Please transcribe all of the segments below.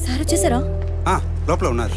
Sir వచ్చేసారా? లోపల ఉన్నారు.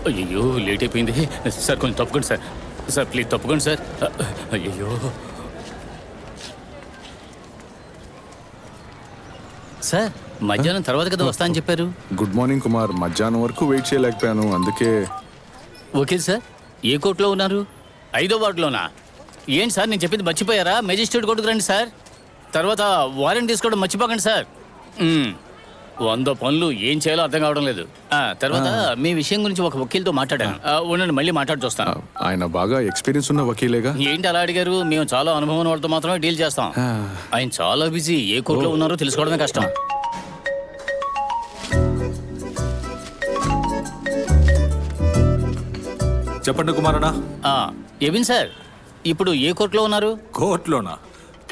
అయ్యో లేట్ అయిపోయింది సార్, కొంచెం తప్పుకోండి సార్. సార్ ప్లీజ్ తప్పుకోండి సార్. అయ్యో సార్, మధ్యాహ్నం తర్వాత కదా వస్తా అని చెప్పారు. Good morning Kumar. మధ్యాహ్నం వరకు వెయిట్ చేయలేకపోయాను, అందుకే. Okay sir. ఏ కోర్టులో ఉన్నారు? 5వ వార్డులోనా? ఏంటి సార్ నేను చెప్పింది మర్చిపోయారా? మెజిస్ట్రేట్ కోర్టుకు రండి సార్. తర్వాత వారెంట్ తీసుకోవడం మర్చిపోకండి సార్. 100 పనులు ఏం చేయాలో అర్థం కావడం లేదు. తర్వాత మీ విషయం గురించి ఒక వకీల్తో మాట్లాడాను. ఉండండి, మళ్ళీ మాట్లాడి చూస్తాను. ఆయన బాగా ఎక్స్పీరియన్స్ ఉన్న వకీలేగా? ఏంటి అలా అడిగారు? మేము చాలా అనుభవం ఉన్న వాళ్ళతో మాత్రమే డీల్ చేస్తాం. ఆయన చాలా బిజీ, ఏ కోర్టులో ఉన్నారో తెలుసుకోవడమే కష్టం. చెప్పండి కుమారనా. ఎవిన్ సార్, ఇప్పుడు ఏ కోర్టులో ఉన్నారు? కోర్టులోనా?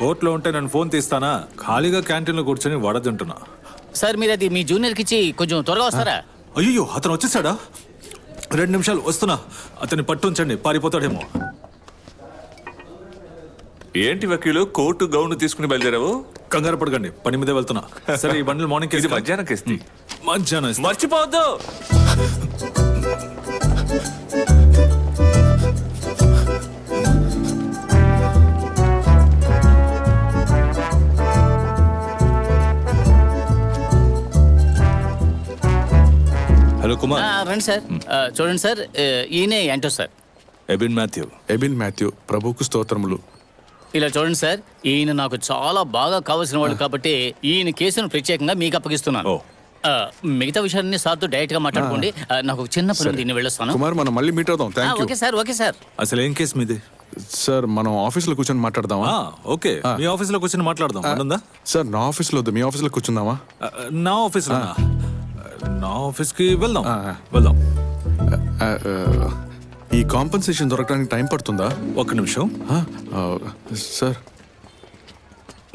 కోర్టులో ఉంటే నేను ఫోన్ తీస్తానా? ఖాళీగా క్యాంటీన్లో కూర్చొని వడదింటున్నా. సార్ మీరు అది మీ జూనియర్కి ఇచ్చి కొంచెం త్వరగా వస్తారా? అయ్యో, అతను వచ్చేసాడా? 2 నిమిషాలు వస్తున్నా. అతన్ని పట్టుంచండి, పారిపోతాడేమో. ఏంటి వకీలు, కోర్టు గౌన్ తీసుకుని బయలుదేరావు? కంగారు పడకండి, పని మీదే వెళ్తున్నా. సరే, ఈ బండిల్ మార్నింగ్ ఇది మధ్యాహ్నం కేస్తి. మధ్యాహ్నం ఇస్తా. మర్చిపోవద్దు. హలో కుమార్. రండి సార్. చూడండి సార్, ఈయనే యాంటో సార్. ఎబిన్ మాథ్యూ. ప్రభువుకు స్తోత్రములు. ఇలా చూడండి సార్, ఈయన నాకు చాలా బాగా కావాల్సిన వాడు కాబట్టి ఈయన కేసును ప్రత్యేకంగా మీకు అప్పగిస్తున్నాను. మిగతా విషయాన్ని సార్తో డైరెక్ట్ గా మాట్లాడుకోండి. నాకు ఒక చిన్న పని, దీన్ని వెళ్ళొస్తాను. కుమార్, మనం మళ్ళీ మీట్ అవుదాం. Thank you. Okay sir. Okay sir. అసలు ఏం కేసు మీది? సార్, మనం ఆఫీస్లో కూర్చొని మాట్లాడదామా? ఓకే, మీ ఆఫీస్లో కూర్చొని మాట్లాడదాం. ఉందా సార్? నా ఆఫీస్లో వద్దు, మీ ఆఫీస్లో కూర్చుందామా? నా ఆఫీస్లో? నా ఆఫీస్కి వెళ్దాం. ఈ కాంపెన్సేషన్ దొరకడానికి టైం పడుతుందా? 1 నిమిషం. సార్,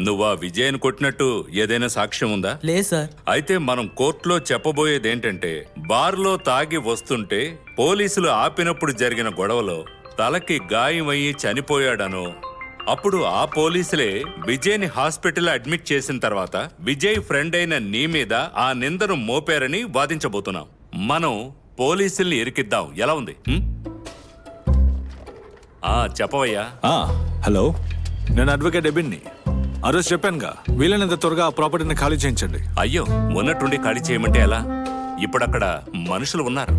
నువ్వు ఆ విజయ్ని కొట్టినట్టు ఏదైనా సాక్ష్యం ఉందా? లేదు సార్. అయితే మనం కోర్టులో చెప్పబోయేది ఏంటంటే బార్లో తాగి వస్తుంటే పోలీసులు ఆపినప్పుడు జరిగిన గొడవలో తలకి గాయమయ్యి చనిపోయాడనో, అప్పుడు ఆ పోలీసులే విజయ్ని హాస్పిటల్లో అడ్మిట్ చేసిన తర్వాత విజయ్ ఫ్రెండ్ అయిన నీ మీద ఆ నిందను మోపారని వాదించబోతున్నాం. మనం పోలీసుల్ని ఇరికిద్దాం. ఎలా ఉంది? చెప్పవయ్యా. హలో, నేను అడ్వకేట్ ఎబిన్ని. ఆ రోజు చెప్పానుగా, వీలైనంత త్వరగా ఆ ప్రాపర్టీని ఖాళీ చేయించండి. అయ్యో, ఉన్నట్టుండి ఖాళీ చేయమంటే ఎలా? ఇప్పుడు అక్కడ మనుషులు ఉన్నారు.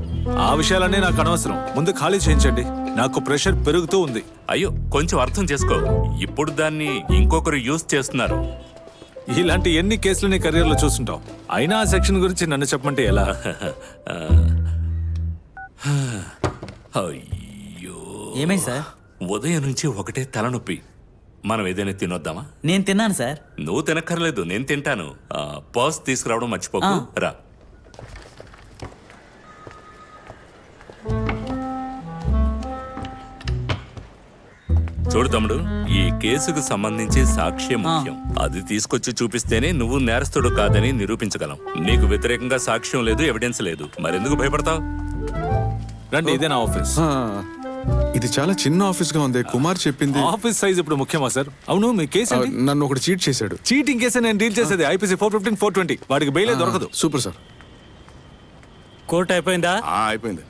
ఆ విషయాలన్నీ నాకు అనవసరం. ముందు ఖాళీ చేయించండి. నాకు ప్రెషర్ పెరుగుతూ ఉంది. అయ్యో, కొంచెం అర్థం చేసుకో. ఇప్పుడు దాన్ని ఇంకొకరు యూజ్ చేస్తున్నారు. ఇలాంటి ఎన్ని కేసులు నీ కెరీర్లో చూస్తుంటావు. అయినా ఆ సెక్షన్ గురించి నన్ను చెప్పమంటే ఎలా? అయ్యో, ఏమైంది సార్? ఉదయం నుంచి ఒకటే తలనొప్పి. మనం ఏదైనా తినొద్దామా? నేను తిన్నాను సార్. నువ్వు తినక్కర్లేదు, నేను తింటాను. పర్స్ తీసుకురావడం మర్చిపోకు. రా. చూడు తమ్ముడు, ఈ కేసుకు సంబంధించి సాక్ష్యం ముఖ్యం. అది తీసుకొచ్చి చూపిస్తేనే నువ్వు నేరస్తుడు కాదని నిరూపించగలం. నీకు వ్యతిరేకంగా సాక్ష్యం లేదు, ఎవిడెన్స్ లేదు, మరెందుకు భయపడతావు? రండి, ఇదే నా ఆఫీస్. ఇది చాలా చిన్న ఆఫీస్ గా ఉంది. కుమార్ చెప్పింది. ఆఫీస్ సైజ్ ఇప్పుడు ముఖ్యమా సార్? అవును, మీ కేసు ఏంటి? నన్ను ఒకటి చీట్ చేశాడు. చీటింగ్ కేసు నేను డీల్ చేసేది ఐపీసీ 415, 420. వాడికి బెయిలే దొరకదు. Super sir. కోర్టు అయిపోయిందా? అయిపోయింది.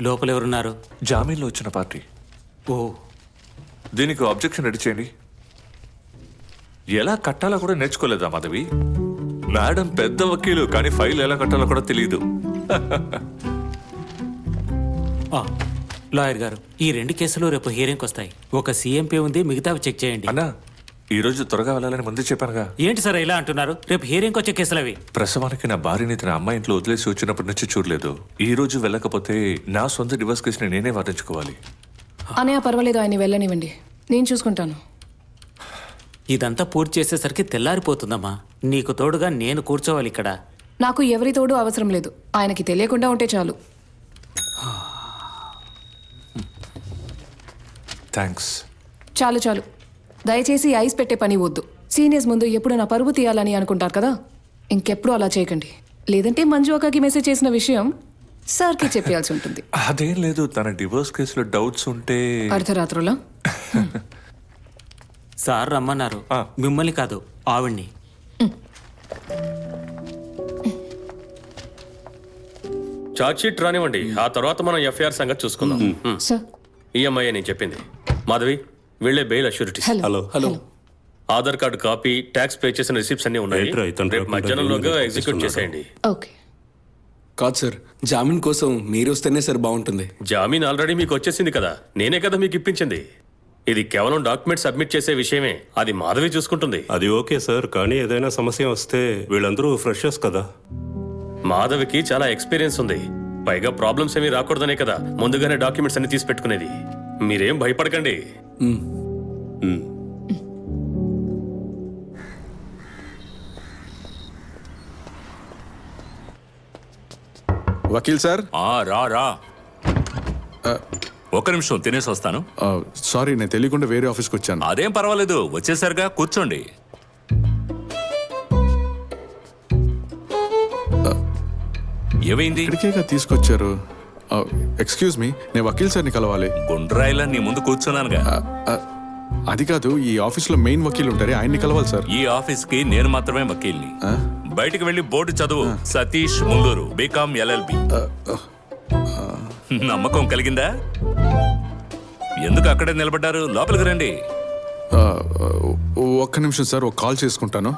లోపల ఎవరున్నారు? జామీన్లో వచ్చిన పార్టీ. ఓ, దీనికి అబ్జెక్షన్ రెడీ చేయండి. ఎలా కట్టాలో కూడా నేర్చుకోలేదా మాధవి? మేడం పెద్ద వకీలు, కానీ ఫైల్ ఎలా కట్టాలో కూడా తెలియదు. లాయర్ గారు, ఈ 2 కేసులు రేపు హియరింగ్కి వస్తాయి. ఒక సీఎంపీ ఉంది, మిగతావి చెక్ చేయండి. అన్నా, ఈ రోజు త్వరగా వెళ్ళాలని ముందే చెప్పానుగా. ఏంటి సార్ ఇలా అంటున్నారు? రేపు హియరింగ్కి వచ్చే కేసులు అవి. ప్రసవానికి నా భార్యని తన అమ్మాయి ఇంట్లో వదిలేసి వచ్చినప్పటి నుంచి చూడలేదు. ఈ రోజు వెళ్ళకపోతే నా సొంత డివోర్స్ కేసుని నేనే వాదించుకోవాలి. అనే పర్వాలేదు, ఆయన వెళ్ళనివ్వండి, నేను చూసుకుంటాను. ఇదంతా పూర్తి చేసేసరికి తెల్లారిపోతుందమ్మా. నీకు తోడుగా నేను కూర్చోవాలి ఇక్కడ. నాకు ఎవరి తోడు అవసరం లేదు, ఆయనకి తెలియకుండా ఉంటే చాలు. థ్యాంక్స్. చాలు చాలు, దయచేసి ఐస్ పెట్టే పని వద్దు. సీనియర్స్ ముందు ఎప్పుడు నా పరువు తీయాలని అనుకుంటారు కదా, ఇంకెప్పుడు అలా చేయకండి. లేదంటే మంజు అక్కకి మెసేజ్ చేసిన విషయం సార్కి చెప్పాల్సి ఉంటుంది. అదేం లేదు, తన డివోర్స్ కేసులో డౌట్స్ ఉంటే. అర్ధరాత్రులా? సార్ రమ్మన్నారు. మిమ్మల్ని కాదు, ఆవిడ్ని. చార్జ్ షీట్ రానివ్వండి, ఆ తర్వాత మనం ఎఫ్ఐఆర్ సంగతి చూసుకుందాం. సార్, ఈఎంఐ నేను చెప్పింది. మాధవి, వీళ్ళే bail sureties. Hello hello. Aadhaar card copy, tax pay చేసిన రిసిప్ట్స్ అన్ని ఉన్నాయి. రేపు మధ్యాహ్నంలోగా ఎగ్జిక్యూట్ చేసేయండి. ఓకే. కాదు సార్, జామీన్ కోసం మీరు వస్తేనే సార్ బాగుంటుంది. జామీన్ ఆల్రెడీ మీకు వచ్చేసింది కదా, నేనే కదా మీకు ఇప్పించింది. ఇది కేవలం డాక్యుమెంట్ సబ్మిట్ చేసే విషయమే, అది మాధవి చూసుకుంటుంది. అది ఓకే సార్, కానీ ఏదైనా సమస్య వస్తే వీళ్ళందరూ ఫ్రెషర్స్ కదా. మాధవికి చాలా ఎక్స్పీరియన్స్ ఉంది, పైగా ప్రాబ్లమ్స్ ఏమీ రాకూడదనే కదా ముందుగానే డాక్యుమెంట్స్ అన్ని తీసి పెట్టుకునేది. మీరేం భయపడకండి. వకీల్ సార్. రా రా, ఒక్క నిమిషం తినేసి వస్తాను. సారీ, నేను తెలియకుండా వేరే ఆఫీస్కి వచ్చాను. అదేం పర్వాలేదు, వచ్చేసరిగా కూర్చోండి. ఏమైంది? ఇక్కడికేగా తీసుకొచ్చారు. ఎక్స్క్యూజ్ మీ, నేను వకీల్ సార్ని కలవాలి. గుండ్రాయిలా నీ ముందు కూర్చున్నానుగా. అది కాదు, ఈ ఆఫీస్లో మెయిన్ వకీల్ ఉంటారే, ఆయన్ని కలవాలి సార్. ఈ ఆఫీస్కి నేను మాత్రమే వకీల్ని. బయటికి వెళ్ళి బోర్డు చదువు. Satish Mulluru, BCom LLB. నమ్మకం కలిగిందా? ఎందుకు అక్కడే నిలబడ్డారు? లోపలికి రండి. ఒక్క నిమిషం సార్, ఒక కాల్ చేసుకుంటాను.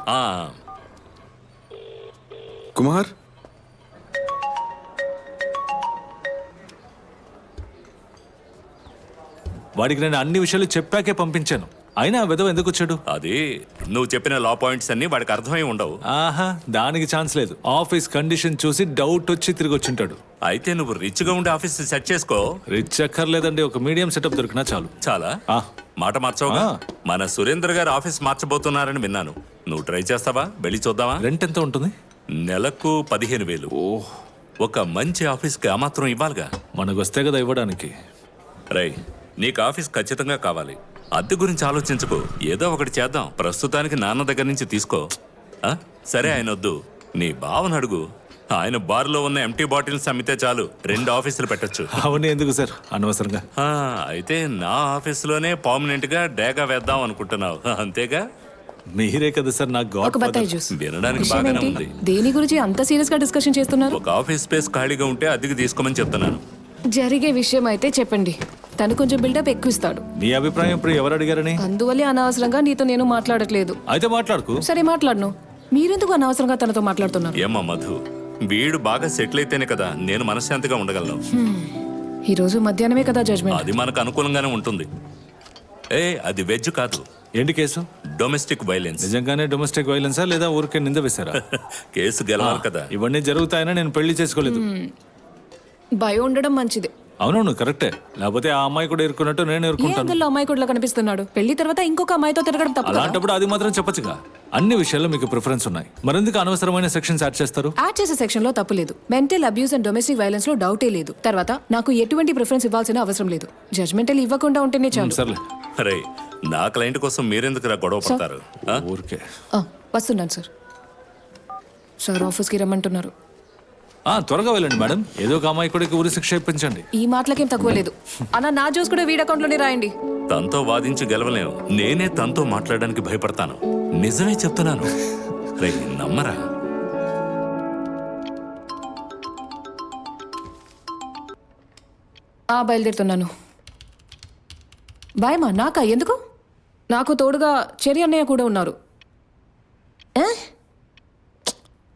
కుమార్, వాడికి నేను అన్ని విషయాలు చెప్పాకే పంపించాను. అయినా విధవ ఎందుకు వచ్చాడు? అది నువ్వు చెప్పిన లా పాయింట్స్ అన్ని వాడికి అర్థమై ఉండవు. ఆహా, దానికి ఛాన్స్ లేదు. ఆఫీస్ కండిషన్ చూసి డౌట్ వచ్చి తిరిగి వచ్చింటాడు. అయితే నువ్వు రిచ్ గా ఉండే ఆఫీస్ సెట్ చేసుకో. రిచ్ అక్కర్లేదండి, ఒక మీడియం సెటప్ దొరికినా చాలు. చాలా మాట మార్చవుగా. మన సురేంద్ర గారు ఆఫీస్ మార్చబోతున్నారని విన్నాను. నువ్వు ట్రై చేస్తావా? వెళ్ళి చూద్దామా? రెంట్ ఎంత ఉంటుంది? నెలకు 15,000. ఒక మంచి ఆఫీస్కి ఆ మాత్రం ఇవ్వాలిగా. మనకు వస్తే కదా ఇవ్వడానికి. రై, నీకు ఆఫీస్ ఖచ్చితంగా కావాలి. అద్దె గురించి ఆలోచించుకో, ఏదో ఒకటి చేద్దాం. ప్రస్తుతానికి నాన్న దగ్గర నుంచి తీసుకో. ఆ? సరే, ఆయన వద్దు, నీ బావను అడుగు. ఆయన బార్లో ఉన్న ఎంటీ బాటిల్స్ అమ్మితే చాలు, 2 ఆఫీసులు పెట్టొచ్చు. అవన్నీ ఎందుకు సార్ అనవసరంగా? అయితే నా ఆఫీసులోనే పర్మనెంట్ గా డేగా వేద్దాం అనుకుంటున్నావు, అంతేగా? మీరే కదా సార్ నాకు గాడ్ ఒక బత్తాయి జ్యూస్. వినడానికి విషయం బాగానే ఏంటి? ఉంది. దేని గురించి అంత సీరియస్ గా డిస్కషన్ చేస్తున్నారు? ఒక ఆఫీస్ స్పేస్ ఖాళీగా ఉంటే అద్దెకి తీసుకోమని చెప్తున్నాను. జరిగే విషయం అయితే చెప్పండి. తను కొంచెం బిల్డప్ ఎక్కువ ఇస్తాడు. నీ అభిప్రాయం ఇప్పుడు ఎవరు అడిగారని? అందువల్లే అనవసరంగా నీతో నేను మాట్లాడట్లేదు. అయితే మాట్లాడుకు. సరే, మాట్లాడను. మీరెందుకు అనవసరంగా తనతో మాట్లాడుతున్నారు? ఏమ్మా మధు, వీడు బాగా సెటిల్ అయితేనే కదా నేను మనశ్శాంతిగా ఉండగలను. ఈ రోజు మధ్యాహ్నమే కదా జడ్జ్మెంట్. అది మనకు అనుకూలంగానే ఉంటుంది. అది వెజ్ కాదు, ఏంటి కేసు? Domestic violence. నిజంగానే డొమెస్టిక్ వైలెన్సా లేదా ఊరికే నింద వేశారా? కేసు గెలవాలి కదా. ఇవన్నీ జరుగుతాయని నేను పెళ్లి చేసుకోలేదు. భయం ఉండడం మంచిది. అవునవును, కరెక్టే. లేకపోతే ఆ అమ్మాయి కూడా ఇరుక్కున్నట్టు నేను ఏ ఇరుక్కుంటాను. యాంగిల్లో అమ్మాయి కూడా కనిపిస్తున్నాడు? పెళ్లి తర్వాత ఇంకొక అమ్మాయితో తిరగడం తప్పు కదా? అలాంటప్పుడు అది మాత్రం చెప్పొచ్చుగా. అన్ని విషయాల్లో మీకు ప్రిఫరెన్స్ ఉన్నాయి, మరెందుకు అనవసరమైన సెక్షన్స్ యాడ్ చేస్తారు? యాడ్ చేసే సెక్షన్ లో తప్పు లేదు. Mental abuse and domestic violence లో డౌటే లేదు. తర్వాత నాకు ఎటువంటి ప్రిఫరెన్స్ ఇవ్వాల్సిన అవసరం లేదు. జడ్జ్మెంటల్ ఇవ్వకుండా ఉంటేనే చాలు. సర్లే. రే, నా క్లయింట్ కోసం మీరెందుకు గొడవ పడతారు? ఊరికే. వస్తున్నాను సార్. సార్ ఆఫీస్కి రమ్మంటున్నారు. త్వరగా వెళ్ళండి మేడం. ఏదో ఒక అమ్మాయి కూడా ఊరి శిక్ష ఇప్పించండి. ఈ మాటలకేం తక్కువ లేదు. అన్న, నా జ్యూస్ కూడా వీడి అకౌంట్ లోనే రాయండి. తనతో వాదించి గెలవలేము. నేనే తనతో మాట్లాడడానికి భయపడతాను. నిజమే చెప్తున్నాను. రే, నమ్మరా? బయలుదేరుతున్నాను. బాయ్ మా. నాకా? ఎందుకు? నాకు తోడుగా చెరి అన్నయ్య కూడా ఉన్నారు.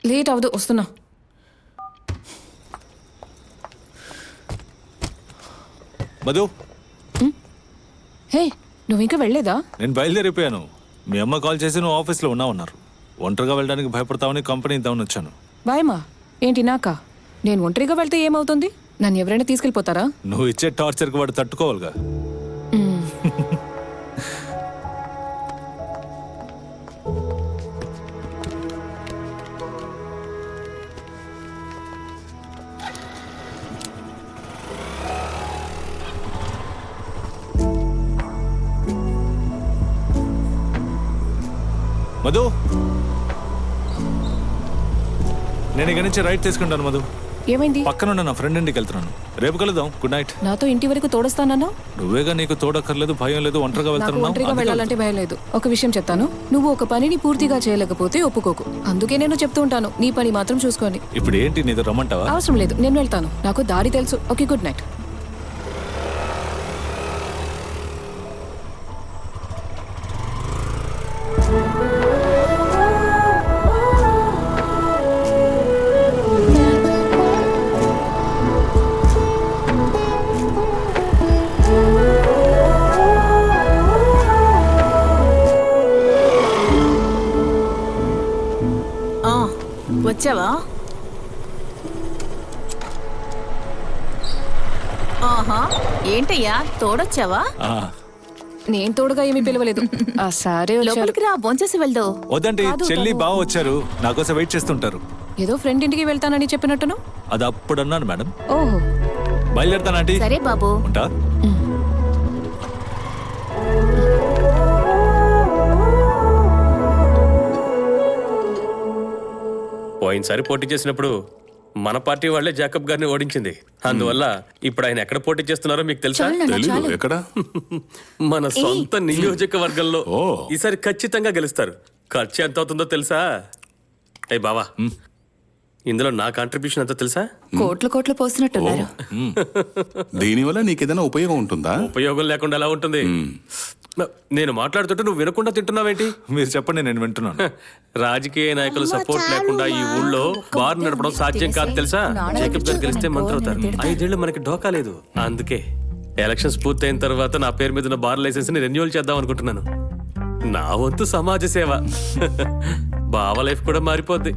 లేట్ అవదు, వస్తున్నా. మధు, హే, నువ్వు ఇంకా వెళ్ళలేదా? నేను బయలుదేరిపోయాను. మీ అమ్మ కాల్ చేసి నువ్వు ఆఫీస్లో ఉన్నారు. ఒంటరిగా వెళ్ళడానికి భయపడతావని కంపెనీ ఇద్దామని వచ్చాను. బాయ్ మా. ఏంటి నాకా? నేను ఒంటరిగా వెళ్తే ఏమవుతుంది? నన్ను ఎవరైనా తీసుకెళ్ళిపోతారా? నువ్వు ఇచ్చే టార్చర్కి వాడు తట్టుకోవాలిగా. మధు, నేను ఇక్కడి నుంచి రైట్ తీసుకుంటాను. మధు, ఏమైంది? పక్కనున్న నా ఫ్రెండ్ ఇంటికి వెళ్తున్నాను. రేపు కలుద్దాం. Good night. నాతో ఇంటి వరకు తోడొస్తానన్నా? నువ్వేగా నీకు తోడక్కర్లేదు, భయం లేదు, ఒంటరిగా నాకు ఒంటరిగా వెళ్తున్నావు. వెళ్ళాలంటే భయం లేదు. ఒక విషయం చెప్తాను, నువ్వు ఒక పనిని పూర్తిగా చేయలేకపోతే ఒప్పుకోకు. అందుకే నేను చెప్తూ ఉంటాను, నీ పని మాత్రం చూసుకోండి. ఇప్పుడు ఏంటి నీతో రమ్మంటావా? అవసరం లేదు, నేను వెళ్తాను. నాకు దారి తెలుసు. Okay, good night. వచ్చావా? ఆహా, ఏంటయ్యా తోడొచ్చావా? నేను తోడుగా ఏమీ పిలవలేదు. సరే, లోపలికి రా, భోంచేసి వెళ్దు. వద్దండి, చెల్లి బావ వచ్చారు, నా కోసం వెయిట్ చేస్తుంటారు. ఏదో ఫ్రెండ్ ఇంటికి వెళ్తానని చెప్పినట్టును. అది అప్పుడు అన్నాను మేడం. ఓహో, బయలుదేరుతానంటీ. సరే బాబు. ఉంటా. పోయినసారి పోటీ చేసినప్పుడు మన పార్టీ వాళ్ళే జాకబ్ గారిని ఓడించింది. అందువల్ల ఇప్పుడు ఆయన ఎక్కడ పోటీ చేస్తున్నారో మీకు తెలుసా? తెలీదు. ఎక్కడ? మన సొంత నియోజకవర్గంలో. ఈసారి ఖచ్చితంగా గెలుస్తారు. ఖర్చు ఎంత అవుతుందో తెలుసా? అయ్యి బావా, ఇందులో నా కాంట్రిబ్యూషన్ ఎంతో తెలుసా? కోట్లు పోసినట్టున్నారు. దీనివల్ల నీకేదైనా ఉపయోగం ఉంటుందా? ఉపయోగం లేకుండా ఎలా ఉంటుంది? నేను మాట్లాడుతుంటే నువ్వు వినకుండా తింటున్నావేంటి? మీరు చెప్పండి, నేను వింటున్నాను. రాజకీయ నాయకుల సపోర్ట్ లేకుండా ఈ ఊళ్ళో బార్ నడపడం సాధ్యం కాదు తెలుసా? జేకబ్ గారు గెలిస్తే మంత్రి అవుతారు. 5 ఏళ్ళు మనకి డోకా లేదు. అందుకే ఎలక్షన్స్ పూర్తయిన తర్వాత నా పేరు మీద ఉన్న బార్ లైసెన్స్ ని రెన్యూవల్ చేద్దాం అనుకుంటున్నాను. నా వంతు సమాజ సేవ. బావ లైఫ్ కూడా మారిపోద్ది.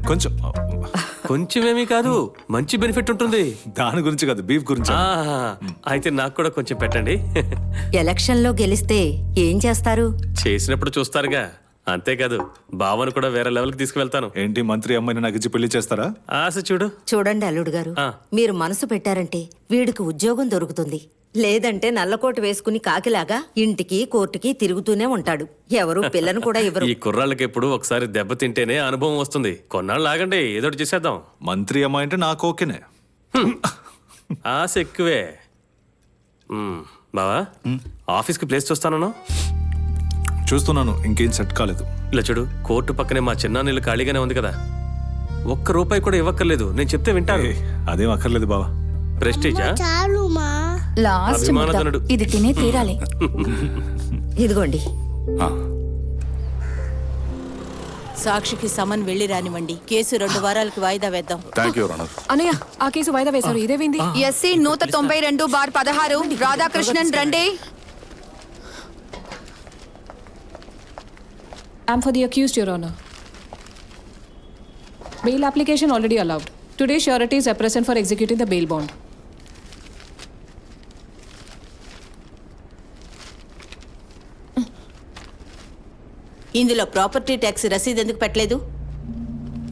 కొంచెమేమీ కాదు, మంచి బెనిఫిట్ ఉంటుంది. దాని గురించి కాదు, బీఫ్ గురించి. అయితే నాకు కూడా కొంచెం పెట్టండి. ఎలక్షన్ లో గెలిస్తే ఏం చేస్తారు? చేసినప్పుడు చూస్తారుగా. అంతేకాదు బావను కూడా వేరే లెవెల్కి తీసుకువెళ్తాను. ఏంటి మంత్రి అమ్మాయిని నాకు ఇచ్చి పెళ్లి చేస్తారా? ఆశ చూడు. చూడండి అల్లుడు గారు, మీరు మనసు పెట్టారంటే వీడికి ఉద్యోగం దొరుకుతుంది. లేదంటే నల్లకోట వేసుకుని కాకిలాగా ఇంటికి కోర్టుకి తిరుగుతూనే ఉంటాడు. ఎవరు పిల్లను కూడా ఇవ్వరు. ఈ కుర్రాళ్ళకి ఎప్పుడు ఒకసారి దెబ్బ తింటేనే అనుభవం వస్తుంది. కొన్నాళ్ళు ఆగండి, ఏదోటి చేసేద్దాం. మంత్రి అమ్మాయి అంటే నాకు ఓకేనే. ఆశ ఎక్కువే. బావా, ఆఫీస్కి ప్లేస్ చూస్తాను. చూస్తున్నాను, ఇంకేం సెట్ కాలేదు. ఇలా చూడు, కోర్టు పక్కనే మా చిన్నాన్నీళ్ళు ఖాళీగానే ఉంది కదా. ₹1 కూడా ఇవ్వక్కర్లేదు, నేను చెప్తే వింటాను. అదేం అక్కర్లేదు బావా. ప్రెస్టీజా? లాస్ట్ అభిమానధనుడు. ఇది తినే తీరాలి. ఇదిగోండి. సాక్షికి సమన్ వెళ్ళి రానివ్వండి. కేసు 2 వారాలకి వాయిదా వేద్దాం. Thank you honour. అనయ్య, ఆ కేసు వాయిదా వేశారు. ఇదేవింది ఎస్సీ 192/16 రాధాకృష్ణన్ రండి. I'm for the accused, Your Honor. Bail application already allowed. Today, sureties are present for executing the bail bond. ఇందులో ప్రాపర్టీ ట్యాక్స్ రసీదు ఎందుకు పెట్టలేదు?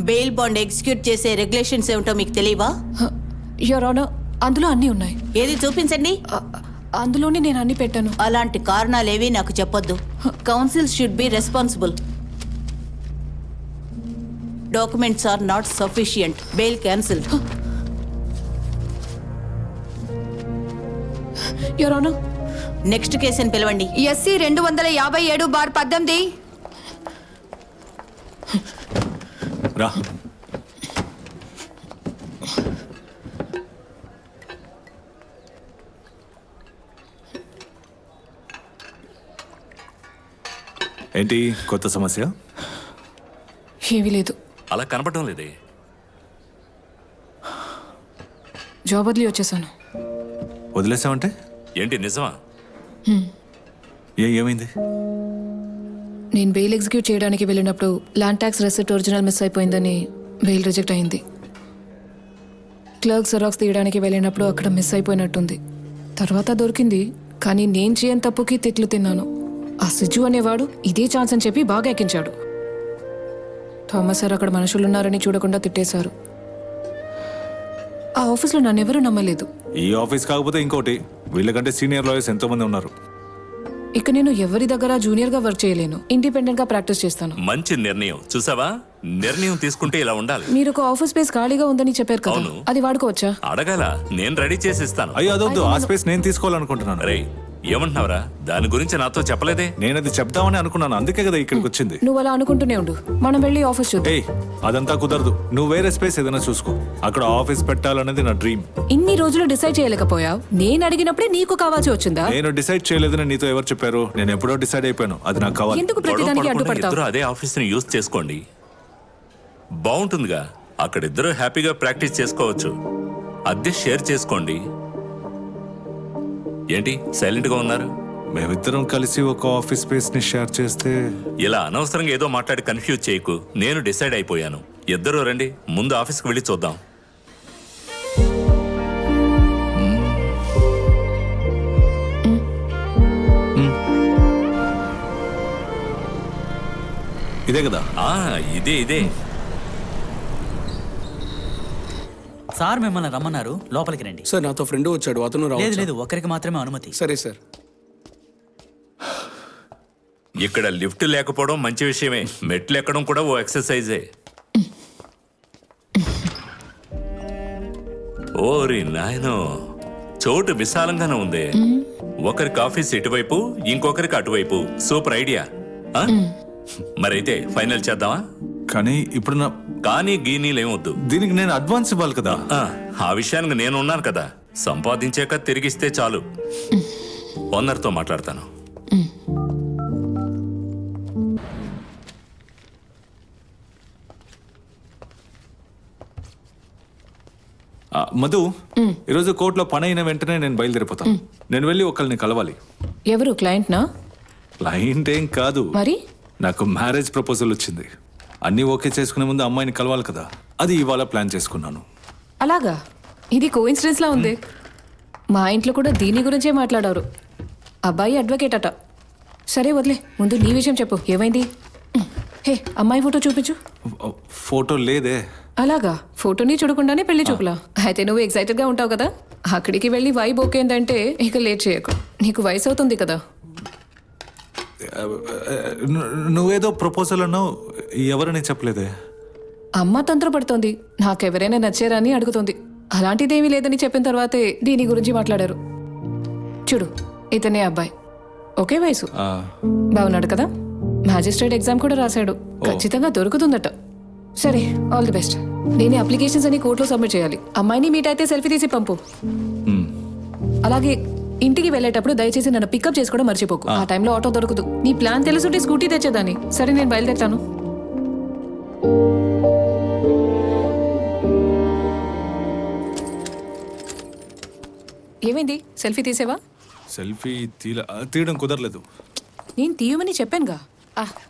బెయిల్ బాండ్ ఎగ్జిక్యూట్ చేసే రెగ్యులేషన్స్ ఏమిటో మీకు తెలియవా? Your Honor, అందులో అన్నీ ఉన్నాయి. ఏది చూపించండి. అందులోనే నేను అన్ని పెట్టాను. అలాంటి కారణాలేవి నాకు చెప్పొద్దు. Council should be responsible. Documents are not sufficient. Bail cancel. Your Honor, next కేసుని పిలవండి. ఎస్సీ 257/18. రా. ఏంటి కొత్త సమస్య? ఏమీ లేదు. అలా కనపడడం లేదే. జాబ్ వదిలి వచ్చేసాను. వదిలేసావంటే ఏంటి నిజమా? ఏమైంది? నేను బెయిల్ ఎగ్జిక్యూట్ చేయడానికి వెళ్ళినప్పుడు land tax receipt original miss అయిపోయిందని బెయిల్ రిజెక్ట్ అయింది. క్లర్క్ జెరాక్స్ తీయడానికి వెళ్ళినప్పుడు అక్కడ మిస్ అయిపోయినట్టుంది. తర్వాత దొరికింది, కానీ నేను చేయని తప్పుకి తిట్లు తిన్నాను. ఆ సిజు అనేవాడు ఇదే ఛాన్స్ అని చెప్పి బాగా ఎక్కించాడు. థామస్ సార్ అక్కడ మనుషులున్నారని చూడకుండా తిట్టేశారు. ఆ ఆఫీస్లో నన్నెవరూ నమ్మలేదు. ఈ ఆఫీస్ కాకపోతే ఇంకోటి, వీళ్ళకంటే సీనియర్ లాయర్స్ ఎంతో మంది ఉన్నారు. ఇక నేను ఎవరి దగ్గర జూనియర్గా వర్క్ చేయలేను. ఇండిపెండెంట్గా ప్రాక్టీస్ చేస్తాను. మంచి నిర్ణయం. చూసావా, నిర్ణయం తీసుకుంటే ఇలా ఉండాలి. మీరు ఒక ఆఫీస్ స్పేస్ ఖాళీగా ఉందని చెప్పారు కదా, అవును. అది వాడుకోవచ్చా? అడగాల, నేను రెడీ చేసి ఇస్తాను. అయ్యో అదొద్దు, ఆ స్పేస్ నేను తీసుకోవాలనుకుంటున్నాను. రే, ఏమంటున్నావురా? దాని గురించి నాతో చెప్పలేదే. నేను అది చెప్దామని అనుకున్నాను, అందుకే కదా ఇక్కడికి వచ్చింది. నువ్వు అలా అనుకుంటూనే ఉండు, మనం వెళ్ళి ఆఫీస్ చూద్దాం. ఏయ్, అదంతా కుదరదు. నువ్వు వేరే స్పేస్ ఏదైనా చూసుకో. అక్కడ ఆఫీస్ పెట్టాలనేది నా డ్రీమ్. ఇన్ని రోజులు డిసైడ్ చేయలేకపోయావు. నేను అడిగినప్పుడే నీకు కావాల్సి వచ్చిందా? నేను డిసైడ్ చేయలేదని నీతో ఎవరు చెప్పారు? నేను ఎప్పుడో డిసైడ్ అయిపోయాను, అది నాకు కావాలి. ఎందుకు ప్రతిదానికి అడ్డుపడతావు? ఇద్దరు అదే ఆఫీస్ ని యూజ్ చేసుకోండి, బాగుంటుందిగా. అక్కడ ఇద్దరు హ్యాపీగా ప్రాక్టీస్ చేసుకోవచ్చు. అద్దె షేర్ చేసుకోండి. ఏంటి సైలెంట్ గా ఉన్నారు? మేమిద్దరం కలిసి ఒక ఆఫీస్ స్పేస్ ని షేర్ చేస్తే. ఇలా అనవసరంగా ఏదో మాట్లాడి కన్ఫ్యూజ్ చేయకు. నేను డిసైడ్ అయిపోయాను. ఇద్దరు రండి, ముందు ఆఫీస్కి వెళ్ళి చూద్దాం. ఇదే కదా? ఇదే. సార్ మిమ్మల్ని రమ్మన్నారు, లోపలికి రండి. సార్ నాతో ఫ్రెండ్ వచ్చాడు, అతను లేదు లేదు, ఒకరికి మాత్రమే అనుమతి. సరే సార్. ఇక్కడ లిఫ్ట్ లేకపోవడం మంచి విషయమే. మెట్లు ఎక్కడం కూడా ఓ ఎక్సర్సైజే. ఓరి నాయనో, చోటు విశాలంగానే ఉంది. ఒకరికి ఆఫీస్ ఇటువైపు, ఇంకొకరికి అటువైపు. Super idea. మరైతే ఫైనల్ చేద్దామా? కానీ ఇప్పుడు నా కానీ గీనీలేమొద్దు. దీనికి నేను అడ్వాన్స్ ఇవ్వాలి కదా. ఆ విషయానికి నేను ఉన్నాను కదా. సంపాదించాక తిరిగిస్తే చాలు. ఓనర్తో మాట్లాడతాను. మధు, ఈరోజు కోర్టులో పని అయిన వెంటనే నేను బయలుదేరిపోతాను. నేను వెళ్ళి ఒకరిని కలవాలి. ఎవరు? క్లయింట్నా? క్లయింట్ ఏం కాదు, మరి నాకు మ్యారేజ్ ప్రపోజల్ వచ్చింది. అన్నీ ఓకే చేసుకునే ముందు అమ్మాయిని కలవాలి కదా, అది ఇవాళ ప్లాన్ చేసుకున్నాను. అలాగా? ఇది కోఇన్సిడెన్స్ లా ఉంది. మా ఇంట్లో కూడా దీని గురించే మాట్లాడారు. అబ్బాయి అడ్వకేట్ అట. సరే వదిలే, ముందు నీ విషయం చెప్పు, ఏమైంది? హే అమ్మాయి ఫోటో చూపించు. ఫోటో లేదే. అలాగా, ఫోటోని చూడకుండానే పెళ్లి చూపులా? అయితే నువ్వు ఎక్సైటెడ్గా ఉంటావు కదా. అక్కడికి వెళ్ళి వైబ్ ఓకేందంటే ఇక లేట్ చేయకు. నీకు వయసు అవుతుంది కదా. నువ్వేదో ప్రపోజల్ అన్నావు, ఎవరని చెప్పలేదే. అమ్మ తంత్రపడుతోంది, నాకెవరైనా నచ్చారా అని అడుగుతోంది. అలాంటిదేమీ లేదని చెప్పిన తర్వాతే దీని గురించి మాట్లాడారు. చూడు, ఇతనే అబ్బాయి, ఒకే వయసు, బాగున్నాడు కదా. మ్యాజిస్ట్రేట్ ఎగ్జామ్ కూడా రాశాడు, ఖచ్చితంగా దొరుకుతుందట. సరే, ఆల్ ది బెస్ట్. నేను అప్లికేషన్స్ అని కోర్టులో సబ్మిట్ చేయాలి. అమ్మాయిని మీట్ అయితే సెల్ఫీ తీసి పంపు. అలాగే ఇంటికి వెళ్ళేటప్పుడు దయచేసి నన్ను పికప్ చేసుకోవడం మర్చిపోకు. ఆ టైంలో ఆటో దొరకదు. నీ ప్లాన్ తెలుసుంటే స్కూటీ తెచ్చేదాన్ని. సరే, నేను బయలుదేరుతాను. ఏమైంది, సెల్ఫీ తీసేవా? సెల్ఫీ తీయడం కుదరలేదు. నేను తీయమని చెప్పానుగా.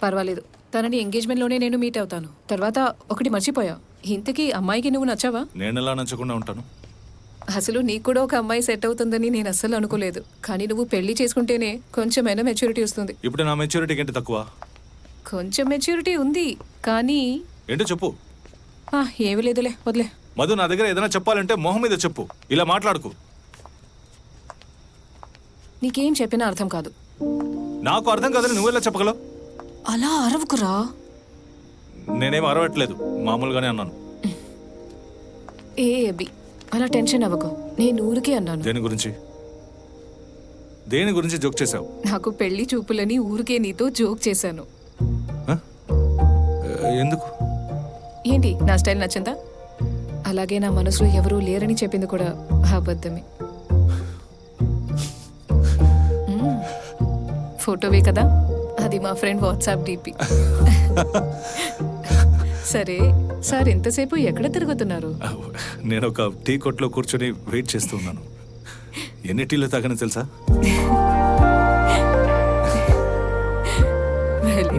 పర్వాలేదు, తనని ఎంగేజ్మెంట్లోనే నేను మీట్ అవుతాను. తర్వాత ఒకటి మర్చిపోయా, ఇంతకీ అమ్మాయికి నువ్వు నచ్చావా? నేను ఎలా నచ్చకుండా ఉంటాను? అసలు నీకు కూడా ఒక అమ్మాయి సెట్ అవుతుందని నేను అస్సలు అనుకోలేదు. కానీ నువ్వు పెళ్లి చేసుకుంటేనే కొంచెమైనా మెచ్యూరిటీ వస్తుంది. ఇప్పుడు నా మెచ్యూరిటీకి ఏంటి తక్కువ? కొంచెం మెచ్యూరిటీ ఉంది, కానీ ఏంటో చెప్పు. ఏమీ లేదులే, వదిలే. మధు, నా దగ్గర ఏదైనా చెప్పాలంటే మొహం మీద చెప్పు, ఇలా మాట్లాడుకు. నీకేం చెప్పినా అర్థం కాదు. నాకు అర్థం కాదని నువ్వెలా చెప్పగలవు? అలా అరవకురా. నేనేం అరవట్లేదు, మామూలుగానే అన్నాను. ఏ అబ్బి, అలా టెన్షన్ అవ్వకు. నేను ఊరికే అన్నాను. దేని గురించి జోక్ చేసావు? నాకు పెళ్లి చూపులని ఊరికే నీతో జోక్ చేశాను. ఎందుకు? ఏంటి, నా స్టైల్ నచ్చిందా? అలాగే నా మనసులో ఎవరూ లేరని చెప్పింది కూడా అబద్ధమే. ఫోటోవే కదా, అది మా ఫ్రెండ్ వాట్సాప్ డిపి. సరే సార్, ఎంతసేపు ఎక్కడ తిరుగుతున్నారు? నేను ఒక టీ కొట్లో కూర్చొని వెయిట్ చేస్తూ ఉన్నాను. ఎన్ని టీలు తాగని తెలుసా?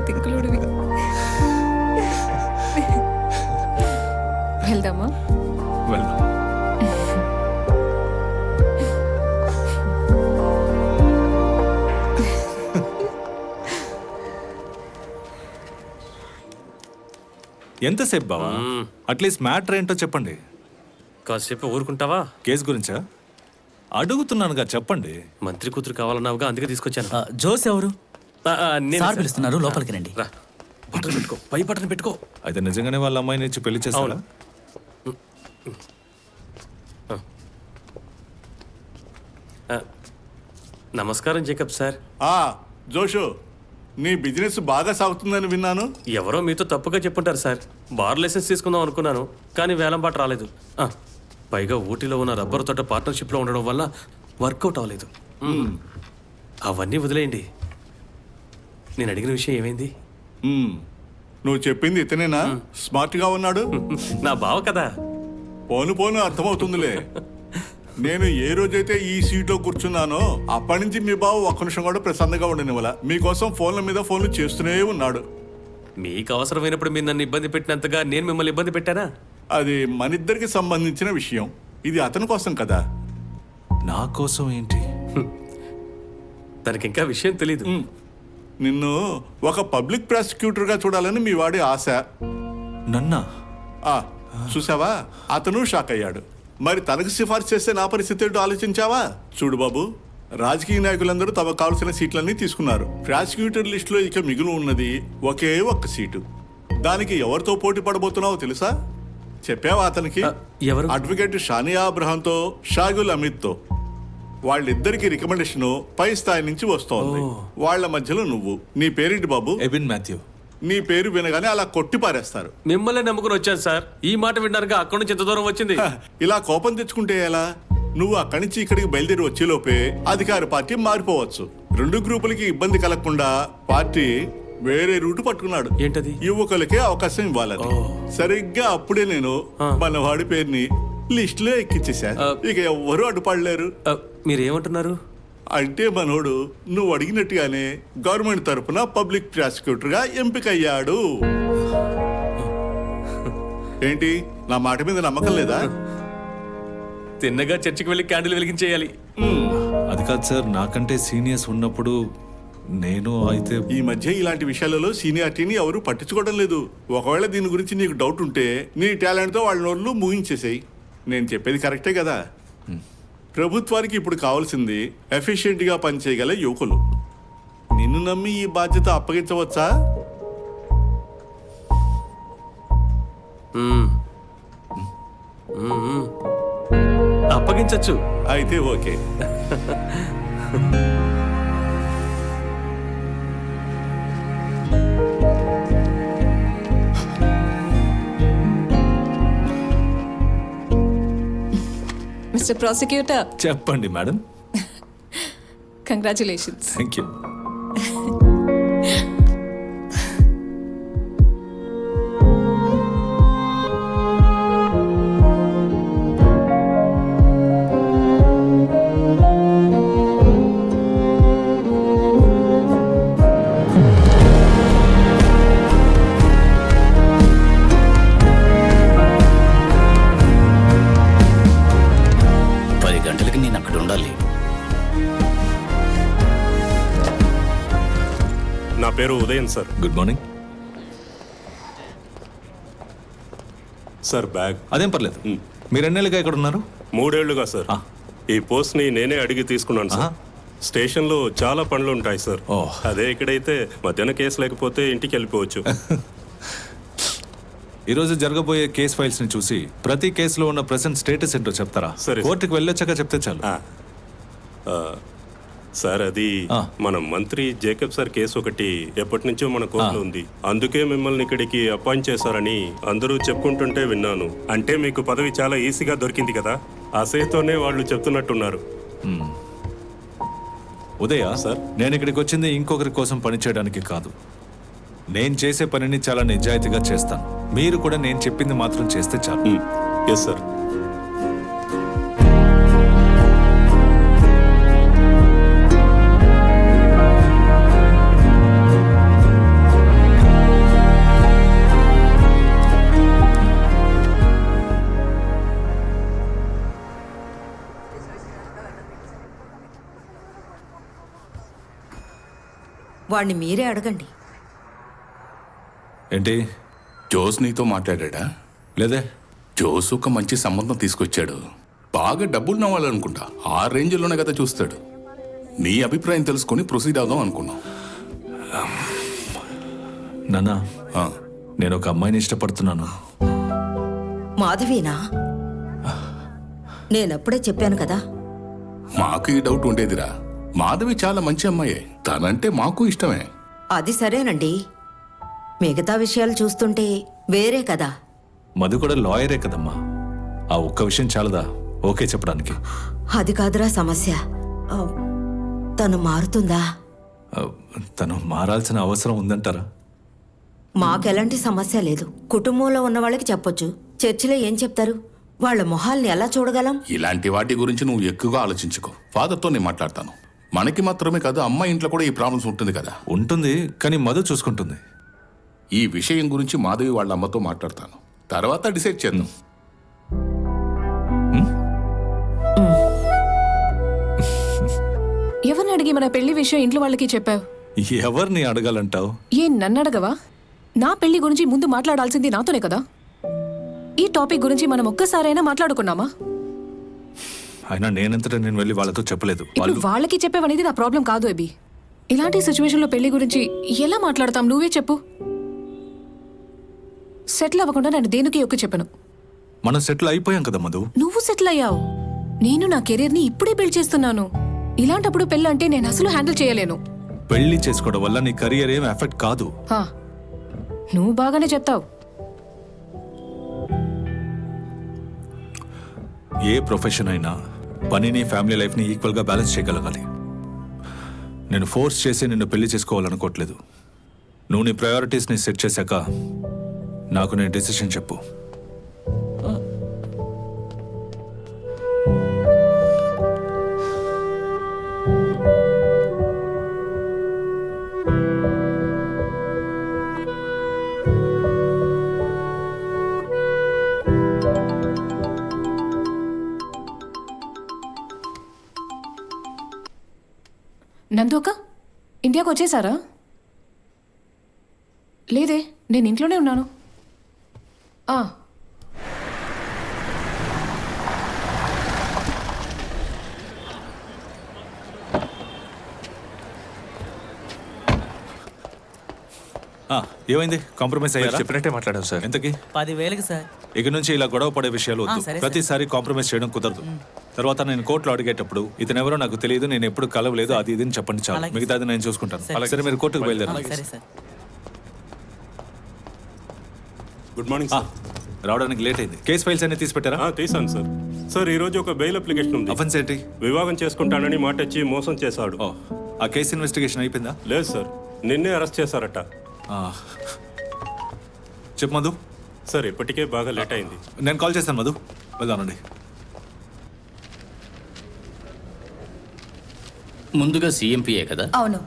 తింకులుడివి. వెళ్దామా? వెళ్దాం. ఎంతసేపు బావా? అట్లీస్ట్ మ్యాటర్ ఏంటో చెప్పండి. కాసేపు ఊరుకుంటావా? కేసు గురించా? అడుగుతున్నానుగా, చెప్పండి. మంత్రి కూతురు కావాలన్నావుగా, అందుకే తీసుకొచ్చాను. జోస్ ఎవరు? సార్ పిలుస్తున్నారు, లోపలికి రండి. రా, బట్టలు పెట్టుకో, పై బట్టలు పెట్టుకో. అయితే నిజంగానే వాళ్ళ అమ్మాయిని ఇచ్చి పెళ్లి చేస్తావా? నమస్కారం జేకబ్ సార్. జోషు, నీ బిజినెస్ బాగా సాగుతుందని విన్నాను. ఎవరో మీతో తప్పుగా చెప్పుంటారు సార్. బార్ లైసెన్స్ తీసుకుందాం అనుకున్నాను, కానీ వేలం పాట రాలేదు. పైగా ఊటీలో ఉన్న రబ్బర్ తోట పార్ట్నర్షిప్లో ఉండడం వల్ల వర్కౌట్ అవ్వలేదు. అవన్నీ వదిలేయండి. నేను అడిగిన విషయం ఏమైంది? నువ్వు చెప్పింది ఇతనేనా? స్మార్ట్గా ఉన్నాడు. నా బావ కదా. పోను పోను అర్థమవుతుందిలే. నేను ఏ రోజైతే ఈ సీట్లో కూర్చున్నానో అప్పటి నుంచి మీ బావ ఒక్క నిమిషం కూడా ప్రశాంతంగా ఉండనివ్వాల. మీకోసం ఫోన్ల మీద ఫోన్లు చేస్తూనే ఉన్నాడు. మీకు అవసరమైనప్పుడు మీరు నన్ను ఇబ్బంది పెట్టినంతగా నేను మిమ్మల్ని ఇబ్బంది పెట్టానా? అది మనిద్దరికి సంబంధించిన విషయం. ఇది అతని కోసం కదా. నా కోసం ఏంటి? తనకి ఇంకా విషయం తెలీదు. నిన్ను ఒక పబ్లిక్ ప్రాసిక్యూటర్గా చూడాలని మీ వాడి ఆశ. నన్నా? చూసావా, అతను షాక్ అయ్యాడు. మరి తనకు సిఫార్సు చేస్తే నా పరిస్థితి ఏంటో ఆలోచించావా? చూడు బాబు, రాజకీయ నాయకులందరూ తమకు కావాల్సిన సీట్లన్నీ తీసుకున్నారు. ప్రాసిక్యూటర్ లిస్టులో ఇక మిగులు ఉన్నది ఒకే ఒక్క సీటు. దానికి ఎవరితో పోటీ పడబోతున్నావో తెలుసా? చెప్పావా అతనికి? ఎవరు? అడ్వకేట్ షానియా అబ్రహాంతో, షాగుల్ అమిత్తో. వాళ్ళిద్దరికి రికమెండేషన్ పై స్థాయి నుంచి వస్తోంది. వాళ్ళ మధ్యలో నువ్వు. నీ పేరేంటి బాబు? ఎబిన్ మాథ్యూ. నీ పేరు వినగానే అలా కొట్టి పారేస్తారు. మిమ్మల్ని నమ్ముకుని వచ్చాను సార్. ఈ మాట విన్నారుగా అక్కడి నుంచి ఎంత దూరం వచ్చింది. ఇలా కోపం తెచ్చుకుంటే ఎలా? నువ్వు అక్కడి నుంచి ఇక్కడికి బయలుదేరి వచ్చేలోపే అధికార పార్టీ మారిపోవచ్చు. రెండు గ్రూపులకి ఇబ్బంది కలగకుండా పార్టీ వేరే రూటు పట్టుకున్నాడు. ఏంటది? యువకులకే అవకాశం ఇవ్వాలని. సరిగ్గా అప్పుడే నేను మన వాడి పేరుని లిస్ట్ లో ఎక్కించేశా. ఇక ఎవ్వరూ అడ్డుపడలేరు. మీరేమంటున్నారు? అంటే మనోడు నువ్వు అడిగినట్టుగానే గవర్నమెంట్ తరఫున పబ్లిక్ ప్రాసిక్యూటర్ గా ఎంపికయ్యాడు. ఏంటి, నా మాట మీద నమ్మకం లేదా? తిన్నగా చర్చికి వెళ్ళి క్యాండిల్ వెలిగించేయాలి. అది కాదు సార్, నాకంటే సీనియర్స్ ఉన్నప్పుడు నేను అయితే ఈ మధ్య ఇలాంటి విషయాలలో సీనియారిటీని ఎవరు పట్టించుకోవడం లేదు. ఒకవేళ దీని గురించి నీకు డౌట్ ఉంటే నీ టాలెంట్తో వాళ్ళ నోళ్ళు ముగించేసేయి. నేను చెప్పేది కరెక్టే కదా. ప్రభుత్వానికి ఇప్పుడు కావాల్సింది ఎఫిషియెంట్గా పనిచేయగల యువకులు. నిన్ను నమ్మి ఈ బాధ్యత అప్పగించవచ్చా? అప్పగించచ్చు. అయితే ఓకే. మిస్టర్ ప్రాసిక్యూటర్, చెప్పండి మేడం. కంగ్రాచులేషన్స్. Thank you. నేను అక్కడ ఉండాలి. నా పేరు Udayan sir. Good morning sir. Bag అదేం పర్లేదు. మీరు ఎన్నేళ్ళుగా ఇక్కడ ఉన్నారు? 3 ఏళ్లుగా సార్. ఈ పోస్ట్ ని నేనే అడిగి తీసుకున్నాను సార్. స్టేషన్ లో చాలా పనులు ఉంటాయి సార్. అదే ఇక్కడైతే మధ్యాహ్నం కేసు లేకపోతే ఇంటికి వెళ్ళిపోవచ్చు. ఈరోజు జరగబోయే కేస్ ఫైల్స్ ని చూసి ప్రతి కేసులో ఉన్న ప్రెసెంట్ స్టేటస్ ఏంటో చెప్తారా? కోర్టుకి వెళ్ళొచ్చాక చెప్తే చాలు. సార్, అది మన మంత్రి జేకబ్ సార్ కేసు ఒకటి ఎప్పటి నుంచో మన కోర్టులో ఉంది. అందుకే మిమ్మల్ని ఇక్కడికి అపాయింట్ చేశారని అందరూ చెప్పుకుంటుంటే విన్నాను. అంటే మీకు పదవి చాలా ఈజీగా దొరికింది కదా, అసేతోనే వాళ్ళు చెప్తున్నట్టున్నారు. ఉదయ సార్, నేను ఇక్కడికి వచ్చింది ఇంకొకరి కోసం పనిచేయడానికి కాదు. నేను చేసే పనిని చాలా నిజాయితీగా చేస్తాను. మీరు కూడా నేను చెప్పింది మాత్రం చేస్తే చాలు. Yes sir. వాణ్ణి మీరే అడగండి. ఏంటి, జోస్ నీతో మాట్లాడా? లేదే. జోస్ ఒక మంచి సంబంధం తీసుకొచ్చాడు. బాగా డబ్బులు నవ్వాలనుకుంటా. ఆ రేంజ్లోనే కదా చూస్తాడు. నీ అభిప్రాయం తెలుసుకొని ప్రొసీడ్ అవుదాం అనుకున్నాం. నాన్నా, నేను ఒక అమ్మాయిని ఇష్టపడుతున్నాను. మాధవీనా? నేనప్పుడే చెప్పాను కదా. మాకు ఈ డౌట్ ఉండేదిరా. మాధవి చాలా మంచి అమ్మాయే. తనంటే మాకు ఇష్టమే. అది సరేనండి, మిగతా విషయాలు చూస్తుంటే వేరే కదా. మధు కూడా లాయరే కదమ్మా. ఆ ఒక్క విషయం చాలదా ఓకే చెప్పడానికి? అది కాదురా సమస్య. తను మారుతుందా? తను మారాల్సిన అవసరం ఉందంటారా? మాకెలాంటి సమస్య లేదు. కుటుంబంలో ఉన్న వాళ్ళకి చెప్పొచ్చు. చర్చిలో ఏం చెప్తారు? వాళ్ళ మొహాల్ని ఎలా చూడగలం? ఇలాంటి వాటి గురించి నువ్వు ఎక్కువగా ఆలోచించుకో. ఫాదర్తో నేను మాట్లాడతాను. మనకి మాత్రమే కాదు, అమ్మాయి ఇంట్లో కూడా ఈ ప్రాబ్లమ్స్ ఉంటుంది కదా. ఉంటుంది, కానీ మధు చూసుకుంటుంది. ఈ విషయం గురించి మాధవి వాళ్ళ అమ్మతో మాట్లాడతాను. తర్వాత డిసైడ్ చేద్దాం. ఎవరిని అడిగి మన పెళ్లి విషయం ఇంట్లో వాళ్ళకి చెప్పావు? ఎవరిని అడగాలంటావు? నన్ను అడగవా? నా పెళ్లి గురించి ముందు మాట్లాడాల్సింది నాతోనే కదా. ఈ టాపిక్ గురించి మనం ఒక్కసారైనా మాట్లాడుకున్నామా? అయినా నేనంతటా నేను వెళ్ళి వాళ్ళతో చెప్పలేదు. ఇప్పుడు వాళ్ళకి చెప్పేవనేది నా ప్రాబ్లం కాదు అభి. ఇలాంటి సిచ్యువేషన్లో పెళ్లి గురించి ఎలా మాట్లాడతాం? నువ్వే చెప్పు. సెటిల్ అవ్వకుండా నేను దేనికి ఒక్క చెప్పను. మనం సెటిల్ అయిపోయాం కదా మధు. నువ్వు సెటిల్ అయ్యావు, నేను నా కెరీర్ ని ఇప్పుడే బిల్డ్ చేస్తున్నాను. ఇలాంటప్పుడు పెళ్ళి అంటే నేను అసలు హ్యాండిల్ చేయలేను. పెళ్లి చేసుకోవడం వల్ల నీ కెరీర్ ఏం ఎఫెక్ట్ కాదు. నువ్వు బాగానే చెప్తావు. ఏ ప్రొఫెషన్ అయినా పనిని ఫ్యామిలీ లైఫ్ని ఈక్వల్గా బ్యాలెన్స్ చేయగలగాలి. నేను ఫోర్స్ చేసి నిన్ను పెళ్లి చేసుకోవాలనుకోవట్లేదు. నువ్వు నీ ప్రయారిటీస్ని సెట్ చేశాక నాకు నేను డెసిషన్ చెప్పు. నందోక, ఇండియాకి వచ్చేసారా? లేదే, నేను ఇంట్లోనే ఉన్నాను. ఆ, ఏమైంది? కాంప్రమైజ్ అయ్యారా? చెప్పినట్టే మాట్లాడాం సార్. ఎంతకి? 10,000కి సార్. ఇక నుంచి ఇలా గొడవ పడే విషయాలు వద్దు. సరే, ప్రతిసారి కాంప్రమైజ్ చేయడం కుదరదు. తర్వాత నేను కోర్టులో అడిగేటప్పుడు ఇతను ఎవరో నాకు తెలియదు, నేను ఎప్పుడు కలవలేదు, అది ఇది అని చెప్పండి చాలు. అలాగే మిగతాది నేను చూసుకుంటాను. సరే, మీరు కోర్టుకు బయలుదేరండి. సరే సార్. Good morning sir. రావడానికి లేట్ అయింది. కేసు ఫైల్స్ అన్ని తీసి పెట్టారా? తీసాను సార్. సార్ ఈ రోజు ఒక బెయిల్ అప్లికేషన్ ఉంది. అఫెన్స్ ఏంటి? వివాహం చేసుకుంటానని మాట ఇచ్చి మోసం చేశాడు. ఆ కేసు ఇన్వెస్టిగేషన్ అయిపోయిందా? లేదు సార్, నిన్నే అరెస్ట్ చేశారట. చెప్పు మధు. సార్ ఇప్పటికే బాగా లేట్ అయింది. నేను కాల్ చేస్తాను మధు, వెళ్దానండి. ముందుగా సీఎంపీఏ కదా? అవును.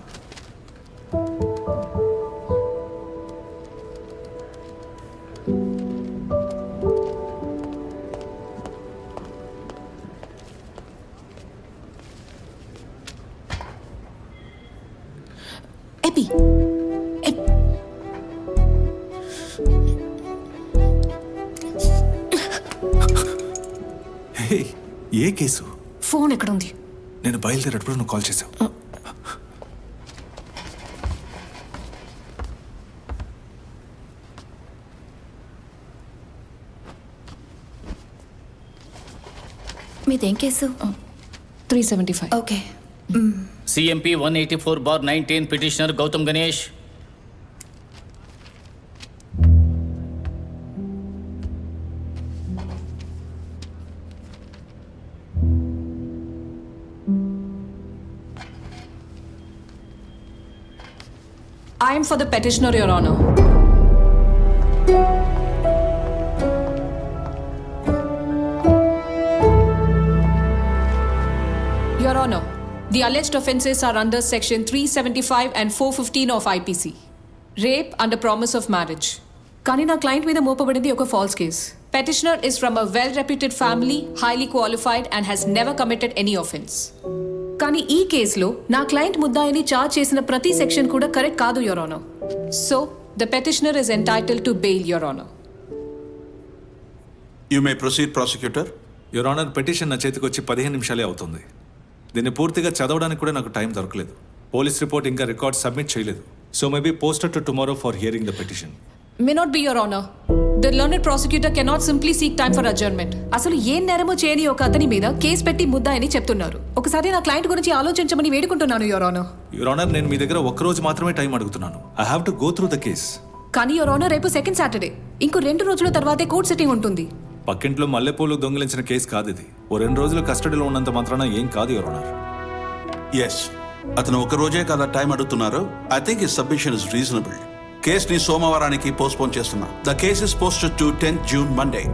ఎపి ఏ కేసు? ఫోన్ ఎక్కడుంది? నేను బయలుదేరేటప్పుడు నువ్వు కాల్ చేసావు. మీదేం case? 375. Okay. CMP 184/19 petitioner Gautam Ganesh. I am for the petitioner, Your Honor. Your Honor, the alleged offences are under Section 375 and 415 of IPC. Rape under promise of marriage. కానీ నా client మీద మోపబడింది ఒక falls case. Petitioner is from a well-reputed family, highly qualified and has never committed any offence. కానీ ఈ కేసులో నా client ముద్దాయిని charge చేసిన ప్రతి సెక్షన్ కూడా కరెక్ట్ కాదు, your honour. So the petitioner is entitled to bail, your honour. You may proceed prosecutor. Your honour, petition నా చేతికి వచ్చి 15 నిమిషాలే అవుతుంది. దీన్ని పూర్తిగా చదవడానికి కూడా నాకు టైం దొరకలేదు. పోలీస్ రిపోర్ట్ ఇంకా రికార్డ్ సబ్మిట్ చేయలేదు. So maybe posted to tomorrow for hearing the petition. May not be, your honour. The learned prosecutor cannot simply seek time for adjournment. అసలు ఏం నేరమో చేయని ఒక అతని మీద కేసు పెట్టి ముద్దాయని చెప్తున్నారు. ఒకసారి నా క్లయింట్ గురించి ఆలోచించమని వేడుకుంటున్నాను, యువర్ ఆనర్. యువర్ ఆనర్, నేను మీ దగ్గర ఒక్క రోజు మాత్రమే టైం అడుగుతున్నాను. I have to go through the case. కానీ యువర్ ఆనర్, రేపు సెకండ్ సాటర్డే, ఇంకో 2 రోజుల తర్వాతే కోర్ట్ సిట్టింగ్ ఉంటుంది. పక్కింట్లో మల్లెపూలు దొంగిలించిన కేసు కాదు ఇది. ఓ 2 రోజులు కస్టడీలో ఉన్నంత మాత్రాన ఏం కాదు, యువర్ ఆనర్. ఎస్, అతను ఒక రోజే కదా టైం అడుగుతున్నారు. I think his submission is reasonable. కేసుని సోమవారానికి పోస్ట్పోన్ చేస్తున్నా. The case is posted to 10th June Monday.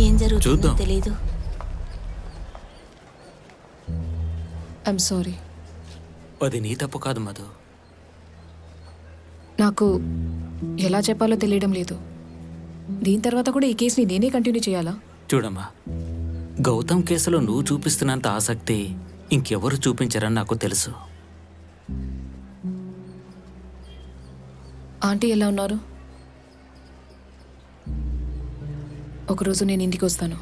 ఏం జరుగుతుందో తెలీదు. I'm sorry. అది నీ తప్పు కాదు మధు. నాకు ఎలా చెప్పాలో తెలియడం లేదు. దీని తర్వాత కూడా ఈ కేసుని నేనే కంటిన్యూ చేయాలా? చూడమ్మా, గౌతమ్ కేసులో నువ్వు చూపిస్తున్నంత ఆసక్తి ఇంకెవరు చూపించరని నాకు తెలుసు. ఆంటీ ఎలా ఉన్నారు? ఒకరోజు నేను ఇంటికి వస్తాను.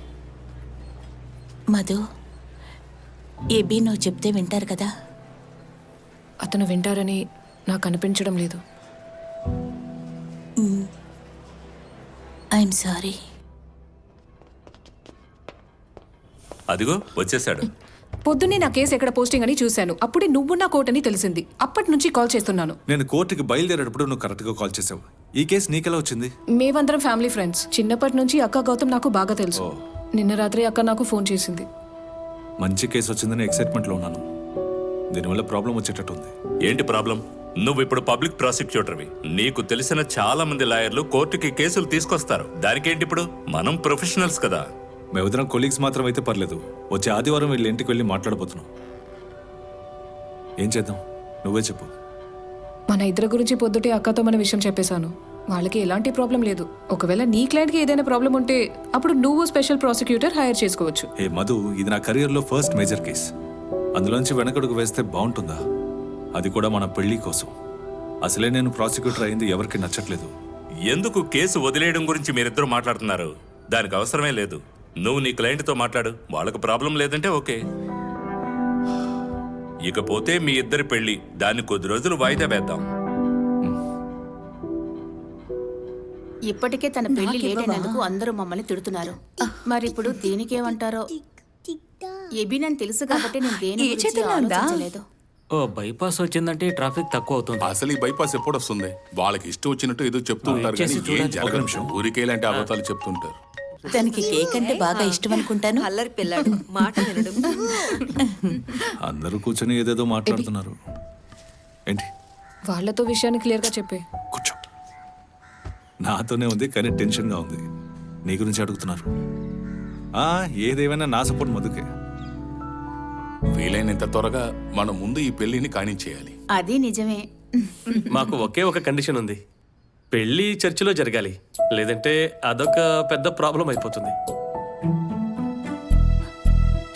మధు, ఏబీ నువ్వు చెప్తే వింటారు కదా? అతను వింటారని నాకు అనిపించడం లేదు. I'm sorry. అదిగో వచ్చేసాడు. పొద్దున్నే నా కేసు ఎక్కడ పోస్టింగ్ అని చూశాను. అప్పుడే నువ్వు నా కోర్ట్ అని తెలిసింది. అప్పటి నుంచి కాల్ చేస్తున్నాను. నేను కోర్టుకి బయలుదేరేటప్పుడు నువ్వు కరెక్ట్గా కాల్ చేసావు. ఈ కేసు నీకెలా వచ్చింది? మేమందరం ఫ్యామిలీ ఫ్రెండ్స్. చిన్నప్పటి నుంచి అక్క గౌతమ్ నాకు బాగా తెలుసు. నిన్న రాత్రి అక్క నాకు ఫోన్ చేసింది. మంచి కేసు వచ్చిందని ఎక్సైట్మెంట్లో ఉన్నాను. దీనివల్ల ప్రాబ్లం వచ్చేటట్టుంది. ఏంటి ప్రాబ్లం? నువ్వు ఇప్పుడు పబ్లిక్ ప్రాసిక్యూటర్వి. నీకు తెలిసిన చాలా మంది లాయర్లు కోర్టుకి కేసులు తీసుకొస్తారు. దానికేంటి ఇప్పుడు? మనం ప్రొఫెషనల్స్ కదా. మేమిద్దరం కొలీగ్స్ మాత్రం అయితే పర్లేదు. వచ్చే ఆదివారం వీళ్ళ ఇంటికి వెళ్ళి మాట్లాడబోతున్నాం. ఏం చేద్దాం నువ్వే చెప్పు. మన ఇద్దరి గురించి పొద్దుటే అక్కతో మన విషయం చెప్పేశాను. వాళ్ళకి ఎలాంటి ప్రాబ్లం లేదు. ఒకవేళ నీ క్లయింట్కి ఏదైనా ప్రాబ్లం ఉంటే అప్పుడు నువ్వు స్పెషల్ ప్రాసిక్యూటర్ హైర్ చేసుకోవచ్చు. ఏ మధు, ఇది నా కెరియర్లో ఫస్ట్ మేజర్ కేస్. అందులోంచి వెనకడుగు వేస్తే బాగుంటుందా? అది కూడా మన పెళ్లి కోసం. అసలే నేను ప్రాసిక్యూటర్ అయింది ఎవరికి నచ్చట్లేదు. ఎందుకు కేసు వదిలేయడం గురించి మీరిద్దరూ మాట్లాడుతున్నారు? దానికి అవసరమే లేదు. నువ్వు నీ క్లయింట్తో మాట్లాడు. వాళ్ళకు ప్రాబ్లం లేదంటే ఓకే. ఇకపోతే మీ ఇద్దరి పెళ్లి, దాన్ని కొద్ది రోజులు వాయిదా వేద్దాం. ఇప్పటికే తన పెళ్లి లేట్ అయినందుకు అందరూ మమ్మల్ని తిడుతున్నారు. మరి ఇప్పుడు దీనికేమంటారో? ఎబినని తెలుసు కాబట్టి నేను దేని గురించి ఆలోచించలేదు. ఓ బైపాస్ వచ్చిందంటే ట్రాఫిక్ తక్కువ అవుతుంది. అసలు ఈ బైపాస్ ఎప్పుడు వస్తుంది? వాళ్ళకి ఇష్టం వచ్చినట్టు ఏదో చెప్తూ ఉంటారు కానీ ఏం జరగదు. ఊరికే ఇలాంటి అబద్ధాలు చెప్తుంటారు. తనకి కేక్ అంటే బాగా ఇష్టం అనుకుంటాను. అల్లరి పిల్లాడు, మాట వినడు. అందరూ కూర్చొని ఏదేదో మాట్లాడుతున్నారు. ఏంటి? వాళ్ళతో విషయాన్ని క్లియర్గా చెప్పే. కూర్చో. నాతోనే ఉంది కానీ టెన్షన్గా ఉంది. నీ గురించి అడుగుతున్నారు. ఏదేమైనా నా సపోర్ట్ మధుకే. వీలైనంత త్వరగా మనం ముందు ఈ పెళ్లిని కానించేయాలి. అది నిజమే. మాకు ఒకే ఒక కండిషన్ ఉంది. పెళ్లి చర్చిలో జరగాలి, లేదంటే అదొక పెద్ద ప్రాబ్లం అయిపోతుంది.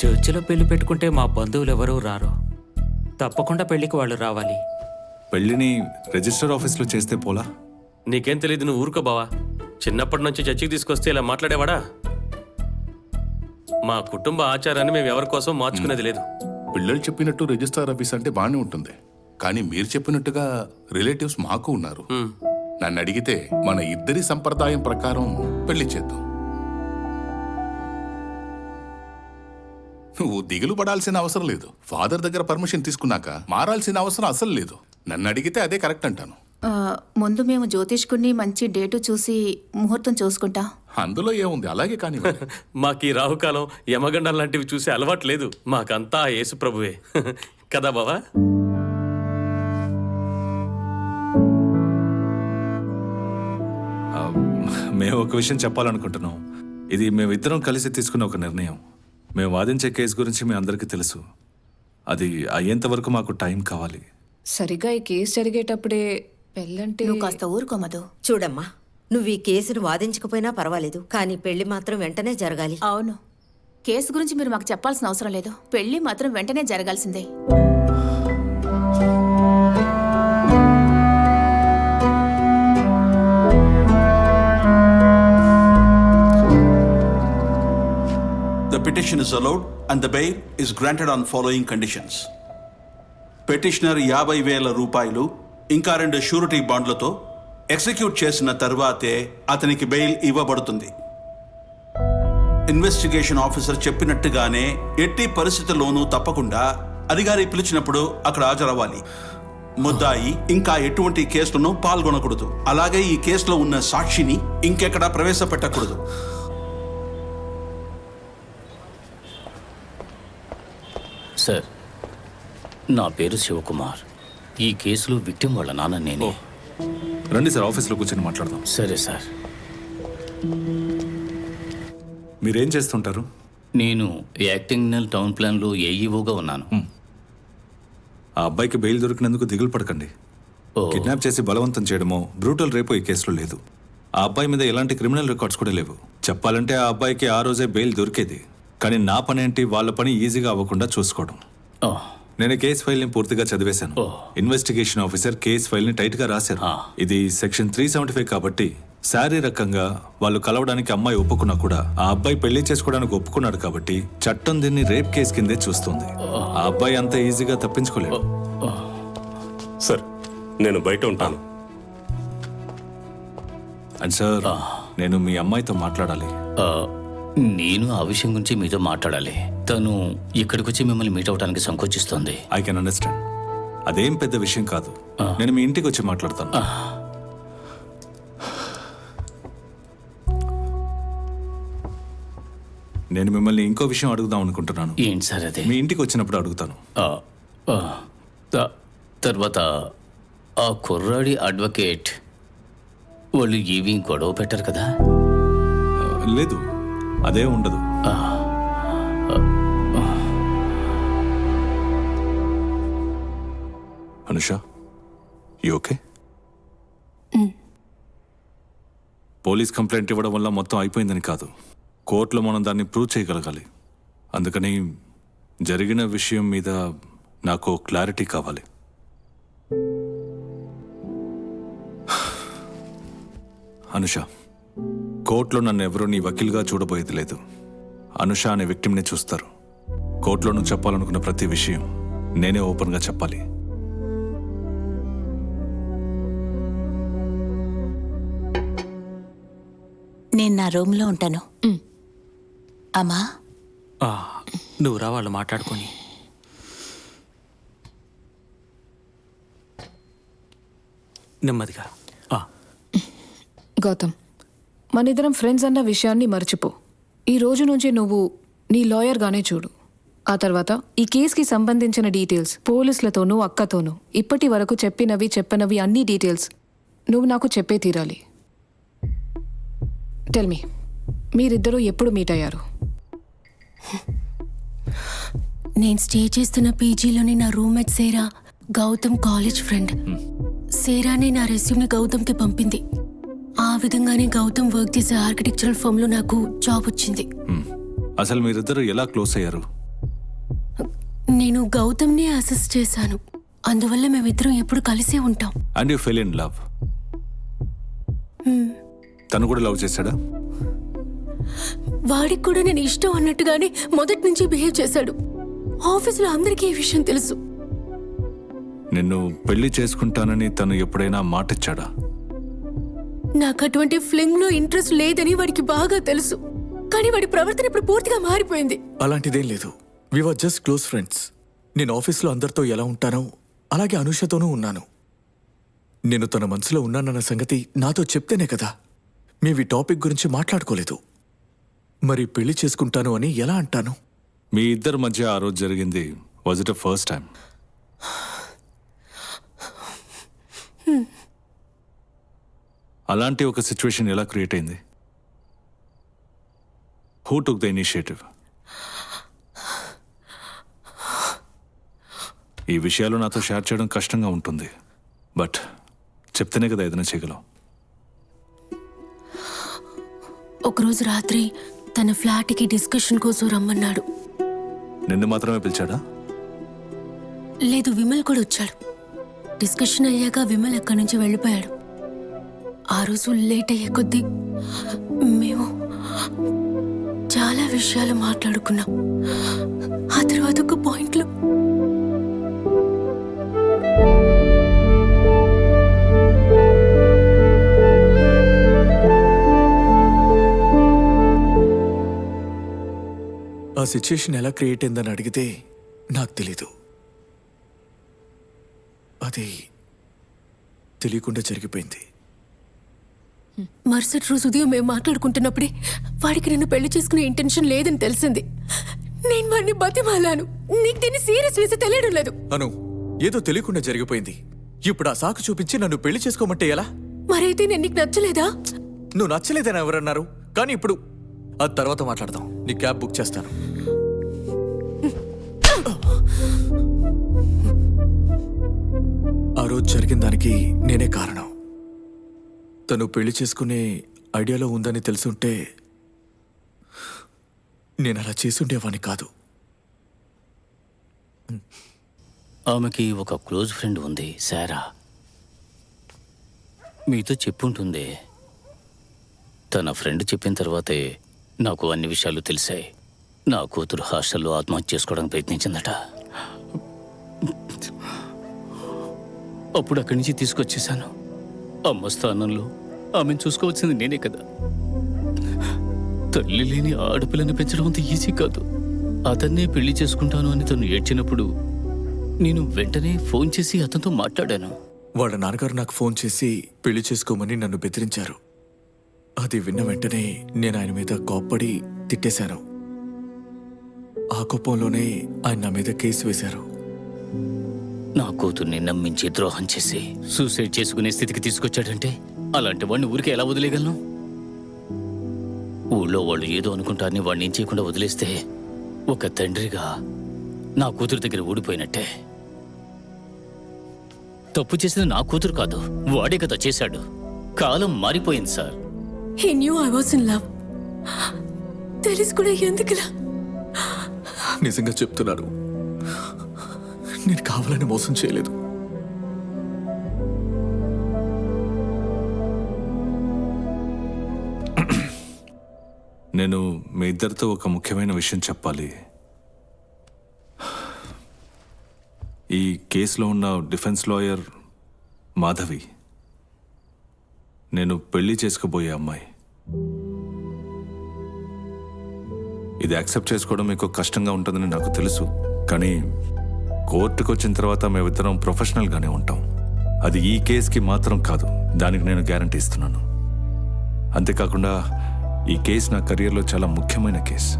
చర్చిలో పెళ్లి పెట్టుకుంటే మా బంధువులు ఎవరూ రారు. తప్పకుండా పెళ్లికి వాళ్ళు రావాలి. పెళ్లిని రిజిస్టర్ ఆఫీస్లో చేస్తే పోలా? నీకేం తెలియదు, నువ్వు ఊరుకో బావా. చిన్నప్పటి నుంచి చర్చికి తీసుకొస్తే ఇలా మాట్లాడేవాడా? మా కుటుంబ ఆచారాన్ని మేము ఎవరి కోసం మార్చుకునేది లేదు. పిల్లలు చెప్పినట్టు రిజిస్టర్ ఆఫీస్ అంటే బాగానే ఉంటుంది, కానీ మీరు చెప్పినట్టుగా రిలేటివ్స్ మాకు ఉన్నారు. నన్ను అడిగితే మన ఇద్దరి సంప్రదాయం ప్రకారం పెళ్లి చేద్దాం. నువ్వు దిగులు పడాల్సిన అవసరం లేదు. ఫాదర్ దగ్గర పర్మిషన్ తీసుకున్నాక మారాల్సిన అవసరం అసలు లేదు. నన్ను అడిగితే అదే కరెక్ట్ అంటాను. ముందు మేము జ్యోతిష్కుని మంచి డేటు చూసి ముహూర్తం చూసుకుంటా. అందులో ఏముంది, అలాగే కానీ మాకు ఈ రాహుకాలం యమగండం లాంటివి చూసి అలవాటు లేదు. మాకంతా యేసు ప్రభువే కదా బావా. మేము ఒక విషయం చెప్పాలనుకుంటున్నాం. ఇది మేమిద్దరం కలిసి తీసుకున్న ఒక నిర్ణయం. మేము వాదించే కేసు గురించి మీ అందరికీ తెలుసు. అది అయ్యేంత వరకు మాకు టైం కావాలి. సరిగా ఈ కేసు జరిగేటప్పుడే పెళ్ళంటే నువ్వు కాస్త ఊరుకోమదు. చూడమ్మా, నువ్వు ఈ కేసును వాదించకపోయినా పర్వాలేదు, కానీ పెళ్లి మాత్రం వెంటనే జరగాలి. అవును, కేసు గురించి మీరు మాకు చెప్పాల్సిన అవసరం లేదు. పెళ్లి మాత్రం వెంటనే జరగాల్సిందే. The petition is allowed and the bail is granted on following conditions. Petitioner 50,000 రూపాయలు ఇంకా 2 షూరిటీ బాండ్లతో ఎగ్జిక్యూట్ చేసిన తర్వాతే అతనికి బెయిల్ ఇవ్వబడుతుంది. ఇన్వెస్టిగేషన్ ఆఫీసర్ చెప్పినట్టుగానే ఎట్టి పరిస్థితుల్లోనూ తప్పకుండా అధికారి పిలిచినప్పుడు అక్కడ హాజరవ్వాలి. ముద్దాయి ఇంకా ఎటువంటి కేసులను పాల్గొనకూడదు. అలాగే ఈ కేసులో ఉన్న సాక్షిని ఇంకెక్కడా ప్రవేశపెట్టకూడదు. సార్, నా పేరు శివకుమార్. ఈ కేసులో విక్టిమ్ వాళ్ళ నాన్న నేనే. రండి సార్, ఆఫీస్లో కూర్చొని మాట్లాడదాం. సరే సార్. మీరేం చేస్తుంటారు? నేను యాక్టింగ్నల్ టౌన్ ప్లాన్లో ఏఈఓగా ఉన్నాను. ఆ అబ్బాయికి బెయిల్ దొరికినందుకు దిగులు పడకండి. కిడ్నాప్ చేసి బలవంతం చేయడమో బ్రూటల్ రేపో ఈ కేసులో లేదు. ఆ అబ్బాయి మీద ఎలాంటి క్రిమినల్ రికార్డ్స్ కూడా లేవు. చెప్పాలంటే ఆ అబ్బాయికి ఆ రోజే బెయిల్ దొరికేది. కానీ నా పని ఏంటి, వాళ్ళ పని ఈజీగా అవ్వకుండా చూసుకోవడం. నేను కేసు ఫైల్ని పూర్తిగా చదివేశాను. ఇన్వెస్టిగేషన్ ఆఫీసర్ కేసు ఫైల్ని టైట్గా రాశారు. ఇది సెక్షన్ 375 కాబట్టి శారీరకంగా వాళ్ళు కలవడానికి అమ్మాయి ఒప్పుకున్నా కూడా ఆ అబ్బాయి పెళ్లి చేసుకోవడానికి ఒప్పుకున్నాడు కాబట్టి చట్టం దీన్ని రేప్ కేసు కిందే చూస్తుంది. ఆ అబ్బాయి అంత ఈజీగా తప్పించుకోలేడు. సార్, నేను బయట ఉంటాను. అండ్ సార్, నేను మీ అమ్మాయితో మాట్లాడాలి. నేను ఆ విషయం గురించి మీతో మాట్లాడాలి. తను ఇక్కడికి వచ్చి మిమ్మల్ని మీట్ అవడానికి సంకోచిస్తోంది. I can understand. అదేం పెద్ద విషయం కాదు. నేను మీ ఇంటికి వచ్చి మాట్లాడతాను. నేను మిమ్మల్ని ఇంకో విషయం అడుగుదాం అనుకుంటున్నాను. ఏంటి సార్ అది? మీ ఇంటికి వచ్చినప్పుడు అడుగుతాను. తర్వాత ఆ కుర్రాడి అడ్వకేట్ వాళ్ళు ఏవి గొడవ పెట్టారు కదా? లేదు, అదే ఉండదు. Anusha you okay? Police complaint ఇవ్వడం వల్ల మొత్తం అయిపోయిందని కాదు, కోర్టులో మనం దాన్ని ప్రూవ్ చేయగలగాలి. అందుకని జరిగిన విషయం మీద నాకు క్లారిటీ కావాలి. అనుష, కోర్టులో నన్ను ఎవరూ నీ వకీల్గా చూడబోయేది లేదు. అనుష అనే విక్టిమ్ని చూస్తారు. కోర్టులో నువ్వు చెప్పాలనుకున్న ప్రతి విషయం నేనే ఓపెన్గా చెప్పాలి. నేను నా రూమ్లో ఉంటాను. అమ్మా, నువ్వు రా, వాళ్ళు మాట్లాడుకొని. నెమ్మదిగా. గౌతమ్, మనిద్దరం ఫ్రెండ్స్ అన్న విషయాన్ని మర్చిపో. ఈ రోజు నుంచి నువ్వు నీ లాయర్గానే చూడు. ఆ తర్వాత ఈ కేసుకి సంబంధించిన డీటెయిల్స్ పోలీసులతోనూ అక్కతోనూ ఇప్పటి వరకు చెప్పనవి అన్ని డీటెయిల్స్ నువ్వు నాకు చెప్పే తీరాలి. టెల్ మీ, మీరిద్దరూ ఎప్పుడు మీట్ అయ్యారు? నేను స్టే చేస్తున్న పీజీలోని నా రూమ్మేట్ సేరా, గౌతమ్ కాలేజ్ ఫ్రెండ్. సేరానే నా రెస్యూమ్ని గౌతమ్కి పంపింది. ఆ విధంగానే గౌతమ్ వర్క్ చేసే ఆర్కిటెక్చరల్ ఫర్మ్లో నాకు జాబ్ వచ్చింది. అసలు మీరిద్దరు ఎలా క్లోజ్ అయ్యారు? నేను గౌతమ్ని అసిస్ట్ చేశాను, అందువల్ల మేమిద్దరం ఎప్పుడు కలిసే ఉంటాం. And you fell in love. తను కూడా లవ్ చేశాడా? వాడికి కూడా నేను ఇష్టం అన్నట్టుగానే మొదటి నుంచి బిహేవ్ చేశాడు. ఆఫీసులో అందరికీ ఈ విషయం తెలుసు. నిన్ను పెళ్లి చేసుకుంటానని తను ఎప్పుడైనా మాటిచ్చాడా? నాకు అటువంటి ఫ్లింగ్ లో ఇంట్రెస్ట్ లేదని వాడికి బాగా తెలుసు, కానీ వాడి ప్రవర్తన ఇప్పుడు పూర్తిగా మారిపోయింది. అలాంటిదేం లేదు. వి వర్ జస్ట్ క్లోజ్ ఫ్రెండ్స్. నేను ఆఫీస్లో అందరితో ఎలా ఉంటానో అలాగే అనుషతోనూ ఉన్నాను. నేను తన మనసులో ఉన్నానన్న సంగతి నాతో చెప్తేనే కదా. మేవి టాపిక్ గురించి మాట్లాడుకోలేదు. మరి పెళ్లి చేసుకుంటాను అని ఎలా అంటాను? మీ ఇద్దరి మధ్య ఆ రోజు జరిగింది వాజ్ ఇట్ ఫస్ట్ టైం? అలాంటి ఒక సిచ్యువేషన్ ఎలా క్రియేట్ అయింది? Who took the initiative? ఈ విషయాలు నాతో షేర్ చేయడం కష్టంగా ఉంటుంది, బట్ చెప్తేనే కదా ఏదైనా చేయగలం. ఒకరోజు రాత్రి తన ఫ్లాట్కి డిస్కషన్ కోసం రమ్మన్నాడు. నిన్ను మాత్రమే పిలిచాడా? లేదు, విమల్ కూడా వచ్చాడు. డిస్కషన్ అయ్యాక విమల్ అక్కడి నుంచి వెళ్ళిపోయాడు. ఆ రోజు లేట్ అయ్యే కొద్దీ మేము చాలా విషయాలు మాట్లాడుకున్నాం. ఆ తర్వాత ఒక పాయింట్లో ఆ సిచ్యుయేషన్ ఎలా క్రియేట్ అయిందని అడిగితే నాకు తెలీదు. అది తెలియకుండా జరిగిపోయింది. మరుసటి రోజు ఉదయం మేము మాట్లాడుకుంటున్నప్పుడే వాడికి నన్ను పెళ్లి చేసుకునే ఇంటెన్షన్ లేదని తెలిసింది. నేను వాడిని బతిమాలాను. నీకు దీన్ని సీరియస్ వేసి తెలియడం లేదు. అను, ఏదో తెలియకుండా జరిగిపోయింది. ఇప్పుడు ఆ సాకు చూపించి నన్ను పెళ్లి చేసుకోమంటే ఎలా? మరైతే నేను నీకు నచ్చలేదా? నువ్వు నచ్చలేదని ఎవరన్నారు? కానీ ఇప్పుడు ఆ తర్వాత మాట్లాడదాం. నీ క్యాబ్ బుక్ చేస్తాను. ఆ రోజు జరిగిన దానికి నేనే కారణం. తను పెళ్లి చేసుకునే ఐడియాలో ఉందని తెలుసుంటే నేను అలా చేసుండేవాణ్ణి కాదు. ఆమెకి ఒక క్లోజ్ ఫ్రెండ్ ఉంది, సారా. మీతో చెప్పుంటుంది. తన ఫ్రెండ్ చెప్పిన తర్వాతే నాకు అన్ని విషయాలు తెలిసాయి. నా కూతురు హాస్టల్లో ఆత్మహత్య చేసుకోవడానికి ప్రయత్నించిందట. అప్పుడు అక్కడి నుంచి తీసుకొచ్చేసాను. అమ్మ స్థానంలో ఆమెను చూసుకోవాల్సింది నేనే కదా. తల్లి లేని ఆడపిల్లని పెంచడం అంత ఈజీ కాదు. అతన్నే పెళ్లి చేసుకుంటాను అని తను ఏడ్చినప్పుడు నేను వెంటనే ఫోన్ చేసి అతనితో మాట్లాడాను. వాళ్ళ నాన్నగారు నాకు ఫోన్ చేసి పెళ్లి చేసుకోమని నన్ను బెదిరించారు. అది విన్న వెంటనే నేను ఆయన మీద కోప్పడి తిట్టేశాను. ఆ కోపంలోనే ఆయన నా మీద కేసు వేశారు. నా కూతుర్ని నమ్మించి ద్రోహం చేసి సూసైడ్ చేసుకునే స్థితికి తీసుకొచ్చాడంటే అలాంటి వాడిని ఊరికే ఎలా వదిలేయగలను? ఊళ్ళో వాళ్ళు ఏదో అనుకుంటారని వాడిని ఏం చేయకుండా వదిలేస్తే ఒక తండ్రిగా నా కూతురు దగ్గర ఊడిపోయినట్టే. తప్పు చేసింది నా కూతురు కాదు, వాడే కదా చేశాడు. కాలం మారిపోయింది sir. He knew I was in love. తెలిసి కూడా ఎందుకులా? నిజంగా చెప్తున్నాను, నేను కావాలని మోసం చేయలేదు. నేను మీ ఇద్దరితో ఒక ముఖ్యమైన విషయం చెప్పాలి. ఈ కేసులో ఉన్న డిఫెన్స్ లాయర్ మాధవి నేను పెళ్లి చేసుకోబోయే అమ్మాయి. ఇది యాక్సెప్ట్ చేసుకోవడం మీకు కష్టంగా ఉంటుందని నాకు తెలుసు, కానీ కోర్టుకు వచ్చిన తర్వాత మేమిద్దరం ప్రొఫెషనల్గానే ఉంటాం. అది ఈ కేసుకి మాత్రం కాదు, దానికి నేను గ్యారంటీ ఇస్తున్నాను. అంతేకాకుండా ఈ కేసు నా కెరియర్లో చాలా ముఖ్యమైన కేసు.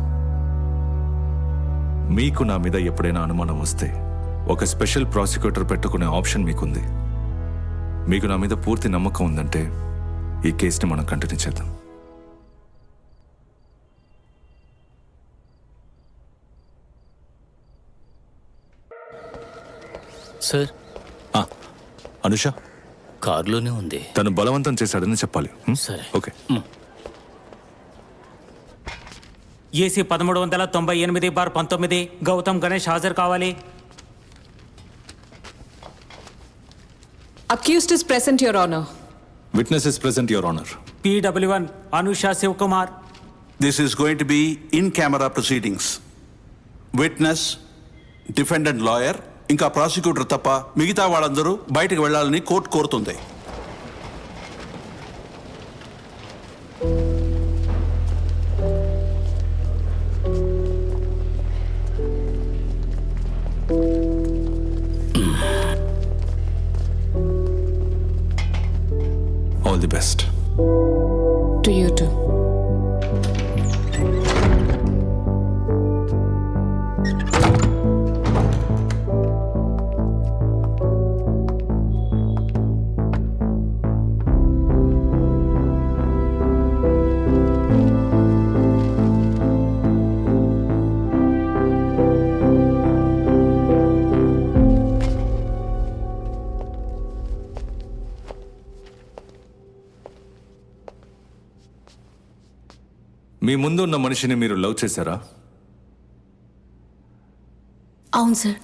మీకు నా మీద ఎప్పుడైనా అనుమానం వస్తే ఒక స్పెషల్ ప్రాసిక్యూటర్ పెట్టుకునే ఆప్షన్ మీకుంది. మీకు నా మీద పూర్తి నమ్మకం ఉందంటే ఈ కేసుని మనం కంటిన్యూ చేద్దాం. సార్, అనుష కారులోనే ఉంది. తను బలవంతం చేశాడని చెప్పాలి. సరే, ఓకే. ఏసీ 1398/19 గౌతమ్ గణేష్ హాజరు కావాలి. Accused is present your honour. Witness is present your honour. PW1 Anusha Shivakumar. This is going to be in-camera proceedings. Witness, defendant lawyer, ఇంకా ప్రాసిక్యూటర్ తప్ప మిగతా వాళ్ళందరూ బయటకు వెళ్ళాలని కోర్టు కోరుతుంది. All the best. To you too. మీ ముందు ఉన్న మనిషిని మీరు లవ్ చేశారా? అవును సార్.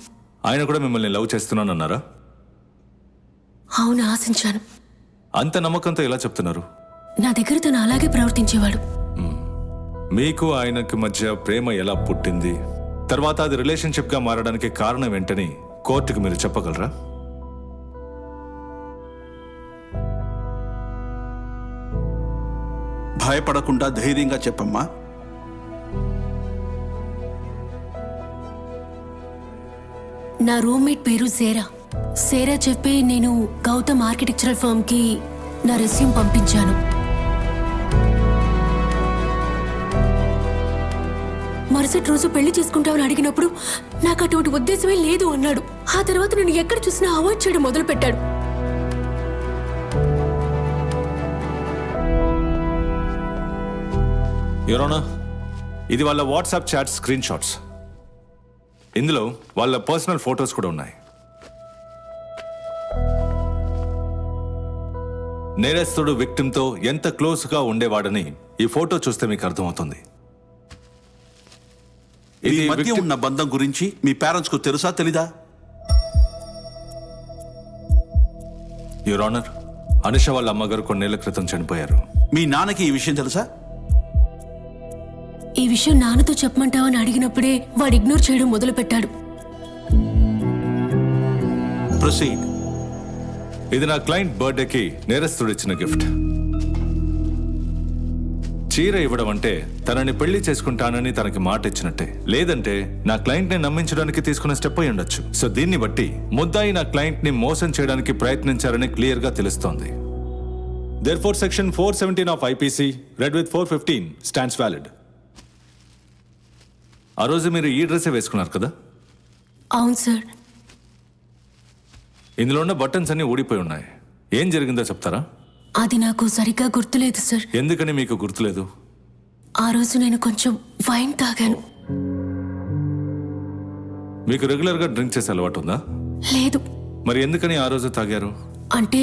ఆయన కూడా మిమ్మల్ని లవ్ చేస్తున్నానన్నారా? అవును, ఆశించాను. అంత నమ్మకంతో ఎలా చెప్తున్నారు? నా దగ్గర తను అలాగే ప్రవర్తించేవాడు. మీకు ఆయనకి మధ్య ప్రేమ ఎలా పుట్టింది, తర్వాత అది రిలేషన్షిప్గా మారడానికి కారణం ఏంటని కోర్టుకు మీరు చెప్పగలరా? భయపడకుండా ధైర్యంగా చెప్పమ్మా. నా రూమ్మేట్ పేరు సేరా. సేరా చెప్పి నేను గౌతమ్ ఆర్కిటెక్చరల్ ఫర్మ్ కి నా రెస్యూమ్ పంపించాను. మరుసటి రోజు పెళ్లి చేసుకుంటామని అడిగినప్పుడు నాకు అటువంటి ఉద్దేశమే లేదు అన్నాడు. ఆ తర్వాత నేను ఎక్కడ చూసినా అవాయిడ్ చేయడం మొదలు పెట్టాడు. యువర్ ఇది వాళ్ళ వాట్సాప్ చాట్ స్క్రీన్ షాట్స్. ఇందులో వాళ్ళ పర్సనల్ ఫొటోస్ కూడా ఉన్నాయి. నేరస్తుడు విక్టిమ్తో ఎంత క్లోజ్గా ఉండేవాడని ఈ ఫోటో చూస్తే మీకు అర్థమవుతుంది. ఈ మధ్య ఉన్న బంధం గురించి మీ పేరెంట్స్ కు తెలుసా తెలీదా? యువర్ ఆనర్, అనుష వాళ్ళ అమ్మగారు కొన్నేళ్ల క్రితం చనిపోయారు. మీ నాన్నకి ఈ విషయం తెలుసా? ఈ విషయం నాన్నతో చెప్పమంటావని అడిగినప్పుడే వాడు ఇగ్నోర్ చేయడం మొదలు పెట్టాడు. ప్రొసీడ్. ఇది నా క్లయింట్ బర్త్డేకి నేరస్తుడు ఇచ్చిన గిఫ్ట్. చీర ఇవ్వడం అంటే తనని పెళ్లి చేసుకుంటానని తనకి మాట ఇచ్చినట్టే, లేదంటే నా క్లయింట్ ని నమ్మించడానికి తీసుకున్న స్టెప్ అయి ఉండొచ్చు. సో దీన్ని బట్టి ముద్దాయి నా క్లయింట్ ని మోసం చేయడానికి ప్రయత్నించారని క్లియర్ గా తెలుస్తోంది. Therefore section 417 of IPC red with 415 stands valid. ఆ రోజు మీరు ఈ డ్రెస్సే వేసుకున్నారు కదా? అవును సార్. ఇందులో ఉన్న బటన్స్ అన్ని ఊడిపోయి ఉన్నాయి. ఏం జరిగిందో చెప్తారా? అది నాకు సరిగ్గా గుర్తులేదు సార్. ఎందుకని మీకు గుర్తులేదు? ఆ రోజు నేను కొంచెం వైన్ తాగాను. మీకు రెగ్యులర్ గా డ్రింక్ చేసే అలవాటు ఉందా? లేదు. మరి ఎందుకని ఆ రోజు తాగారు? అంటే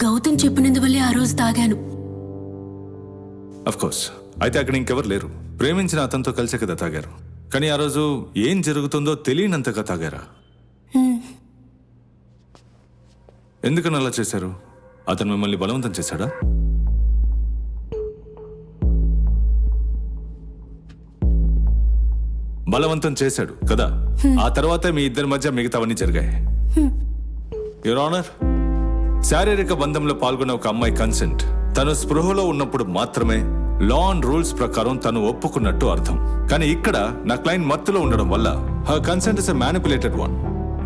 గౌతమ్ చెప్పినందువల్లే ఆ రోజు తాగాను. Of course. అయితే అక్కడ ఇంకెవరు లేరు. ప్రేమించిన అతనితో కలిసే కదా తాగారు. కానీ ఆ రోజు ఏం జరుగుతుందో తెలియనంతగా తాగారా? ఎందుకని అలా చేశారు? అతను మిమ్మల్ని బలవంతం చేశాడా? బలవంతం చేశాడు కదా. ఆ తర్వాత మీ ఇద్దరి మధ్య మిగతావన్నీ జరిగాయి. యువర్ ఆనర్, శారీరక బంధంలో పాల్గొన్న ఒక అమ్మాయి కన్సెంట్ తను స్పృహలో ఉన్నప్పుడు మాత్రమే లా అండ్ రూల్స్ ప్రకారం తను ఒప్పుకున్నట్టు అర్థం. కానీ ఇక్కడ నా క్లయింట్ మత్తులో ఉండడం వల్ల her consent is a manipulated one.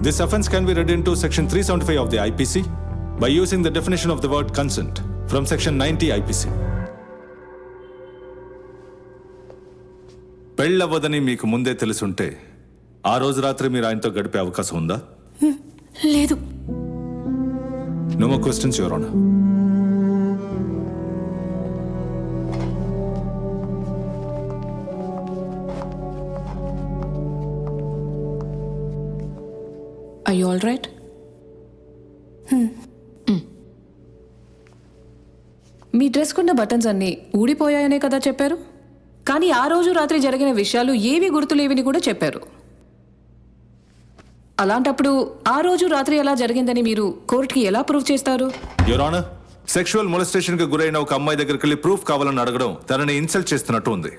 This offense can be read into section 375 of the IPC by using the definition of the word consent from section 90 IPC. పెళ్ళవదని మీకు ముందే తెలుసుంటే ఆ రోజు రాత్రి మీరు ఆయనతో గడిపే అవకాశం ఉందా? లేదు. No more questions, Your Honor. Are you all right? Me dress కున్న బటన్స్ అన్నీ ఊడిపోయాయనే కదా చెప్పారు. కానీ ఆ రోజు రాత్రి జరిగిన విషయాలు ఏవి గుర్తులేవిని కూడా చెప్పారు. అలాంటప్పుడు ఆ రోజు రాత్రి ఎలా జరిగిందని మీరు కోర్టుకి ఎలా ప్రూవ్ చేస్తారు? యువర్ ఆనర్, సెక్షువల్ మొలెస్టేషన్ కి గురైన ఒక అమ్మాయి దగ్గరికి వెళ్ళి ప్రూఫ్ కావాలని అడగడం తనని ఇన్సల్ట్ చేస్తున్నట్టు ఉంది.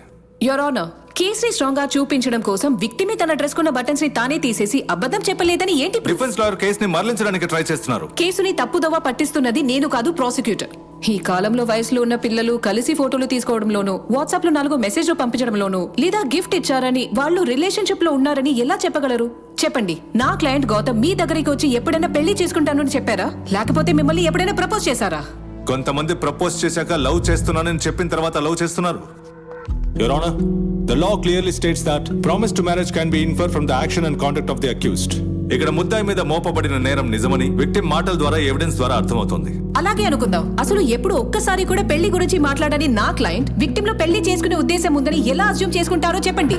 యువర్ ఆనర్, కేసుని స్ట్రాంగ్ గా చూపించడం కోసం విక్టిమి తన డ్రెస్ కున్న బటన్స్ ని తానే తీసేసి అబద్ధం చెప్పలేదని ఏంటి? డిఫెన్స్ లాయర్ కేసుని మరలించడానికి ట్రై చేస్తున్నారు. కేసుని తప్పుదోవ పట్టిస్తున్నది నేను కాదు, ప్రాసిక్యూటర్. ఈ కాలంలో వయసులో ఉన్న పిల్లలు కలిసి ఫోటోలు తీసుకోవడంలోనూ, వాట్సాప్ లో 4 మెసేజ్లు పంపించడంలోనూ, లేదా గిఫ్ట్ ఇచ్చారని వాళ్ళు రిలేషన్షిప్ లో ఉన్నారని ఎలా చెప్పగలరు? చెప్పండి. నా క్లయింట్ గౌతమ్ మీ దగ్గరికి వచ్చి ఎప్పుడైనా పెళ్లి చేసుకుంటాను అని చెప్పారా? లేకపోతే మిమ్మల్ని ఎప్పుడైనా ప్రపోజ్ చేశారా? కొంతమంది ప్రపోజ్ చేశాక లవ్ చేస్తున్నానని చెప్పిన తర్వాత లవ్ చేస్తున్నారు. Your honour, the law clearly states that promise to marriage can be inferred from the action and conduct of the accused. ఇక్కడ ముద్దాయి మీద మోపబడిన నేరం నిజమని విక్టిమ్ మాటల ద్వారా, ఎవిడెన్స్ ద్వారా అర్థమవుతుంది. అలాగే అనుకుందాం. అసలు ఎప్పుడు ఒక్కసారి కూడా పెళ్లి గురించి మాట్లాడని నా క్లయింట్ విక్టిమ్ లో పెళ్లి చేసుకునే ఉద్దేశం ఉందని ఎలా అస్యూమ్ చేసుకుంటారో చెప్పండి.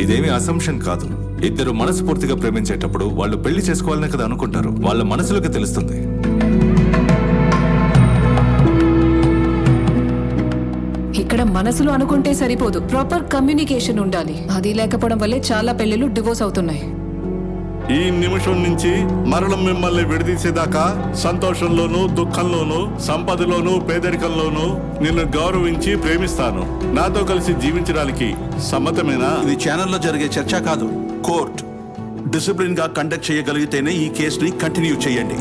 ఇదేమీ అసంప్షన్ కాదు. ఇద్దరు మనస్ఫూర్తిగా ప్రేమించేటప్పుడు వాళ్ళు పెళ్లి చేసుకోవాలని కదా అనుకుంటారు. వాళ్ళ మనసులోకి తెలుస్తుంది. ఇక్కడ మనసులో అనుకుంటే సరిపోదు, ప్రాపర్ కమ్యూనికేషన్ ఉండాలి. అది లేకపోవడం వల్లే చాలా పెళ్లిళ్ళు డివోర్స్ అవుతున్నాయి. ఈ నిమిషం నుంచి మరణం మిమ్మల్ని విడదీసేదాకా సంతోషంలోనూ, దుఃఖంలోనూ, సంపదలోనూ, పేదరికంలోనూ నిన్ను గౌరవించి ప్రేమిస్తాను. నాతో కలిసి జీవించడానికి సమ్మతమేనా? ఇది ఛానల్లో జరిగే చర్చ కాదు, కోర్ట్. డిసిప్లిన్ గా కండక్ట్ చేయగలిగితేనే ఈ కేసుని కంటిన్యూ చేయండి.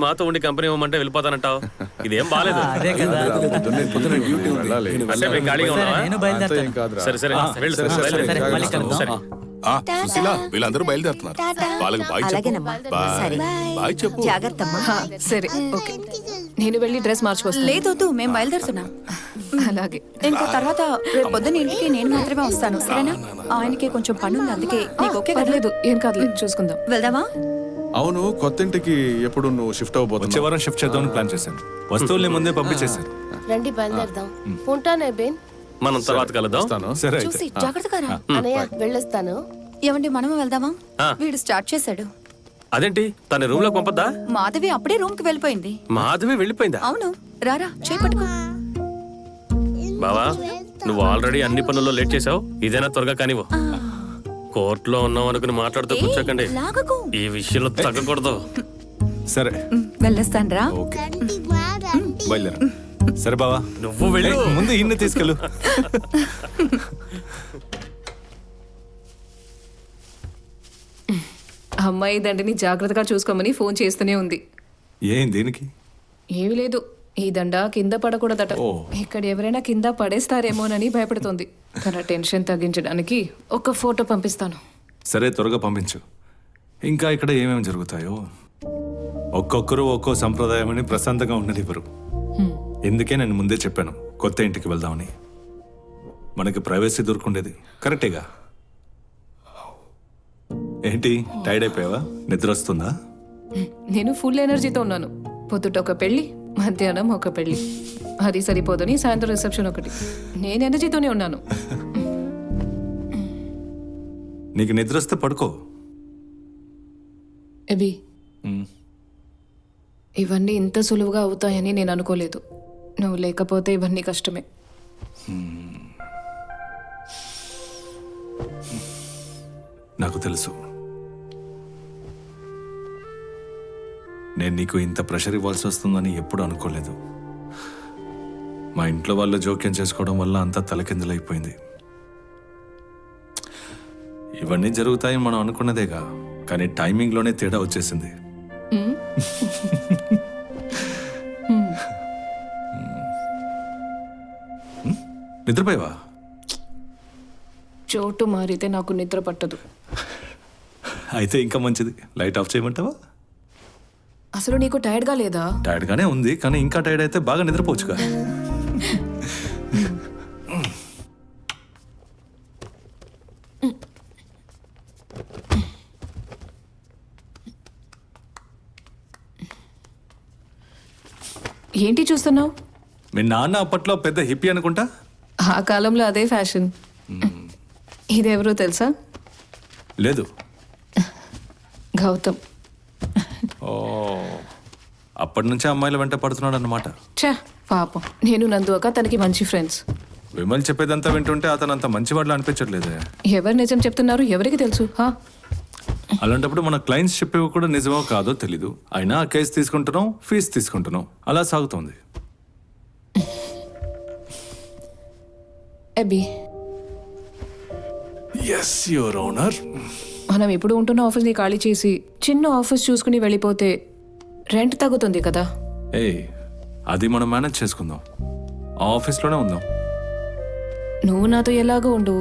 మాతో ఉండి కంపెనీ ఇవ్వమంటే వెళ్ళిపోతానంటావు. ఇదేం బాలేదు. సరే సరే వెళ్ళు, సరే. సుశీల, వీళ్ళందరూ బయలుదేరుతున్నారు. వాళ్ళకి బాయ్ చెప్పు. బాయ్ చెప్పు. సరే, ఓకే. నేను వెళ్ళి డ్రెస్ మార్చుకొస్తాను. లేదు, మేము బయలుదేరుతున్నాం. అలాగే. ఇంకా తర్వాత రేపు పొద్దున్న ఇంటికి నేను మాత్రమే వస్తాను, సరేనా? ఆయనకి కొంచెం పని ఉంది, అందుకే నీకు ఓకే కదా? లేదు, ఏం కాదులేదు, చూసుకుందాం. వెళ్దామా? అవును, కొత్త ఇంటికి ఎప్పుడు నువ్వు షిఫ్ట్ వచ్చే అవ్వబోతున్నావు? వారం షిఫ్ట్ చేద్దామని ప్లాన్ చేశాను. వస్తువుల్ని ముందే పంపించేశాను. రండి బయలుదేరదాం. ఉంటానే బేన్. మనం తర్వాత కలుద్దాం. సరే అయితే. చూసి జాగ్రత్తగా రా. అన్నయ్య వెళ్ళొస్తాను. ఏమండి, మనము వెళ్దామా? వీడు స్టార్ట్ చేశాడు. అదేంటి, తన రూమ్ లోకి పంపద్దా? మాధవి అప్పుడే రూమ్ కి వెళ్ళిపోయింది. మాధవి వెళ్ళిపోయిందా? అవును, రారా చేపట్టుకో. బావా, నువ్వు ఆల్రెడీ అన్ని పనుల్లో లేట్ చేసావు. ఇదేనా త్వరగా కానివ్వు. కోర్టులో ఉన్నాం అనుకుని మాట్లాడుతూ కూర్చోకండి. ఈ విషయంలో తగ్గకూడదు. సరే, వెళ్ళొస్తాను రా. బయలుదేరా. సరే బావా, నువ్వు వెళ్ళు. ముందు ఇన్ని తీసుకెళ్ళు. అమ్మాయి దండని జాగ్రత్తగా చూసుకోమని ఫోన్ చేస్తూనే ఉంది. ఏం దేనికి? ఏమీ లేదు, ఈ దండ కింద పడకూడదట. ఇక్కడ ఎవరైనా కింద పడేస్తారేమోనని భయపడుతోంది. తన టెన్షన్ తగ్గించడానికి ఒక ఫోటో పంపిస్తాను. సరే, త్వరగా పంపించు. ఇంకా ఇక్కడ ఏమేమి జరుగుతాయో. ఒక్కొక్కరు ఒక్కో సంప్రదాయం అని ప్రశాంతంగా ఉండనివ్వరు. ఎందుకే నేను ముందే చెప్పాను కొత్త ఇంటికి వెళ్దామని. మనకి ప్రైవసీ దొరుకుండేది. కరెక్టేగా? ఏంటి, టైర్డ్ అయిపోయావా? నిద్ర వస్తుందా? నేను ఫుల్ ఎనర్జీతో ఉన్నాను. పొద్దుట ఒక పెళ్లి, మధ్యాహ్నం ఒక పెళ్లి, అది సరిపోదని సాయంత్రం రిసెప్షన్ ఒకటి. నేను ఎనర్జీతోనే ఉన్నాను. నీకు నిద్ర వస్తే పడుకో. ఎబి, మ్. ఇవన్నీ ఇంత సులువుగా అవుతాయని నేను అనుకోలేదు. నువ్వు లేకపోతే ఇవన్నీ కష్టమే. నాకు తెలుసు. నేను నీకు ఇంత ప్రెషర్ ఇవ్వాల్సి వస్తుందని ఎప్పుడు అనుకోలేదు. మా ఇంట్లో వాళ్ళు జోక్యం చేసుకోవడం వల్ల అంతా తలకిందులైపోయింది. ఇవన్నీ జరుగుతాయి మనం అనుకున్నదేగా, కానీ టైమింగ్లోనే తేడా వచ్చేసింది. నిద్రపోయావా? చోటు మారితే నాకు నిద్ర పట్టదు. అయితే ఇంకా మంచిది. లైట్ ఆఫ్ చేయమంటావా? అసలు నీకు టైర్డ్గా లేదా? టైర్డ్గానే ఉంది, కానీ ఇంకా టైర్డ్ అయితే బాగా నిద్రపోవచ్చుగా. ఏంటి చూస్తున్నావు? మీ నాన్న అప్పట్లో పెద్ద హిప్పీ అనుకుంటా. ఆ కాలంలో అదే ఫ్యాషన్. ఇదెవరో తెలుసా? లేదు. గౌతమ్. ఓ, అప్పటి నుంచే అమ్మాయిల వెంట పడుతున్నాడు అన్నమాట. ఛా, పాపం. నేను నందు అక్క తనకి మంచి ఫ్రెండ్స్. విమల్ చెప్పేదంతా వింటుంటే అతను అంత మంచివాళ్ళు అనిపించట్లేదే. ఎవరు నిజం చెప్తున్నారు ఎవరికి తెలుసు? అలాంటప్పుడు మన క్లయింట్స్ చెప్పేవి కూడా నిజమో కాదో తెలీదు. అయినా ఆ కేసు తీసుకుంటున్నాం, ఫీజు తీసుకుంటున్నాం, అలా సాగుతోంది. ఎబి, ఎస్ యువర్ ఓనర్. మనం ఇప్పుడు ఉంటున్న ఆఫీస్ని ఖాళీ చేసి చిన్న ఆఫీస్ చూసుకుని వెళ్ళిపోతే రెంట్ తగ్గుతుంది కదా. అది మనం మేనేజ్ చేసుకుందాం. ఆ ఆఫీస్లోనే ఉందాం. నువ్వు నాతో ఎలాగో ఉండు.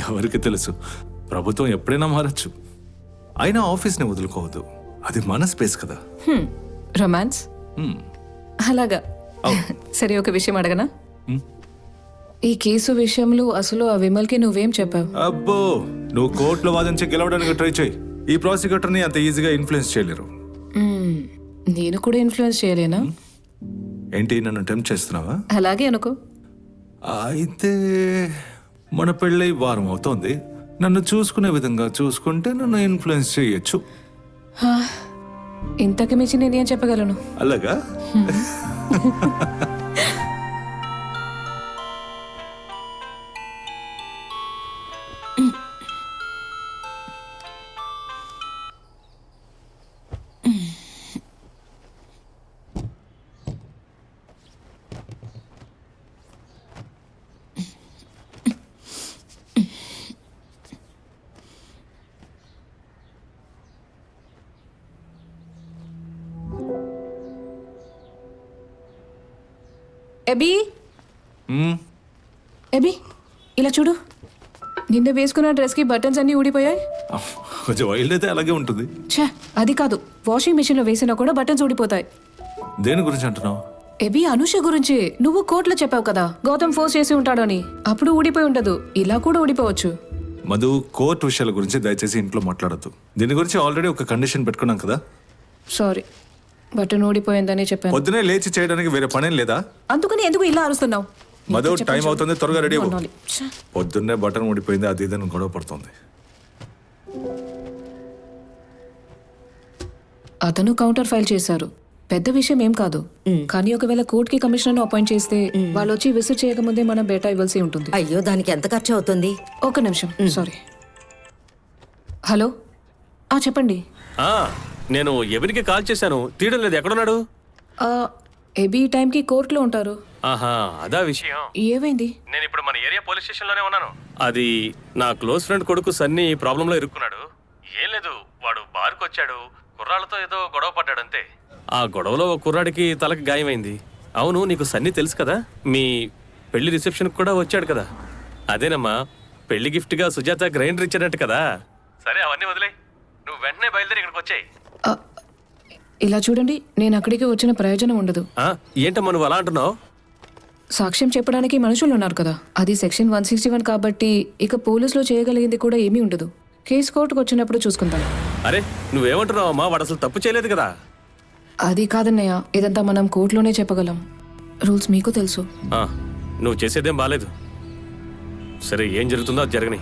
ఎవరికి తెలుసు, ప్రభుత్వం ఎప్పుడైనా మారచ్చు. అయినా ఆఫీస్ని వదులుకోవద్దు, అది మన స్పేస్ కదా. రొమాన్స్ అలాగా. సరే, ఒక విషయం అడగనా? ఈ కేసు విషయంలో అసలు ఆ విమల్కి నువ్వేం చెప్పావు? అబ్బో, నువ్వు కోర్టులో వాదించి గెలవడానికి ట్రై చేయి. ఈ ప్రాసిక్యూటర్ని అంత ఈజీగా ఇన్ఫ్లుయెన్స్ చేయలేరు. నేను కూడా ఇన్ఫ్లుయెన్స్ చేయలేనా? ఏంటి, నన్ను టెంప్ట్ చేస్తున్నావా? అలాగే అనుకో. అయితే మన పెళ్ళై వారం అవుతోంది. నన్ను చూసుకునే విధంగా చూసుకుంటే నన్ను ఇన్ఫ్లుయెన్స్ చేయొచ్చు. ఇంతకు మించి నేనేం చెప్పగలను? అలాగా? ఎబి, ఎబి, ఇలా చూడు. నిన్న వేసుకున్న డ్రెస్కి బటన్స్ అన్నీ ఊడిపోయాయి. కొంచెం వైల్డ్ అయితే అలాగే ఉంటుంది. ఛా, అది కాదు. వాషింగ్ మెషిన్లో వేసినా కూడా బటన్స్ ఊడిపోతాయి. దేని గురించి అంటున్నావు? ఎబి, అనుష గురించి. నువ్వు కోర్టులో చెప్పావు కదా గౌతమ్ ఫోర్స్ చేసి ఉంటాడని. అప్పుడు ఊడిపోయి ఉండదు, ఇలా కూడా ఊడిపోవచ్చు. మధు, కోర్టు విషయాల గురించి దయచేసి ఇంట్లో మాట్లాడద్దు. దీని గురించి ఆల్రెడీ ఒక కండిషన్ పెట్టుకున్నాం కదా. సారీ, బటన్ ఊడిపోయిందని చెప్పాను. పొద్దునే లేచి చేయడానికి వేరే పనేం లేదా? అందుకని ఎందుకు ఇలా అరుస్తున్నావు? మధు, టైం అవుతుంది, త్వరగా రెడీ అవ్వు. పొద్దున్నే బటన్ ఊడిపోయింది, అది ఇదని గొడవ పడుతుంది. అతను కౌంటర్ ఫైల్ చేశారు. పెద్ద విషయం ఏం కాదు. కానీ ఒకవేళ కోర్టుకి కమిషనర్ను అపాయింట్ చేస్తే వాళ్ళు వచ్చి విసిట్ చేయకముందే మనం బేటా ఇవ్వాల్సి ఉంటుంది. అయ్యో, దానికి ఎంత ఖర్చు అవుతుంది? ఒక నిమిషం, సారీ. హలో, చెప్పండి. నేను ఎవరికి కాల్ చేశాను, తీయడం లేదు. ఎక్కడున్నాడు? ఎబీ టైంకి కోర్టులో ఉంటారు. ఆహా, అదా విషయం. ఏమైంది? నేను ఇప్పుడు మన ఏరియా పోలీస్ స్టేషన్ లోనే ఉన్నాను. అది నా క్లోజ్ ఫ్రెండ్ కొడుకు సన్నీ ప్రాబ్లంలో ఇరుక్కున్నాడు. ఏం లేదు, వాడు బార్కు వచ్చాడు, కుర్రాళ్ళతో ఏదో గొడవ పడ్డాడు అంతే. ఆ గొడవలో ఒక కుర్రాడికి తలకి గాయమైంది. అవును, నీకు సన్నీ తెలుసు కదా, మీ పెళ్లి రిసెప్షన్ కూడా వచ్చాడు కదా. అదేనమ్మా, పెళ్లి గిఫ్ట్ గా సుజాత గ్రైండర్ ఇచ్చాడంట కదా. సరే, అవన్నీ వదిలే, నువ్వు వెంటనే బయలుదేరి ఇక్కడికి వచ్చాయి. ఇలా చూడండి, నేను అక్కడికి వచ్చిన ప్రయోజనం ఉండదు. ఏంటమ్మా నువ్వు అలా అంటున్నావు? సాక్ష్యం చెప్పడానికి మనుషులు ఉన్నారు కదా. అది సెక్షన్ 161 కాబట్టి ఇక పోలీసులో చేయగలిగింది కూడా ఏమీ ఉండదు. కేసు కోర్టుకు వచ్చినప్పుడు చూసుకుంటాను. అరే, నువ్వేమంటున్నావమ్మా? వాడు అసలు తప్పు చేయలేదు కదా. అది కాదన్నయ్య, ఇదంతా మనం కోర్టులోనే చెప్పగలం. రూల్స్ మీకు తెలుసు. నువ్వు చేసేదేం బాలేదు. సరే, ఏం జరుగుతుందో అది జరగని.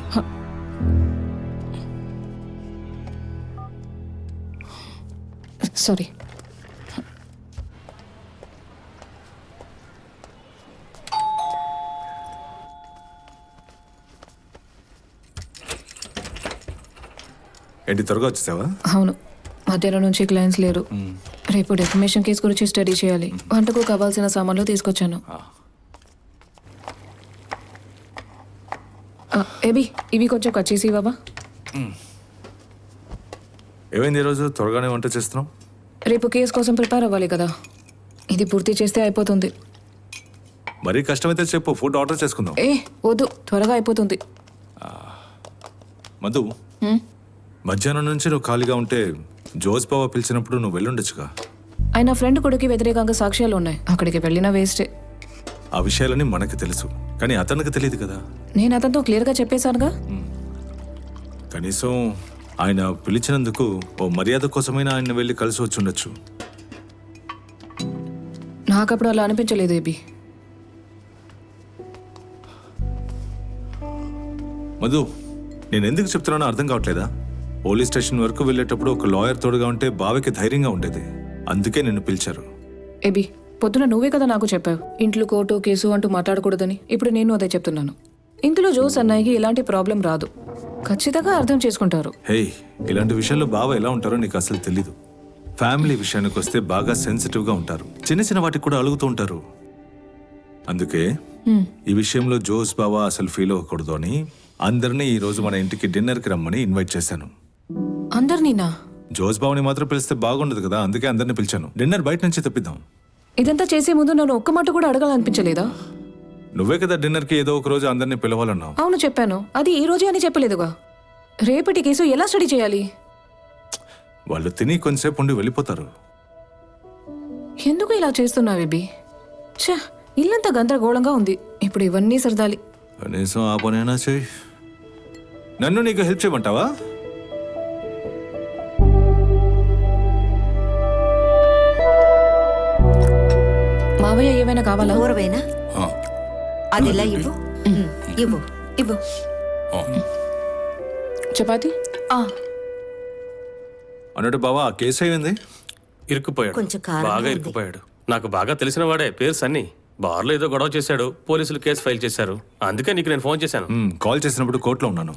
సారీ. ఏంటి త్వరగా వచ్చేసావా? అవును, మధ్యాహ్నం నుంచి క్లయింట్స్ లేరు. రేపు డెఫమేషన్ కేసు గురించి స్టడీ చేయాలి. వంటకు కావాల్సిన సామాన్లు తీసుకొచ్చాను. ఏబి, ఇవి కొంచెం కట్ చేసి బాబా. ఏమైంది ఈరోజు త్వరగానే వంట చేస్తున్నావు? రేపు కేసు కోసం ప్రిపేర్ అవ్వాలి కదా, ఇది పూర్తి చేస్తే అయిపోతుంది. మరీ కష్టమైతే చెప్పు, ఫుడ్ ఆర్డర్ చేసుకుందాం. వద్దు, త్వరగా అయిపోతుంది. మధు, మధ్యాహ్నం నుంచి నువ్వు ఖాళీగా ఉంటే జోస్ బావ పిలిచినప్పుడు నువ్వు వెళ్ళుండొచ్చుగా. ఆయన ఫ్రెండ్ కొడుకు వ్యతిరేకంగా సాక్ష్యాలు ఉన్నాయి, అక్కడికి వెళ్ళినా వేస్టే. ఆ విషయాలని మనకు తెలుసు, కానీ అతనికి తెలియదు కదా. నేను అతనితో క్లియర్గా చెప్పేశానుగా. కనీసం ఆయన పిలిచినందుకు ఓ మర్యాద కోసమైనా ఆయన వెళ్ళి కలిసి వచ్చి ఉండొచ్చు. నాకప్పుడు అలా అనిపించలేదు ఏబి. మధు, నేను ఎందుకు చెప్తున్నానో అర్థం కావట్లేదా? పోలీస్ స్టేషన్ వరకు వెళ్ళేటప్పుడు ఒక లాయర్ తోడుగా ఉంటే బావకి ధైర్యంగా ఉండేది, అందుకే నిన్ను పిలిచారు. ఏబి, పొద్దున నువ్వే కదా నాకు చెప్పావు ఇంట్లో కోర్టు కేసు అంటూ మాట్లాడకూడదని. ఇప్పుడు నేను అదే చెప్తున్నాను. ఇందులో జోస్ అన్నయ్యకి ఎలాంటి ప్రాబ్లం రాదు, ఖచ్చితంగా అర్థం చేసుకుంటారు. హే, ఇలాంటి విషయాల్లో బావ ఎలా ఉంటారో నీకు అసలు తెలీదు. ఫ్యామిలీ విషయానికి వస్తే బాగా సెన్సిటివ్గా ఉంటారు, చిన్న చిన్న వాటికి కూడా అలుగుతూ ఉంటారు. అందుకే ఈ విషయంలో జోస్ బావ అసలు ఫీల్ అవ్వకూడదు అని అందరినీ ఈ రోజు మన ఇంటికి డిన్నర్కి రమ్మని ఇన్వైట్ చేశాను. అందరినీనా? జోస్ బావని మాత్రం పిలిస్తే బాగుండదు కదా, అందుకే అందరినీ పిలిచాను. డిన్నర్ బయట నుంచి తెప్పిద్దాం. ఇదంతా చేసే ముందు నన్ను ఒక్క మాట కూడా అడగాలనిపించలేదా? నువ్వే కదా డిన్నర్కి ఏదో ఒక రోజు అందరినీ పిలవాలన్నావు. అవును చెప్పాను, అది ఈ రోజే అని చెప్పలేదుగా. రేపటి కేసు ఎలా స్టడీ చేయాలి? వాళ్ళు తిని కొంతసేపు ఉండి వెళ్ళిపోతారు. ఎందుకు ఇలా చేస్తున్నావు బేబీ? ఛా, ఇల్లంతా గందరగోళంగా ఉంది. ఇప్పుడు ఇవన్నీ సరదాలి. కనీసం ఆ పనైనా చేయి. నన్ను నీకు హెల్ప్ చేయమంటావా? మావయ్య ఏమైనా కావాలా? ఊరవేనా? అది ఇలా ఇవ్వు. ఇవ్వు ఇవ్వు. చపాతి. అన్నట్టు బావా, ఆ కేసు అయింది. ఇరుక్కుపోయాడు, కొంచెం కారంగా బాగా ఉంది. ఇరుక్కుపోయాడు. నాకు బాగా తెలిసిన వాడే, పేరు సన్నీ. బార్లో ఏదో గొడవ చేశాడు, పోలీసులు కేసు ఫైల్ చేశారు. అందుకే నీకు నేను ఫోన్ చేశాను. కాల్ చేసినప్పుడు కోర్టులో ఉన్నాను.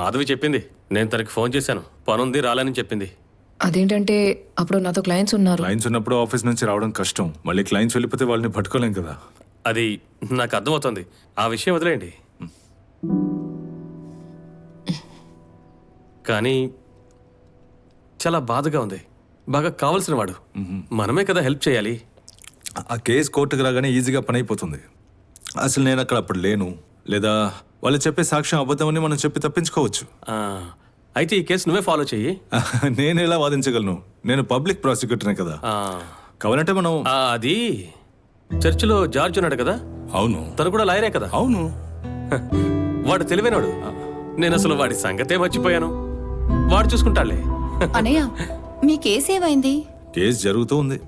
మాధవి చెప్పింది, నేను తనకి ఫోన్ చేశాను, పనుంది రాలని చెప్పింది. అదేంటంటే అప్పుడు నాతో క్లయింట్స్ ఉన్నారు. క్లయింట్స్ ఉన్నప్పుడు ఆఫీస్ నుంచి రావడం కష్టం, మళ్ళీ క్లయింట్స్ వెళ్ళిపోతే వాళ్ళని పట్టుకోలేం కదా. అది నాకు అర్థమవుతుంది, ఆ విషయం వదిలేయండి. కానీ చాలా బాధగా ఉంది. బాగా కావలసిన వాడు, మనమే కదా హెల్ప్ చేయాలి. ఆ కేసు కోర్టుకు రాగానే ఈజీగా పని అయిపోతుంది. అసలు నేను అక్కడ అప్పుడు లేను, లేదా వాళ్ళు చెప్పే సాక్ష్యం అబద్ధమని మనం చెప్పి తప్పించుకోవచ్చు. అయితే ఈ కేసు నువ్వే ఫాలో చెయ్యి. నేను ఎలా వాదించగలను? నేను పబ్లిక్ ప్రాసిక్యూటర్నే కదా. కావాలంటే మనం అది చర్చిలో జార్జ్ ఉన్నాడు కదా. అవును, తను కూడా లాయరే కదా. అవును, వాడు తెలివైనవాడు. నేను అసలు వాడి సంగతే మర్చిపోయాను. వాడు చూసుకుంటాడులే. అనయ్య, మీ కేసు ఏమైంది? కేసు జరుగుతూ ఉంది.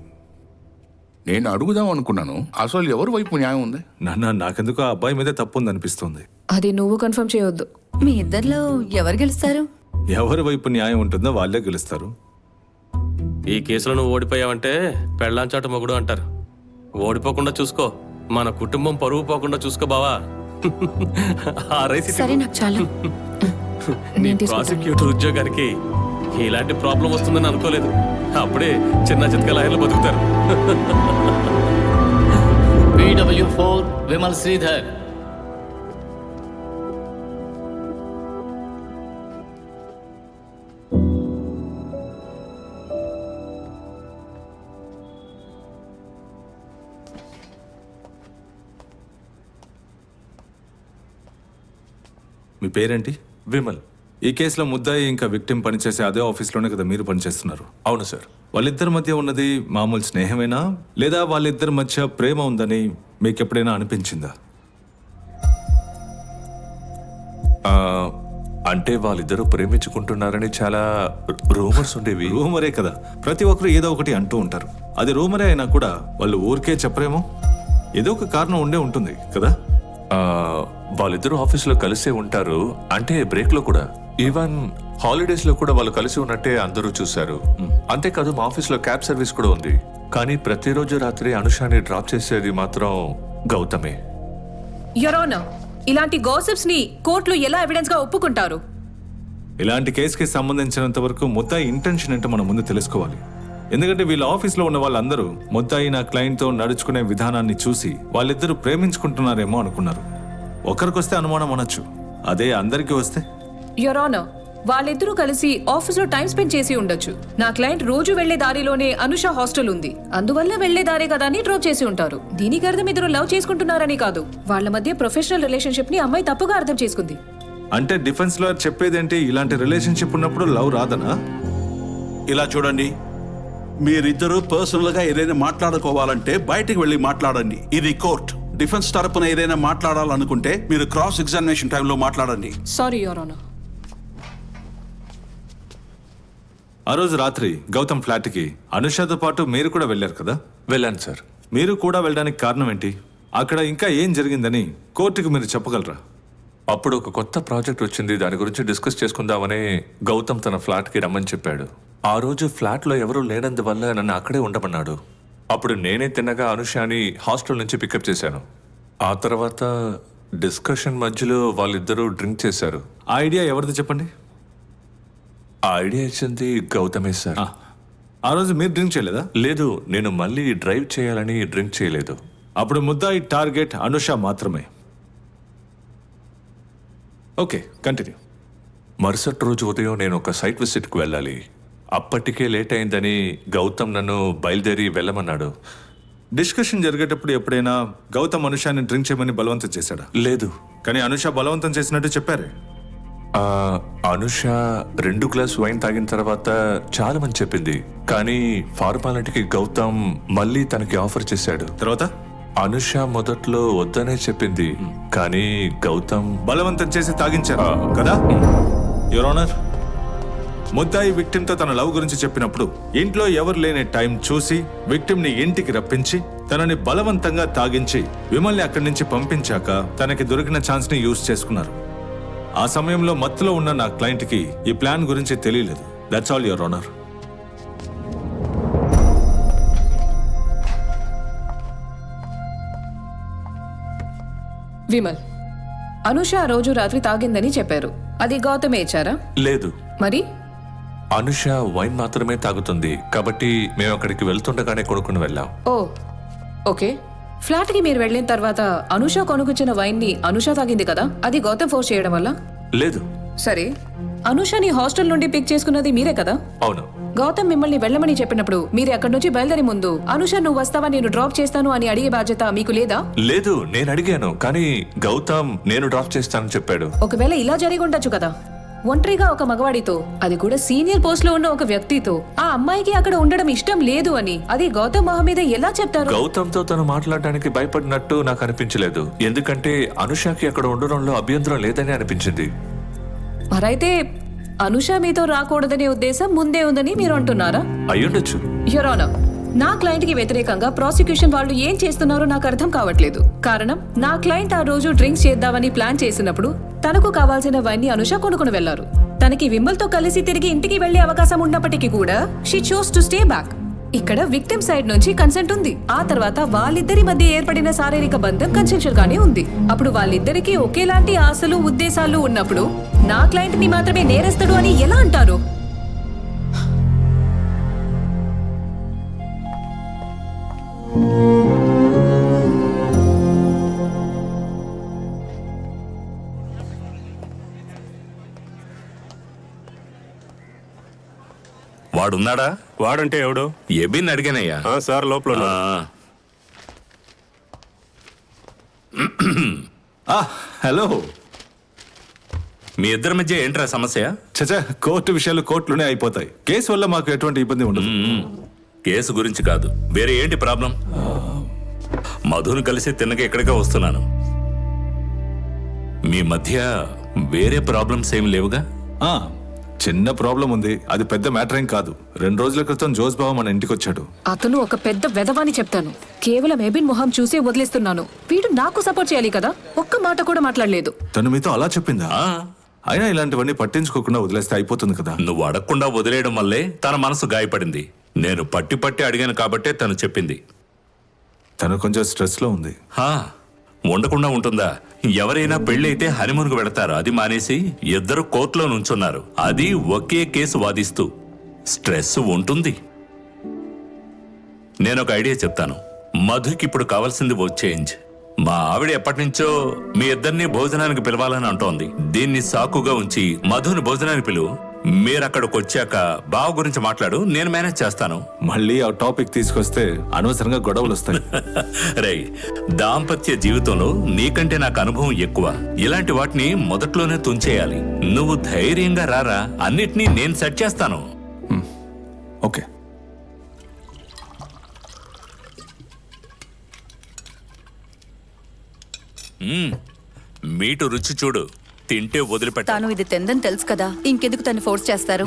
నేను అడుగుదాం అనుకున్నాను, అసలు ఎవరి వైపు న్యాయం ఉంది? నాకెందుకు ఆ అబ్బాయి మీద తప్పు ఉంది అనిపిస్తుంది. అది నువ్వు కన్ఫర్మ్ చేయొద్దు. మీ ఇద్దరిలో ఎవరు గెలుస్తారు? ఎవరి వైపు న్యాయం ఉంటుందో వాళ్ళే గెలుస్తారు. ఈ కేసులో నువ్వు ఓడిపోయావంటే పెళ్ళాంచాట మొగుడు అంటారు. ఓడిపోకుండా చూసుకో, మన కుటుంబం పరువు పోకుండా చూసుకో బావా. ఆ రైస్ సరే, నాకు చాలా. నీ ప్రాసిక్యూటర్ ఉద్యోగానికి ఇలాంటి ప్రాబ్లం వస్తుందని అనుకోలేదు. అప్పుడే చిన్న చితక లాయర్లు బతుకుతారు. PW4 విమల్ శ్రీధర్. మీ పేరేంటి? విమల్. ఈ కేసులో ముద్దాయి ఇంకా విక్టిమ్ పనిచేసే అదే ఆఫీస్లోనే కదా మీరు పనిచేస్తున్నారు? అవును సార్. వాళ్ళిద్దరి మధ్య ఉన్నది మామూలు స్నేహమేనా, లేదా వాళ్ళిద్దరి మధ్య ప్రేమ ఉందని మీకు ఎప్పుడైనా అనిపించిందా? అంటే వాళ్ళిద్దరూ ప్రేమించుకుంటున్నారని చాలా రూమర్స్ ఉండేవి. రూమరే కదా, ప్రతి ఒక్కరు ఏదో ఒకటి అంటూ ఉంటారు. అది రూమరే అయినా కూడా వాళ్ళు ఊరికే చెప్పరేమో, ఏదో ఒక కారణం ఉండే ఉంటుంది కదా. వాళ్ళిద్దరూ ఆఫీస్లో కలిసే ఉంటారు, అంటే బ్రేక్ లో కూడా, ఈవెన్ హాలిడేస్ లో కూడా వాళ్ళు కలిసి ఉన్నట్టే అందరూ చూశారు. అంతేకాదు మా ఆఫీస్లో క్యాబ్ సర్వీస్ కూడా ఉంది. కానీ ప్రతిరోజు రాత్రి అనుషాని డ్రాప్ చేసేది మాత్రం గౌతమే. యువర్ ఆనర్, ఇలాంటి గాసిప్స్ ని కోర్టులో ఎలా ఎవిడెన్స్ గా ఒప్పుకుంటారు? ఇలాంటి కేసుకి సంబంధించినంత వరకు ముద్దాయి ఇంటెన్షన్ ఏంటో మనం ముందు తెలుసుకోవాలి. ఎందుకంటే వీళ్ళ ఆఫీస్లో ఉన్న వాళ్ళందరూ ముద్దాయి నా క్లయింట్తో నడుచుకునే విధానాన్ని చూసి వాళ్ళిద్దరూ ప్రేమించుకుంటున్నారేమో అనుకున్నారు. ఒకరికొస్తే అనుమానం అనొచ్చు, అదే అందరికీ వస్తే? యువర్ ఆనర్, వాళ్ళిద్దరూ కలిసి ఆఫీస్లో టైం స్పెండ్ చేసి ఉండొచ్చు. నా క్లయింట్ రోజు వెళ్లే దారిలోనే అనుష హాస్టల్ ఉంది, అందువల్ల వెళ్లే దారే కదా అని డ్రాప్ చేసి ఉంటారు. దీనికి అర్థం ఇద్దరు లవ్ చేసుకుంటున్నారని కాదు, వాళ్ళ మధ్య ప్రొఫెషనల్ రిలేషన్షిప్ ని అమ్మాయి తప్పుగా అర్థం చేసుకుంది. అంటే డిఫెన్స్ లాయర్ చెప్పేదేంటి, ఇలాంటి రిలేషన్షిప్ ఉన్నప్పుడు లవ్ రాదనా? ఇలా చూడండి, మీరిద్దరూ పర్సనల్ గా ఏదైనా మాట్లాడుకోవాలంటే బయటికి వెళ్ళి మాట్లాడండి. ఇది కోర్ట్. డిఫెన్స్ తరపున ఏదైనా మాట్లాడాలనుకుంటే మీరు క్రాస్ ఎగ్జామినేషన్ టైంలో మాట్లాడండి. Sorry your honour. ఆ రోజు రాత్రి గౌతమ్ ఫ్లాట్కి అనుషతో పాటు మీరు కూడా వెళ్ళారు కదా? వెళ్ళాను సార్. మీరు కూడా వెళ్ళడానికి కారణం ఏంటి? అక్కడ ఇంకా ఏం జరిగిందని కోర్టుకు మీరు చెప్పగలరా? అప్పుడు ఒక కొత్త ప్రాజెక్ట్ వచ్చింది, దాని గురించి డిస్కస్ చేసుకుందామని గౌతమ్ తన ఫ్లాట్కి రమ్మని చెప్పాడు. ఆ రోజు ఫ్లాట్లో ఎవరూ లేనందువల్ల నన్ను అక్కడే ఉండమన్నాడు. అప్పుడు నేనే తిన్నగా అనుషాని హాస్టల్ నుంచి పికప్ చేశాను. ఆ తర్వాత డిస్కషన్ మధ్యలో వాళ్ళిద్దరూ డ్రింక్ చేశారు. ఆ ఐడియా ఎవరిది చెప్పండి? ఆ ఐడియా ఇచ్చింది గౌతమే సార్. ఆ రోజు మీరు డ్రింక్ చేయలేదా? లేదు, నేను మళ్ళీ డ్రైవ్ చేయాలని డ్రింక్ చేయలేదు. అప్పుడు ముద్దాయి టార్గెట్ అనుష మాత్రమే. Okay, continue. మరుసటి రోజు ఉదయం నేను ఒక సైట్ విజిట్కి వెళ్ళాలి. అప్పటికే లేట్ అయిందని గౌతమ్ నన్ను బయలుదేరి వెళ్ళమన్నాడు. డిస్కషన్ జరిగేటప్పుడు ఎప్పుడైనా గౌతమ్ అనుషాని డ్రింక్ చేయమని బలవంతం చేశాడా? లేదు. కానీ అనుష బలవంతం చేసినట్టు చెప్పారే. అనుష 2 గ్లాస్ వైన్ తాగిన తర్వాత చాలా మంది చెప్పింది, కానీ ఫార్మాలిటీకి గౌతమ్ మళ్ళీ తనకి ఆఫర్ చేశాడు. తర్వాత అనుష మొదట్లో వద్దనే చెప్పింది, కానీ గౌతమ్ బలవంతం చేసి తాగించారు కదా? యువర్ ఆనర్, ముద్దాయి విక్టిమ్ తో తన లవ్ గురించి చెప్పినప్పుడు ఇంట్లో ఎవరు లేని టైం చూసి విక్టిమ్ ని ఇంటికి రప్పించి తనని బలవంతంగా తాగించి విమల్ని అక్కడి నుంచి పంపించాక తనకి దొరికిన ఛాన్స్ ని యూజ్ చేసుకున్నారు. ఆ సమయంలో మత్తులో ఉన్న నా క్లయింట్ కి ఈ ప్లాన్ గురించి తెలియలేదు. That's all your honour. Vimal, Anusha ఆ రోజు రాత్రి తాగిందని చెప్పారు, అది గౌతమే ఇచ్చారా? లేదు. మరి అనుష వైన్ మాత్రమే తాగుతుంది, కాబట్టి మేము అక్కడికి వెళ్తుండగానే కొనుక్కుని వెళ్ళాం. ఓ ఓకే. ఫ్లాట్ కి మీరు వెళ్ళిన తర్వాత అనుష కొనుకొచ్చిన వైన్ ని అనుష తాగింది కదా, అది గౌతమ్ ఫోర్స్ చేయడం వల్ల? లేదు. సరే, అనుషని హాస్టల్ నుండి పిక్ చేసుకున్నది మీరే కదా? అవును. గౌతమ్ మిమ్మల్ని వెళ్ళమని చెప్పినప్పుడు మీరు అక్కడి నుంచి బయలుదేరి ముందు అనుష నువ్వు వస్తావా, నేను డ్రాప్ చేస్తాను అని అడిగే బాధ్యత మీకు లేదా? లేదు, నేను అడిగాను, కానీ గౌతమ్ నేను డ్రాప్ చేస్తానని చెప్పాడు. ఒకవేళ ఇలా జరిగి ఉండొచ్చు కదా, ఒంటరిగా ఒక మగవాడితో, అది కూడా సీనియర్ పోస్ట్ లో ఉన్న ఒక వ్యక్తితో ఆ అమ్మాయికి అక్కడ ఉండడం ఇష్టం లేదు అని అది గౌతమ్ మొహం మీద ఎలా చెప్తారు? గౌతమ్ తో తను మాట్లాడడానికి భయపడినట్టు నాకు అనిపించలేదు, ఎందుకంటే అనుషకి అక్కడ ఉండడంలో అభ్యంతరం లేదని అనిపించింది. మరైతే అనుష మీతో రాకూడదనే ఉద్దేశం ముందే ఉందని మీరు అంటున్నారా? అయ్యుండొచ్చు. యువర్ ఆనర్, నా క్లయింట్ కి వ్యతిరేకంగా ప్రాసిక్యూషన్ వాళ్ళు ఏం చేస్తున్నారో నాకు అర్థం కావట్లేదు. కారణం, నా క్లయింట్ ఆ రోజు డ్రింక్స్ చేద్దామని ప్లాన్ చేసినప్పుడు తనకు కావాల్సిన వైన్ ని అనుష కొనుక్కుని వెళ్లారు. తనకి విమల్ తో కలిసి తిరిగి ఇంటికి వెళ్లే అవకాశం ఉన్నప్పటికీ కూడా she chose to stay back. ఇక్కడ విక్టిమ్ సైడ్ నుంచి కన్సెంట్ ఉంది. ఆ తర్వాత వాళ్ళిద్దరి మధ్య ఏర్పడిన శారీరక బంధం కన్సెన్షువల్ గానే ఉంది. అప్పుడు వాళ్ళిద్దరికి ఒకేలాంటి ఆశలు ఉద్దేశాలు ఉన్నప్పుడు నా క్లయింట్ ని మాత్రమే నేరస్తుడు అని ఎలా అంటారు? వాడున్నాడా? వాడంటే ఎవడు? ఎబిన్ అడిగానయ్యా. సార్ లోపల హలో, మీ ఇద్దరి మధ్య ఏంట్రా సమస్య? చచా, కోర్టు విషయాలు కోర్టులోనే అయిపోతాయి. కేసు వల్ల మాకు ఎటువంటి ఇబ్బంది ఉండదు. కేసు గురించి కాదు, వేరే ఏంటి ప్రాబ్లం? మధును కలిసి తిన్నగా ఎక్కడిగా వస్తున్నాను. మీ మధ్య వేరే ప్రాబ్లమ్స్ ఏం లేవుగా? ఆ, చిన్న ప్రాబ్లం ఉంది, అది పెద్ద మ్యాటర్ ఏం కాదు. 2 రోజుల క్రితం జోస్ బావ మన ఇంటికి వచ్చాడు. అతను ఒక పెద్ద వెధవాని చెప్తాను. కేవలం ఎబిన్ మొహం చూసే వదిలేస్తున్నాను. వీడు నాకు సపోర్ట్ చేయాలి కదా, ఒక్క మాట కూడా మాట్లాడలేదు. తను మీతో అలా చెప్పిందా? అయినా ఇలాంటివన్నీ పట్టించుకోకుండా వదిలేస్తే అయిపోతుంది కదా. నువ్వు అడగకుండా వదిలేయడం వల్లే తన మనసు గాయపడింది. నేను పట్టి పట్టి అడిగాను కాబట్టే తను చెప్పింది. తను కొంచెం స్ట్రెస్ లో ఉంది. ఉండకుండా ఉంటుందా? ఎవరైనా పెళ్ళైతే హనీమూన్కు వెళతారు, అది మానేసి ఇద్దరు కోర్టులో నుంచున్నారు, అది ఒకే కేసు వాదిస్తూ. స్ట్రెస్ ఉంటుంది. నేను ఒక ఐడియా చెప్తాను. మధుకి ఇప్పుడు కావాల్సింది ఓ చేంజ్. మా ఆవిడ ఎప్పటి నుంచో మీ ఇద్దరిని భోజనానికి పిలవాలని అంటోంది. దీన్ని సాకుగా ఉంచి మధుని భోజనానికి పిలువు. మీరక్కడికి వచ్చాక బావ గురించి మాట్లాడు, నేను మేనేజ్ చేస్తాను. మళ్ళీ ఆ టాపిక్ తీసుకొస్తే అనవసరంగా గొడవలు వస్తాయి. రే, దాంపత్య జీవితంలో నీకంటే నాకు అనుభవం ఎక్కువ. ఇలాంటి వాటిని మొదట్లోనే తుంచేయాలి. నువ్వు ధైర్యంగా రారా, అన్నిటినీ నేను సెట్ చేస్తాను. ఓకే. మీటు రుచి చూడు, తింటే వదిలిపెట్ట. తాను ఇది తిందని తెలుసు కదా, ఇంకెందుకు తను ఫోర్స్ చేస్తారు?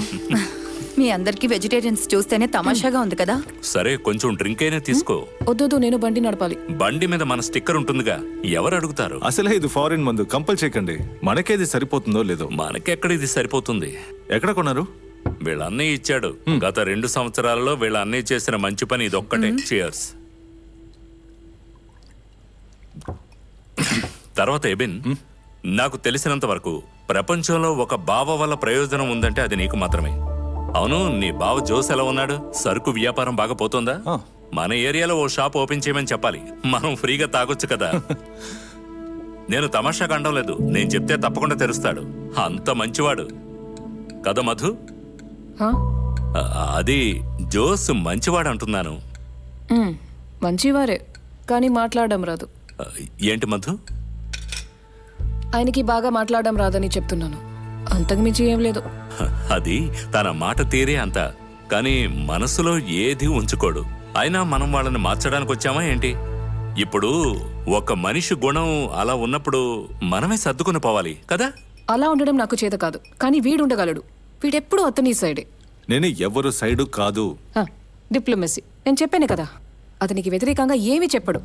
మీ అందరికి వెజిటేరియన్స్ చూస్తేనే తమాషాగా ఉంది కదా. సరే, కొంచెం డ్రింక్ అయినా తీసుకో. వద్దు, నేను బండి నడపాలి. బండి మీద మన స్టిక్కర్ ఉంటుందిగా, ఎవరు అడుగుతారు? అసలే ఇది ఫారిన్ మందు, కంపల్ చేయకండి. మనకేది సరిపోతుందో లేదో. మనకెక్కడ ఇది సరిపోతుంది? ఎక్కడ కొన్నారు? వీళ్ళ అన్నయ్య ఇచ్చాడు. గత 2 సంవత్సరాలలో వీళ్ళ అన్నయ్య చేసిన మంచి పని ఇదొక్కటే. చియర్స్. తర్వాత ఎబిన్, నాకు తెలిసినంత వరకు ప్రపంచంలో ఒక బావ వల్ల ప్రయోజనం ఉందంటే అది నీకు మాత్రమే. అవును, నీ బావ జోస్ ఎలా ఉన్నాడు? సరుకు వ్యాపారం బాగా పోతుందా? మన ఏరియాలో ఓ షాప్ ఓపెన్ చేయమని చెప్పాలి, మనం ఫ్రీగా తాగొచ్చు కదా. నేను తమాషాగా అనడం లేదు, నేను చెప్తే తప్పకుండా తెరుస్తాడు. అంత మంచివాడు కదా మధు? అది జోస్ మంచివాడు అంటున్నాను. మంచివారే, కానీ మాట్లాడడం రాదు. ఏంటి మధు? ఆయనకి బాగా మాట్లాడడం రాదని చెప్తున్నాను, అంతకుమించి ఏం లేదు. అది తన మాట తీరే అంత, కానీ మనసులో ఏది ఉంచుకోడు. అయినా మనం వాళ్ళని మార్చడానికి వచ్చామా ఏంటి? ఇప్పుడు ఒక మనిషి గుణం అలా ఉన్నప్పుడు మనమే సర్దుకుని పోవాలి కదా. అలా ఉండడం నాకు చేత కాదు, కానీ వీడు ఉండగలడు. వీడెప్పుడు అతని సైడే. నేను ఎవరు సైడు కాదు. డిప్లొమసీ, నేను చెప్పాను కదా, అతనికి వ్యతిరేకంగా ఏమీ చెప్పడు.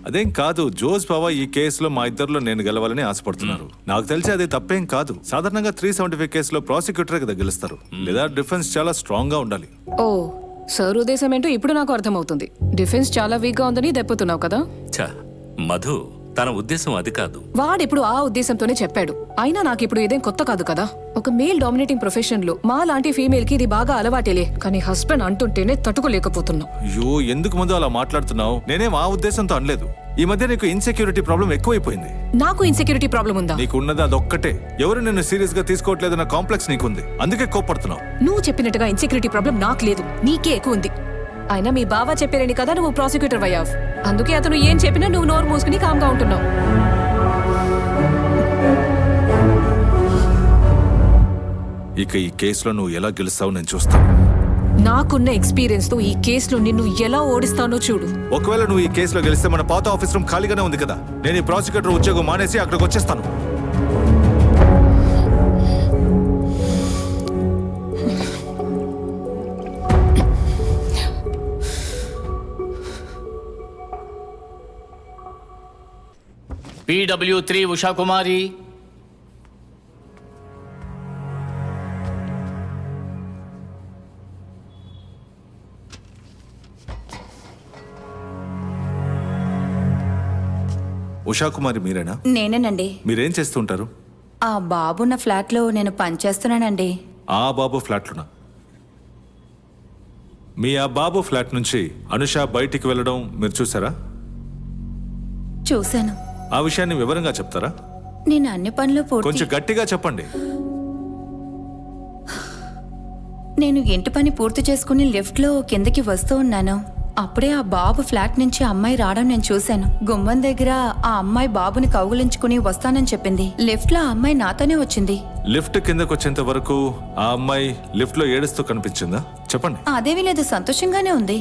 అదేం కాదు, జోస్ బావా ఈ కేసులో మా ఇద్దరిలో నేను గెలవాలని ఆశపడుతున్నారు. నాకు తెలిసి అది తప్పేం కాదు. సాధారణంగా 375 కేసులో ప్రాసిక్యూటర్ కదా గెలుస్తారు, లేదా డిఫెన్స్ చాలా స్ట్రాంగ్ గా ఉండాలి. ఓ, సార్ ఉద్దేశం ఏంటో ఇప్పుడు నాకు అర్థమవుతుంది. డిఫెన్స్ చాలా వీక్ గా ఉందని దెప్పుతున్నావు కదా. మధు, తన ఉద్దేశం అది కాదు. వాడిప్పుడు ఆ ఉద్దేశంతోనే చెప్పాడు. అయినా నాకు ఇప్పుడు ఇదేం కొత్త కాదు కదా. ఒక మేల్ డామినేటింగ్ ప్రొఫెషన్ లో మా లాంటి ఫీమేల్ కి ఇది బాగా అలవాటేలే, కానీ హస్బెండ్ అంటుంటేనే తట్టుకోలేకపోతున్నావు. అయ్యో, ఎందుకు ముందు అలా మాట్లాడుతున్నావు? నేనేం ఆ ఉద్దేశంతో అనలేదు. ఈ మధ్య నీకు ఇన్సెక్యూరిటీ ప్రాబ్లం ఎక్కువైపోయింది. నాకు ఇన్సెక్యూరిటీ ప్రాబ్లం ఉందా? నీకు ఉన్నది అదొక్కటే. ఎవరు నిన్ను సీరియస్ గా తీసుకోవట్లేదన్న కాంప్లెక్స్ నీకుంది, అందుకే కోప్పడుతున్నావు. నువ్వు చెప్పినట్టుగా ఇన్సెక్యూరిటీ ప్రాబ్లం నాకు లేదు, నీకే ఎక్కువ ఉంది. అయినా మీ బావ చెప్పారని కదా నువ్వు ప్రాసిక్యూటర్ అయ్యావు. అందుకే అతను ఏం చెప్పినా నువ్వు నోరు మూసుకుని కామ్గా ఉంటున్నావు. ఇక ఈ కేసులో నువ్వు ఎలా గెలుస్తావు నేను చూస్తాను. నాకున్న ఎక్స్పీరియన్స్ తో ఈ కేసులో నిన్ను ఎలా ఓడిస్తానో చూడు. ఒకవేళ నువ్వు ఈ కేసులో గెలిస్తే మన పాత ఆఫీస్ రూమ్ ఖాళీగానే ఉంది కదా. నేను ఈ ప్రాసిక్యూటర్ ఉద్యోగం మానేసి అక్కడికి వచ్చేస్తాను. PW3 ఉషా కుమారి. ఉషా కుమారి మీరేనా? నేనేనండి. మీరేం చేస్తుంటారు? ఆ బాబున్న ఫ్లాట్ లో నేను పనిచేస్తున్నానండి. ఆ బాబు ఫ్లాట్లోనా? మీ ఆ బాబు ఫ్లాట్ నుంచి అనుష బయటికి వెళ్ళడం మీరు చూసారా? చూశాను. ఆ విషయాన్ని వివరంగా చెప్తారా? నేను అన్ని పనులు కొంచెం గట్టిగా చెప్పండి. నేను ఇంటి పని పూర్తి చేసుకుని లిఫ్ట్ లో కిందకి వస్తూ ఉన్నాను. అప్పుడే ఆ బాబు ఫ్లాట్ నుంచి అమ్మాయి రావడం నేను చూశాను. గుమ్మం దగ్గర ఆ అమ్మాయి బాబుని కౌగులించుకుని వస్తానని చెప్పింది. లిఫ్ట్ లో ఆ అమ్మాయి నాతోనే వచ్చింది. లిఫ్ట్ కిందకు వచ్చేంత వరకు ఆ అమ్మాయి లిఫ్ట్ లో ఏడుస్తూ కనిపించిందా? చెప్పండి. అదేమీ లేదు, సంతోషంగానే ఉంది.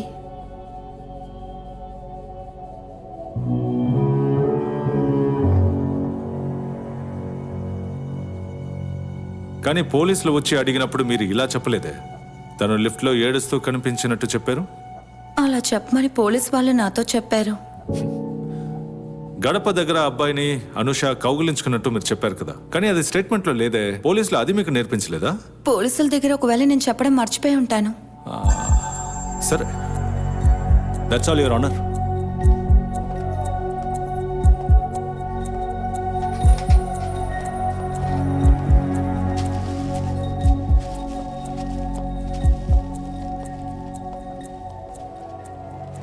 కానీ పోలీసులు వచ్చి అడిగినప్పుడు మీరు ఇలా చెప్పలేదే. తను లిఫ్ట్లో ఏడుస్తూ కనిపించినట్టు చెప్పారు. అలా చెప్పమని పోలీస్ వాళ్ళు నాతో చెప్పారు. గడప దగ్గర అబ్బాయిని అనుష కౌగిలించుకున్నట్టు మీరు చెప్పారు కదా, కానీ అది స్టేట్మెంట్లో లేదే. పోలీసులు అది మీకు నేర్పించలేదా? పోలీసుల దగ్గర ఒకవేళ నేను చెప్పడం మర్చిపోయి ఉంటాను. సరే, దట్స్ ఆల్ యువర్ ఆనర్.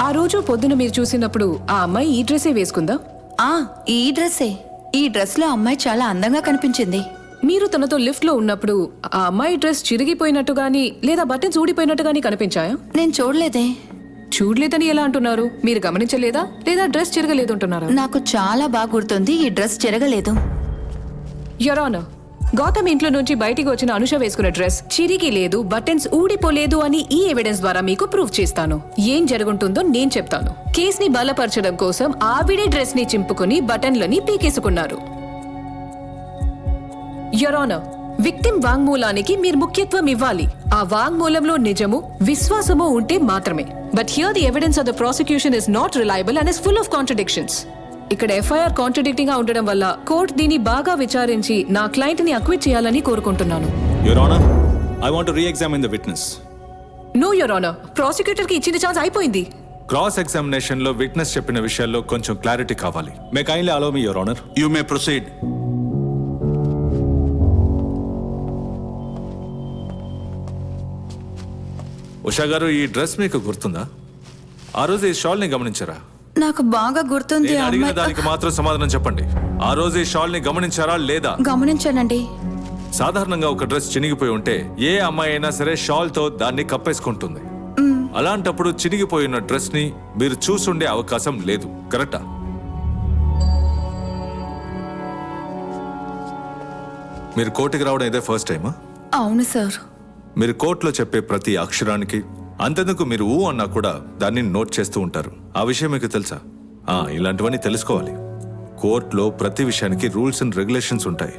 ఆ రోజు పొద్దున మీరు చూసినప్పుడు ఆ అమ్మాయి ఈ డ్రెస్సే వేసుకుందా? ఈ డ్రెస్సే. ఈ డ్రెస్ లో అమ్మాయి చాలా అందంగా కనిపించింది. మీరు తనతో లిఫ్ట్ లో ఉన్నప్పుడు ఆ అమ్మాయి డ్రెస్ చిరిగిపోయినట్టు గానీ లేదా బటన్స్ ఊడిపోయినట్టు గానీ కనిపించాయా? నేను చూడలేదే. చూడలేదని ఎలా అంటున్నారు? మీరు గమనించలేదా లేదా డ్రెస్ చిరగలేదు అంటున్నారా? నాకు చాలా బాగా గుర్తుంది, ఈ డ్రెస్ చిరగలేదు. యువర్ ఆనర్, గౌతమ్ ఇంట్లో నుంచి బయటికి వచ్చిన అనుష వేసుకున్న డ్రెస్ చిరిగి లేదు, బటన్స్ ఊడిపోలేదు అని ఈ ఎవిడెన్స్ ద్వారా మీకు ప్రూవ్ చేస్తాను. ఏం జరుగుంటుందో నేను చెప్తాను. కేసుని బలపరచడం కోసం ఆవిడే డ్రెస్ ని చింపుకుని బటన్లని పీకేసుకున్నారు. యువర్ ఆనర్, విక్టిమ్ వాంగ్మూలానికి మీరు ముఖ్యత్వం ఇవ్వాలి. ఆ వాంగ్మూలంలో నిజము, విశ్వాసము ఉంటే మాత్రమే. But here the evidence of the prosecution is not reliable and is full of contradictions. ఇక్కడ ఎఫ్ఐఆర్ కాంట్రడిక్టింగ్ గా ఉండడం వల్ల కోర్టు దీన్ని బాగా విచారించి నా క్లయింట్ ని అక్విట్ చేయాలని కోరుకుంటున్నాను. Your honour, I want to re-examine the witness. No your honour, prosecutor కి ఇచ్చిన ఛాన్స్ అయిపోయింది. క్రాస్ ఎగ్జామినేషన్ లో విట్నెస్ చెప్పిన విషయాల్లో కొంచెం క్లారిటీ కావాలి. May kindly allow me your honour. You may proceed. Usha garu, ఈ డ్రెస్ మీకు గుర్తుందా? ఆ రోజు ఈ షాల్ ని గమనించారా? నాకు బాగా గుర్తుంది. నేను అడిగిన దానికి మాత్రం సమాధానం చెప్పండి. ఆ రోజు ఈ షాల్ ని గమనించారా లేదా? గమనించానండి. సాధారణంగా ఒక డ్రెస్ చినిగిపోయి ఉంటే ఏ అమ్మాయి అయినా సరే షాల్ తో దాన్ని కప్పేసుకుంటుంది. అలాంటప్పుడు చినిగిపోయిన డ్రెస్ ని మీరు చూసుండే అవకాశం లేదు, కరెక్టా? మీరు కోర్టుకి రావడం ఇదే ఫస్ట్ టైమా? అవును సార్. మీరు కోర్టులో చెప్పే ప్రతి అక్షరానికి అంతెందుకు మీరు ఊ అన్నా కూడా దాన్ని నోట్ చేస్తూ ఉంటారు. ఆ విషయం మీకు తెలుసా? ఇలాంటివన్నీ తెలుసుకోవాలి. కోర్టులో ప్రతి విషయానికి రూల్స్ అండ్ రెగ్యులేషన్స్ ఉంటాయి.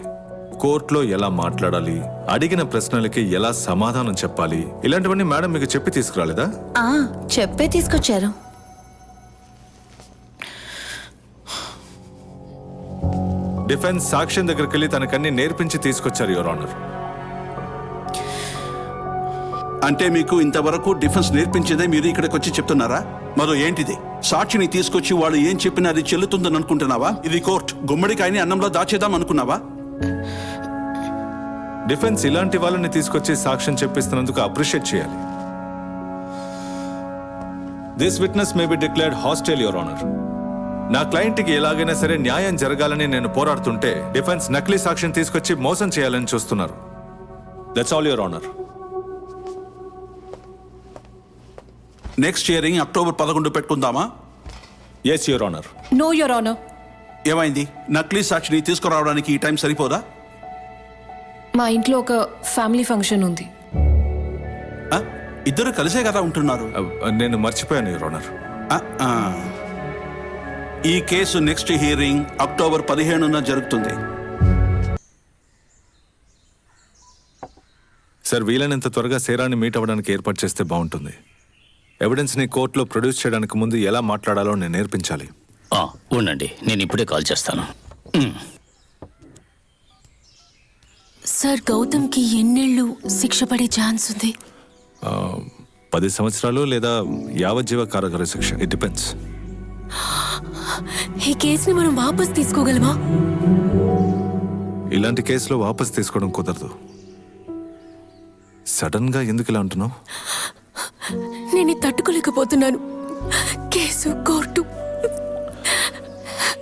కోర్టులో ఎలా మాట్లాడాలి, అడిగిన ప్రశ్నలకి ఎలా సమాధానం చెప్పాలి, ఇలాంటివన్నీ మేడం మీకు చెప్పి తీసుకురాలేదా? చెప్పే తీసుకొచ్చారు. డిఫెన్స్ సాక్ష్యం దగ్గరికి వెళ్ళి తనకన్నీ నేర్పించి తీసుకొచ్చారు యువర్ ఆనర్. అంటే మీకు ఇంతవరకు డిఫెన్స్ నేర్పించేదే మీరు ఇక్కడికి వచ్చి చెప్తున్నారా? మరో ఏంటిది? సాక్షిని తీసుకొచ్చి వాళ్ళు ఏం చెప్పినా అది చెల్లుతుందని అనుకుంటున్నావా? ఇది కోర్టు. గుమ్మడికాయని అన్నంలో దాచేద్దాం అనుకున్నావా? డిఫెన్స్ ఇలాంటి వాళ్ళని తీసుకొచ్చి సాక్ష్యం చెప్పిస్తున్నందుకు అప్రిషియేట్ చేయాలి. This witness may be declared hostile your honour. నా క్లయింట్కి ఎలాగైనా సరే న్యాయం జరగాలని నేను పోరాడుతుంటే డిఫెన్స్ నకిలీ సాక్ష్యం తీసుకొచ్చి మోసం చేయాలని చూస్తున్నారు. That's all your honour. Next hearing October 11 పెట్టుకుందామా? Yes your honour. No your honour. ఏమైంది? నకిలీ సాక్షిని తీసుకురావడానికి ఈ టైం సరిపోదా? మా ఇంట్లో ఒక ఫ్యామిలీ ఫంక్షన్ ఉంది. ఇద్దరు కలిసే కదా ఉంటున్నారు. నేను మర్చిపోయాను యువర్ ఆనర్. ఈ కేసు నెక్స్ట్ హియరింగ్ అక్టోబర్ 15న జరుగుతుంది. సార్, వీలైనంత త్వరగా సేరాన్ని మీట్ అవ్వడానికి ఏర్పాటు చేస్తే బాగుంటుంది. ఎవిడెన్స్ని కోర్టులో ప్రొడ్యూస్ చేయడానికి ముందు ఎలా మాట్లాడాలో నేను నేర్పించాలి. ఉండండి, నేను ఇప్పుడే కాల్ చేస్తాను. సార్, గౌతమ్కి ఎన్నేళ్ళు శిక్ష పడే ఛాన్స్ ఉంది? 10 సంవత్సరాలు లేదా యావజ్జీవ కారాగార శిక్ష. It depends. ఈ కేసుని మనం వాపస్ తీసుకోగలమా? ఇలాంటి కేసులో వాపస్ తీసుకోవడం కుదరదు. సడన్ గా ఎందుకు ఇలా అంటున్నావు? నేను తట్టుకోలేకపోతున్నాను. Case, court.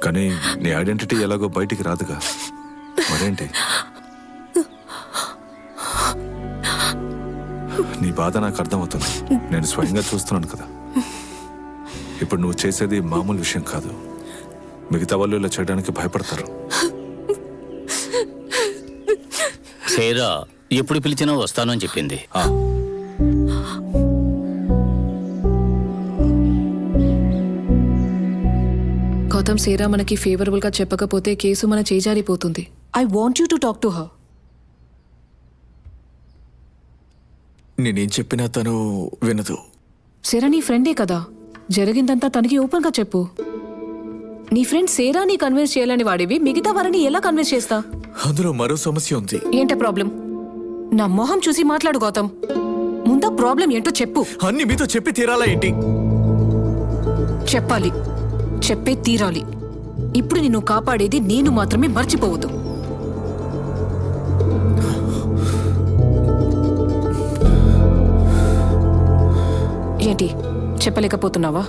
కానీ నీ ఐడెంటిటీ ఎలాగో బయటికి రాదుగా, మరేంటి? నీ బాధ నాకు అర్థమవుతుంది. నేను స్వయంగా చూస్తున్నాను కదా. ఇప్పుడు నువ్వు చేసేది మామూలు విషయం కాదు. మిగతా వాళ్ళు ఇలా చేయడానికి భయపడతారు. సేరా ఎప్పుడు పిలిచినా వస్తాను అని చెప్పింది. గౌతమ్, సేరా మనకి ఫేవరబుల్ గా చెప్పకపోతే కేసు మన చేజారిపోతుంది. I want you to talk to her. నేనేం చెప్పినా తను వినదు. సేరా నీ ఫ్రెండే కదా, జరిగిందంతా తనకి ఓపెన్గా చెప్పు. నీ ఫ్రెండ్ సేరాని కన్విన్స్ చేయాలని వాడివి, మిగతా వారిని ఎలా కన్విన్స్ చేస్తా? అందులో మరో సమస్య ఉంది. ఏంట ప్రాబ్లం? నా మొహం చూసి మాట్లాడు గౌతమ్. ముందా ప్రాబ్లం ఏంటో చెప్పు. అన్ని మీతో చెప్పి తీరాలా ఏంటి? చెప్పాలి, చెప్పే తీరాలి. ఇప్పుడు నిన్ను కాపాడేది నేను మాత్రమే, మర్చిపోవద్దు. ఏంటి చెప్పలేకపోతున్నావా?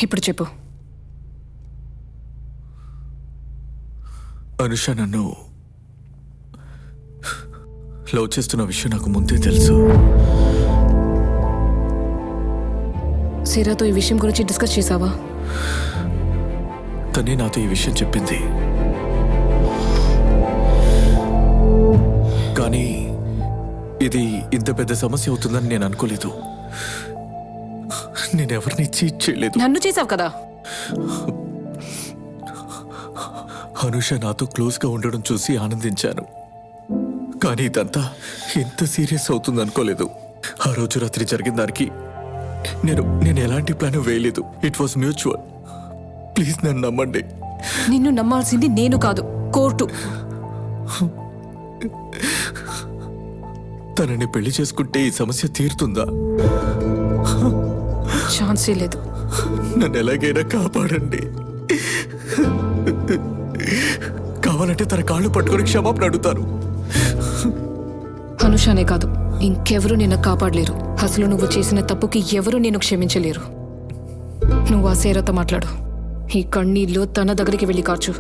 ఇప్పుడు చెప్పు. అనుష నన్ను లవ్ చేస్తున్న విషయం నాకు ముందే తెలుసు. సేరాతో ఈ విషయం గురించి డిస్కస్ చేసావా? తనే నాతో ఈ విషయం చెప్పింది. కానీ ఇది ఇంత పెద్ద సమస్య అవుతుందని నేను అనుకోలేదు. నేనెవరిని చీట్ చేయలేదు. నన్ను చేసావు కదా. అనుష నాతో క్లోజ్గా ఉండడం చూసి ఆనందించాను. కానీ ఇదంతా ఎంత సీరియస్ అవుతుంది అనుకోలేదు. ఆ రోజు రాత్రి జరిగిన దానికి నేను ఎలాంటి ప్లాన్ వేయలేదు. It was mutual. ప్లీజ్ నన్ను నమ్మండి. నిన్ను నమ్మాల్సింది నేను కాదు, కోర్టు. తనని పెళ్లి చేసుకుంటే ఈ సమస్య తీరుతుందా? ఛాన్సే లేదు. నన్ను ఎలాగైనా కాపాడండి. కావాలంటే తన కాళ్ళు పట్టుకొని క్షమాపణ అడుగుతాను. అనుషానే కాదు, ఇంకెవరూ నిన్ను కాపాడలేరు. అసలు నువ్వు చేసిన తప్పుకి ఎవరూ నేను క్షమించలేరు. నువ్వు ఆ సేరతో మాట్లాడు. ఈ కన్నీళ్ళు తన దగ్గరికి వెళ్ళి కార్చు.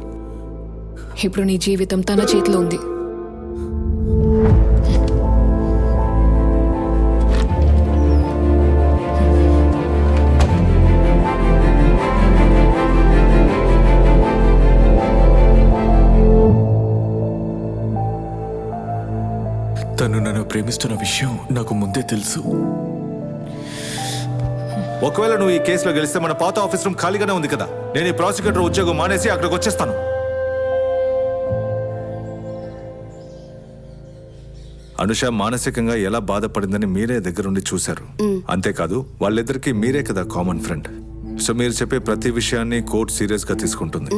ఇప్పుడు నీ జీవితం తన చేతిలో ఉంది. తను నన్ను ప్రేమిస్తున్న విషయం నాకు ముందే తెలుసు. ఒకవేళ నువ్వు ఈ కేసులో గెలిస్తే మన పాత ఆఫీస్ రూమ్ ఖాళీగానే ఉంది కదా. నేను ఈ ప్రాసిక్యూటర్ ఉద్యోగం మానేసి అక్కడికి వచ్చేస్తాను. అనుష మానసికంగా ఎలా బాధపడిందని మీరే దగ్గరుండి చూశారు. అంతేకాదు వాళ్ళిద్దరికి మీరే కదా కామన్ ఫ్రెండ్. సో మీరు చెప్పే ప్రతి విషయాన్ని కోర్టు సీరియస్ గా తీసుకుంటుంది.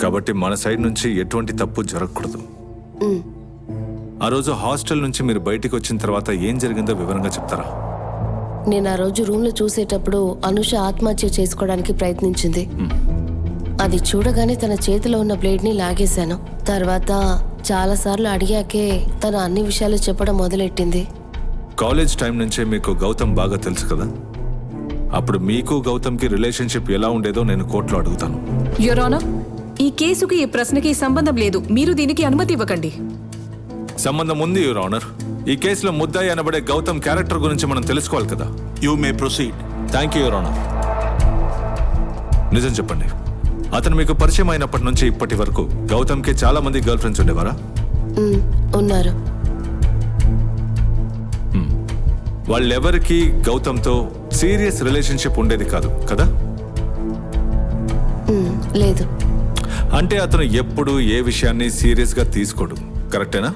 కాబట్టి మన సైడ్ నుంచి ఎటువంటి తప్పు జరగకూడదు. ఆ రోజు హాస్టల్ నుంచి మీరు బయటికి వచ్చిన తర్వాత ఏం జరిగిందో వివరంగా చెప్తారా? నేను ఆ రోజు రూమ్లో చూసేటప్పుడు అనుష ఆత్మహత్య చేసుకోవడానికి ప్రయత్నించింది. అది చూడగానే తన చేతిలో ఉన్న బ్లేడ్ని లాగేశాను. తర్వాత చాలాసార్లు అడిగాకే తను అన్ని విషయాలు చెప్పడం మొదలెట్టింది. కాలేజ్ టైం నుంచే మీకు గౌతమ్ బాగా తెలుసు కదా. అప్పుడు మీకు గౌతమ్కి రిలేషన్షిప్ ఎలా ఉండేదో నేను కోర్టులో అడుగుతాను. యువర్ ఆనర్, ఈ కేసుకి ఈ ప్రశ్నకి సంబంధం లేదు. మీరు దీనికి అనుమతి ఇవ్వకండి. సంబంధం ఉంది యువర్ ఆనర్. ఈ కేసులో ముద్దాయి అనబడే గౌతమ్ క్యారెక్టర్ గురించి మనం తెలుసుకోవాలి కదా. You may proceed. Thank you your honour. నిజం చెప్పండి, అతను మీకు పరిచయం అయినప్పటి నుంచి ఇప్పటి వరకు గౌతమ్కి చాలా మంది గర్ల్ ఫ్రెండ్స్ ఉండేవారా? ఉన్నారు. వాళ్ళెవరికి గౌతమ్తో సీరియస్ రిలేషన్షిప్ ఉండేది కాదు కదా? లేదు. అంటే అతను ఎప్పుడు ఏ విషయాన్ని సీరియస్ గా తీసుకోడు, కరెక్టేనా?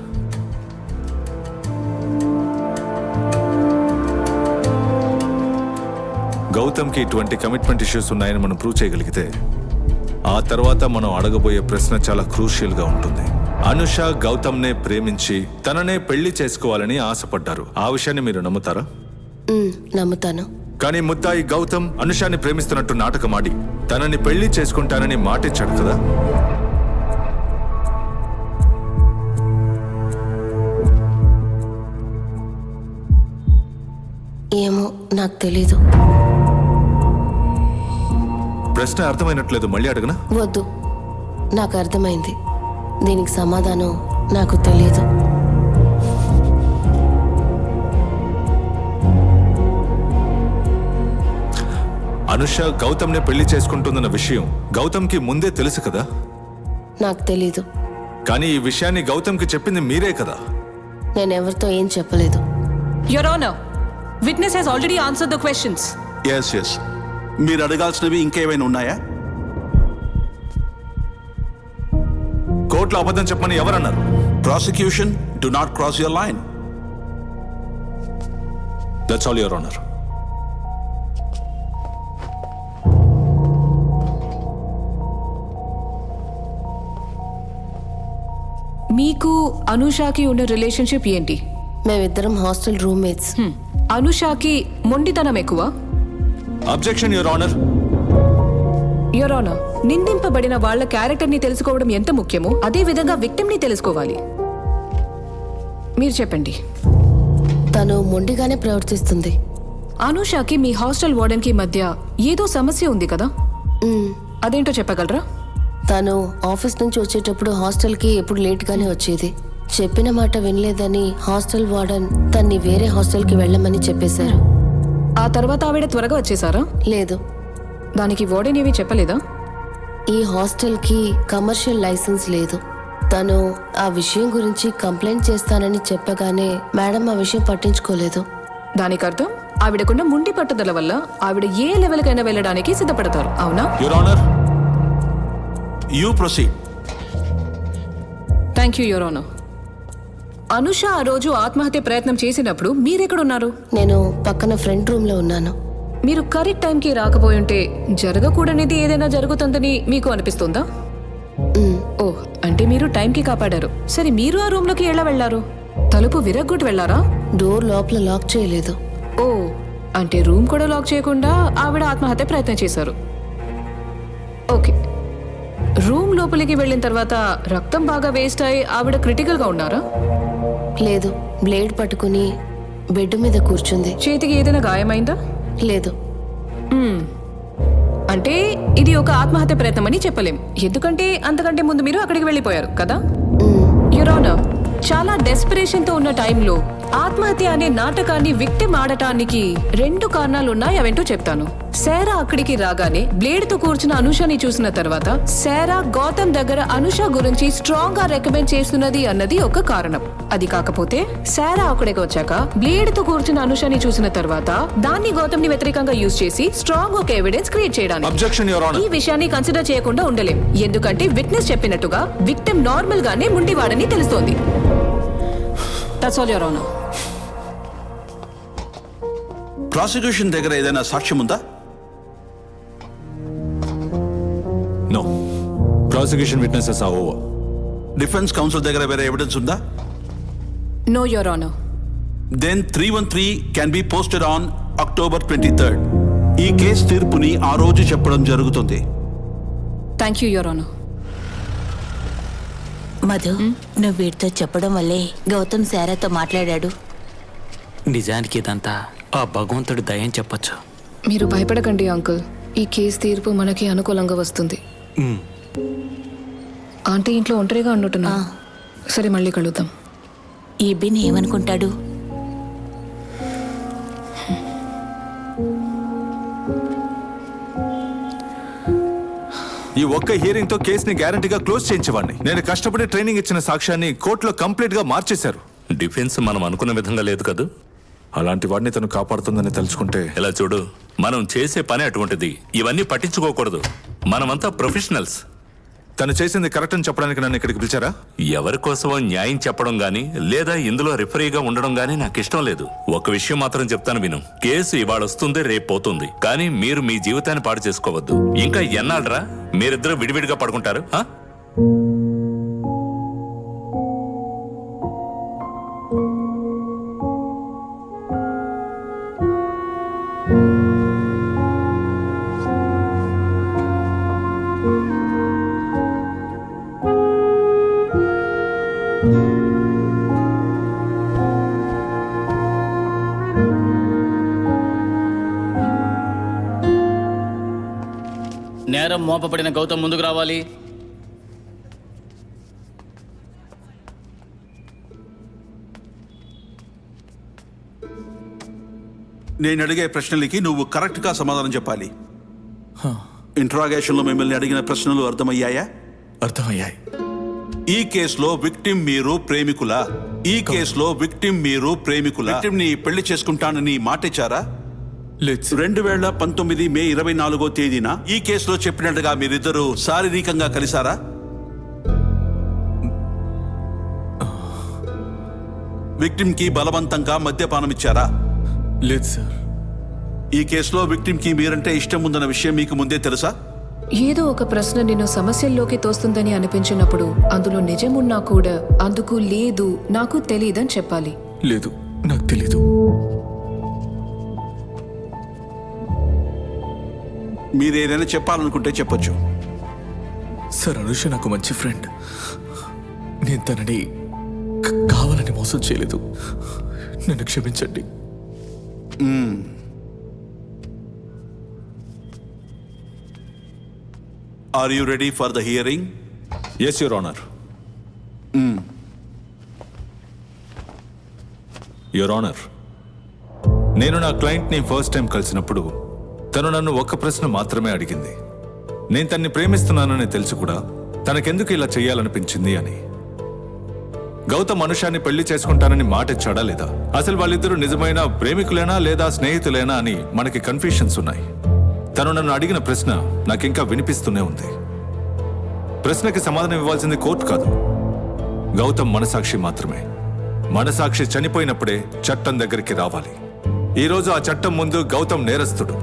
గౌతమ్కి ఇటువంటి కమిట్మెంట్ ఇష్యూస్ ఉన్నాయని మనం ప్రూవ్ చేయగలిగితే ఆ తర్వాత మనం అడగబోయే ప్రశ్న చాలా క్రూషియల్ గా ఉంటుంది. అనుష గౌతమ్నే ప్రేమించి తననే పెళ్లి చేసుకోవాలని ఆశపడ్డారు. ఆ విషయాన్ని మీరు నమ్ముతారా? నమ్ముతాను. కానీ ముద్దాయి గౌతమ్ అనుషాన్ని ప్రేమిస్తున్నట్టు నాటకమాడి తనని పెళ్లి చేసుకుంటానని మాటిచ్చాడు కదా. ఏమో నాకు తెలీదు. ప్రశ్న అర్థమైనట్లేదు, మళ్ళీ అడగనా? వద్దు, నాకు అర్థమైంది. దీనికి సమాధానం నాకు తెలియదు. అనుష గౌతమ్ని పెళ్లి చేసుకుంటుందన్న విషయం గౌతమ్కి ముందే తెలుసు కదా. నాకు తెలీదు. కానీ ఈ విషయాన్ని గౌతమ్కి చెప్పింది మీరే కదా. నేను ఎవరితో ఏం చెప్పలేదు. Your honour, witness has already answered the questions. Yes మీరు అడగాల్సినవి ఇంకేమైనా ఉన్నాయా? కోర్టులో అబద్ధం చెప్పమని ఎవరన్నారు? Prosecution do not cross your line. That's all your honour. మీకు అనూషకి ఉన్న రిలేషన్షిప్ ఏంటి? మేమిద్దరం హాస్టల్ రూమ్మేట్స్. అనూషకి మొండితనం ఎక్కువ. Objection your honour. Your honour, నిందింపబడిన వాళ్ళ క్యారెక్టర్ ని తెలుసుకోవడం ఎంత ముఖ్యమో అదే విధంగా విక్టిమ్ ని తెలుసుకోవాలి. మీరు చెప్పండి. తను మొండిగానే ప్రవర్తిస్తుంది. అనూషకి మీ హాస్టల్ వార్డెన్ కి మధ్య ఏదో సమస్య ఉంది కదా, అదేంటో చెప్పగలరా? తను ఆఫీస్ నుంచి వచ్చేటప్పుడు హాస్టల్కి ఎప్పుడు లేట్గానే వచ్చేది. చెప్పిన మాట వినలేదని హాస్టల్ వార్డెన్ తన్ని వేరే హాస్టల్కి వెళ్ళమని చెప్పేశారు. ఆ తర్వాత ఆవిడ త్వరగా వచ్చేసారా? లేదు. దానికి వార్డెన్ ఏమీ చెప్పలేదా? ఈ హాస్టల్కి కమర్షియల్ లైసెన్స్ లేదు. తను ఆ విషయం గురించి కంప్లైంట్ చేస్తానని చెప్పగానే మేడం ఆ విషయం పట్టించుకోలేదు. దానికి అర్థం ఆవిడకున్న ముండి పట్టుదల వల్ల ఆవిడ ఏ లెవెల్కైనా వెళ్ళడానికి సిద్ధపడతారు, అవునా? Your honour, you proceed. Thank you your honour. Anusha ఆ రోజు ఆత్మహత్య ప్రయత్నం చేసినప్పుడు మీరెక్కడున్నారు? నేను పక్కన ఫ్రంట్ రూమ్లో ఉన్నాను. మీరు కరెక్ట్ టైంకి రాకపోయుంటే జరగకూడనిది ఏదైనా జరుగుతుందని మీకు అనిపిస్తుందా? ఓ, అంటే మీరు టైంకి కాపాడారు. సరే, మీరు ఆ రూమ్లోకి ఎలా వెళ్లారు? తలుపు విరగ్గొట్టి వెళ్లారా? డోర్ లోపల లాక్ చేయలేదు. ఓ, అంటే రూమ్ కూడా లాక్ చేయకుండా ఆవిడ ఆత్మహత్య ప్రయత్నం చేశారు. ఓకే. రూమ్ లోపలికి వెళ్ళిన తర్వాత రక్తం బాగా వేస్ట్ అయి ఆవిడ క్రిటికల్గా ఉన్నారా? లేదు. బ్లేడ్ పట్టుకుని బెడ్ మీద కూర్చుంది. చేతికి ఏదైనా గాయమైందా? లేదు. అంటే ఇది ఒక ఆత్మహత్య ప్రయత్నం అని చెప్పలేం, ఎందుకంటే అంతకంటే ముందు మీరు అక్కడికి వెళ్ళిపోయారు కదా. యువర్ ఆనర్, చాలా డెస్పిరేషన్ తో ఉన్న టైంలో ఆత్మహత్య అనే నాటకాన్ని విక్టిమ్ ఆడటానికి 2 కారణాలు ఉన్నాయి. అవేంటో చెప్తాను. శారా అక్కడికి రాగానే బ్లేడ్ తో కూర్చున్న అనుషని చూసిన తర్వాత శారా గౌతమ్ దగ్గర అనుష గురించి స్ట్రాంగ్ గా రికమెండ్ చేస్తున్నది అన్నది ఒక కారణం. అది కాకపోతే శారా అక్కడికి వచ్చాక బ్లేడ్ తో కూర్చున్న అనుషని చూసిన తర్వాత దాన్ని గౌతమ్ ని వ్యతిరేకంగా యూజ్ చేసి స్ట్రాంగ్ ఒక ఎవిడెన్స్ క్రియేట్ చేయడానికి ఈ విషయాన్ని కన్సిడర్ చేయకుండా ఉండలేం, ఎందుకంటే విట్నెస్ చెప్పినట్టుగా విక్టిమ్ నార్మల్ గానే ముండివాడని తెలుస్తోంది. That's all your honour. Prosecution దగ్గర ఏదైనా సాక్ష్యం ఉందా? No. Prosecution witnesses are over. Defence council దగ్గర వేరే ఎవిడెన్స్ ఉందా? No your honour. Then 313 can be posted on October 23rd. ఈ కేసు తీర్పుని ఆ రోజు చెప్పడం జరుగుతుంది. Thank you your honour. Madhu, నువ్వు వీటితో చెప్పడం వల్లే గౌతమ్ శారాతో మాట్లాడాడు. నిజానికి ఇదంతా ఆ భగవంతుడి దయం చెప్పొచ్చు. మీరు భయపడకండి అంకుల్, ఈ కేసు తీర్పు మనకి అనుకూలంగా వస్తుంది. ఆంటీ ఇంట్లో ఒంటరిగా ఉన్నట్టున్నా. సరే, మళ్ళీ కలుద్దాం. ఈ బిన్ ఏమనుకుంటాడు? ఈ ఒక్క హియరింగ్ తో కేసుని గ్యారంటీగా క్లోజ్ చేయించేవాడిని. నేను కష్టపడి ట్రైనింగ్ ఇచ్చిన సాక్ష్యాన్ని కోర్టులో కంప్లీట్ గా మార్చేశారు. డిఫెన్స్ మనం అనుకున్న విధంగా లేదు కదా. అలాంటి వాడిని తను కాపాడుతుందని తెలుసుకుంటే. ఇలా చూడు, మనం చేసే పని అటువంటిది. ఇవన్నీ పట్టించుకోకూడదు. మనమంతా ప్రొఫెషనల్స్. తను చేసింది కరెక్ట్ అని చెప్పడానికి నన్ను ఇక్కడికి పిలిచారా? ఎవరి కోసమో న్యాయం చెప్పడం గానీ లేదా ఇందులో రిఫరీగా ఉండడం గానీ నాకు ఇష్టం లేదు. ఒక విషయం మాత్రం చెప్తాను విను. కేసు ఇవాళ వస్తుంది, రేపు పోతుంది, కానీ మీరు మీ జీవితాన్ని పాడు చేసుకోవద్దు. ఇంకా ఎన్నాళ్ళరా మీరిద్దరూ విడివిడిగా పడుకుంటారు? నేరం మోపబడిన గౌతమ్ ముందుకు రావాలి. నేను అడిగే ప్రశ్నలకి నువ్వు కరెక్ట్గా సమాధానం చెప్పాలి. ఇంట్రాగేషన్లో మిమ్మల్ని అడిగిన ప్రశ్నలు అర్థమయ్యాయా? అర్థమయ్యాయి. ఈ కేసులో విక్టిమ్ మీరు ప్రేమికులా? ఈ కేసులో విక్టిమ్ మీరు ప్రేమికులా? విక్టిమ్ ని పెళ్లి చేసుకుంటానని మాటిచ్చారా? 2019 మే 24వ తేదీన ఈ కేసులో చెప్పినట్టుగా మీరిద్దరూ శారీరకంగా కలిసారా? విక్టిమ్ కి బలవంతంగా మద్యపానం ఇచ్చారా? లేదు సార్. ఈ కేసులో విక్టిమ్ కి మీరంటే ఇష్టం ఉందన్న విషయం మీకు ముందే తెలుసా? ఏదో ఒక ప్రశ్న నిన్ను సమస్యల్లోకి తోస్తుందని అనిపించినప్పుడు అందులో నిజమున్నా కూడా అందుకు లేదు, నాకు తెలియదని చెప్పాలి. లేదు, నాకు తెలీదు. మీరేదైనా చెప్పాలనుకుంటే చెప్పొచ్చు. సార్, అనుష నాకు మంచి ఫ్రెండ్. నేను తనని కావాలని మోసం చేయలేదు. నన్ను క్షమించండి. Are you ready for the hearing? Yes your honour. Your honour, నేను నా క్లయింట్ని ఫస్ట్ టైం కలిసినప్పుడు తను నన్ను ఒక్క ప్రశ్న మాత్రమే అడిగింది. నేను తన్ని ప్రేమిస్తున్నానని తెలుసు కూడా తనకెందుకు ఇలా చేయాలనిపించింది అని. గౌతమ్ అనుషాన్ని పెళ్లి చేసుకుంటానని మాట ఇచ్చాడా లేదా? అసలు వాళ్ళిద్దరూ నిజమైన ప్రేమికులేనా లేదా స్నేహితులేనా అని మనకి కన్ఫ్యూషన్స్ ఉన్నాయి. తను నన్ను అడిగిన ప్రశ్న నాకింకా వినిపిస్తూనే ఉంది. ప్రశ్నకి సమాధానం ఇవ్వాల్సింది కోర్టు కాదు, గౌతమ్ మనసాక్షి మాత్రమే. మనసాక్షి చనిపోయినప్పుడే చట్టం దగ్గరికి రావాలి. ఈరోజు ఆ చట్టం ముందు గౌతమ్ నేరస్తుడు.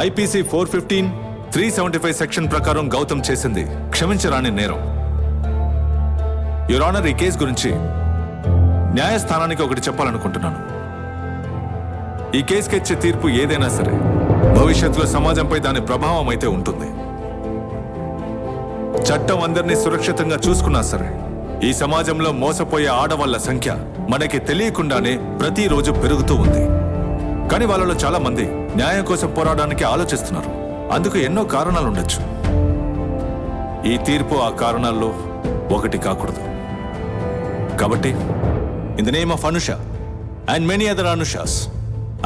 ఐపీసీ 415, 375 సెక్షన్ ప్రకారం గౌతమ్ చేసింది క్షమించరాని నేరం. యువర్ ఆనర్, ఈ కేసు గురించి న్యాయస్థానానికి ఒకటి చెప్పాలనుకుంటున్నాను. ఈ కేసుకి ఇచ్చే తీర్పు ఏదైనా సరే భవిష్యత్తులో సమాజంపై దాని ప్రభావం అయితే ఉంటుంది. చట్టం అందరినీ సురక్షితంగా చూసుకున్నా సరే ఈ సమాజంలో మోసపోయే ఆడవాళ్ల సంఖ్య మనకి తెలియకుండానే ప్రతిరోజు పెరుగుతూ ఉంది. కానీ వాళ్ళలో చాలా మంది న్యాయం కోసం పోరాడడానికి ఆలోచిస్తున్నారు. అందుకు ఎన్నో కారణాలు ఉండొచ్చు. ఈ తీర్పు ఆ కారణాల్లో ఒకటి కాకూడదు. కాబట్టి in the name of Anusha and many other Anushas,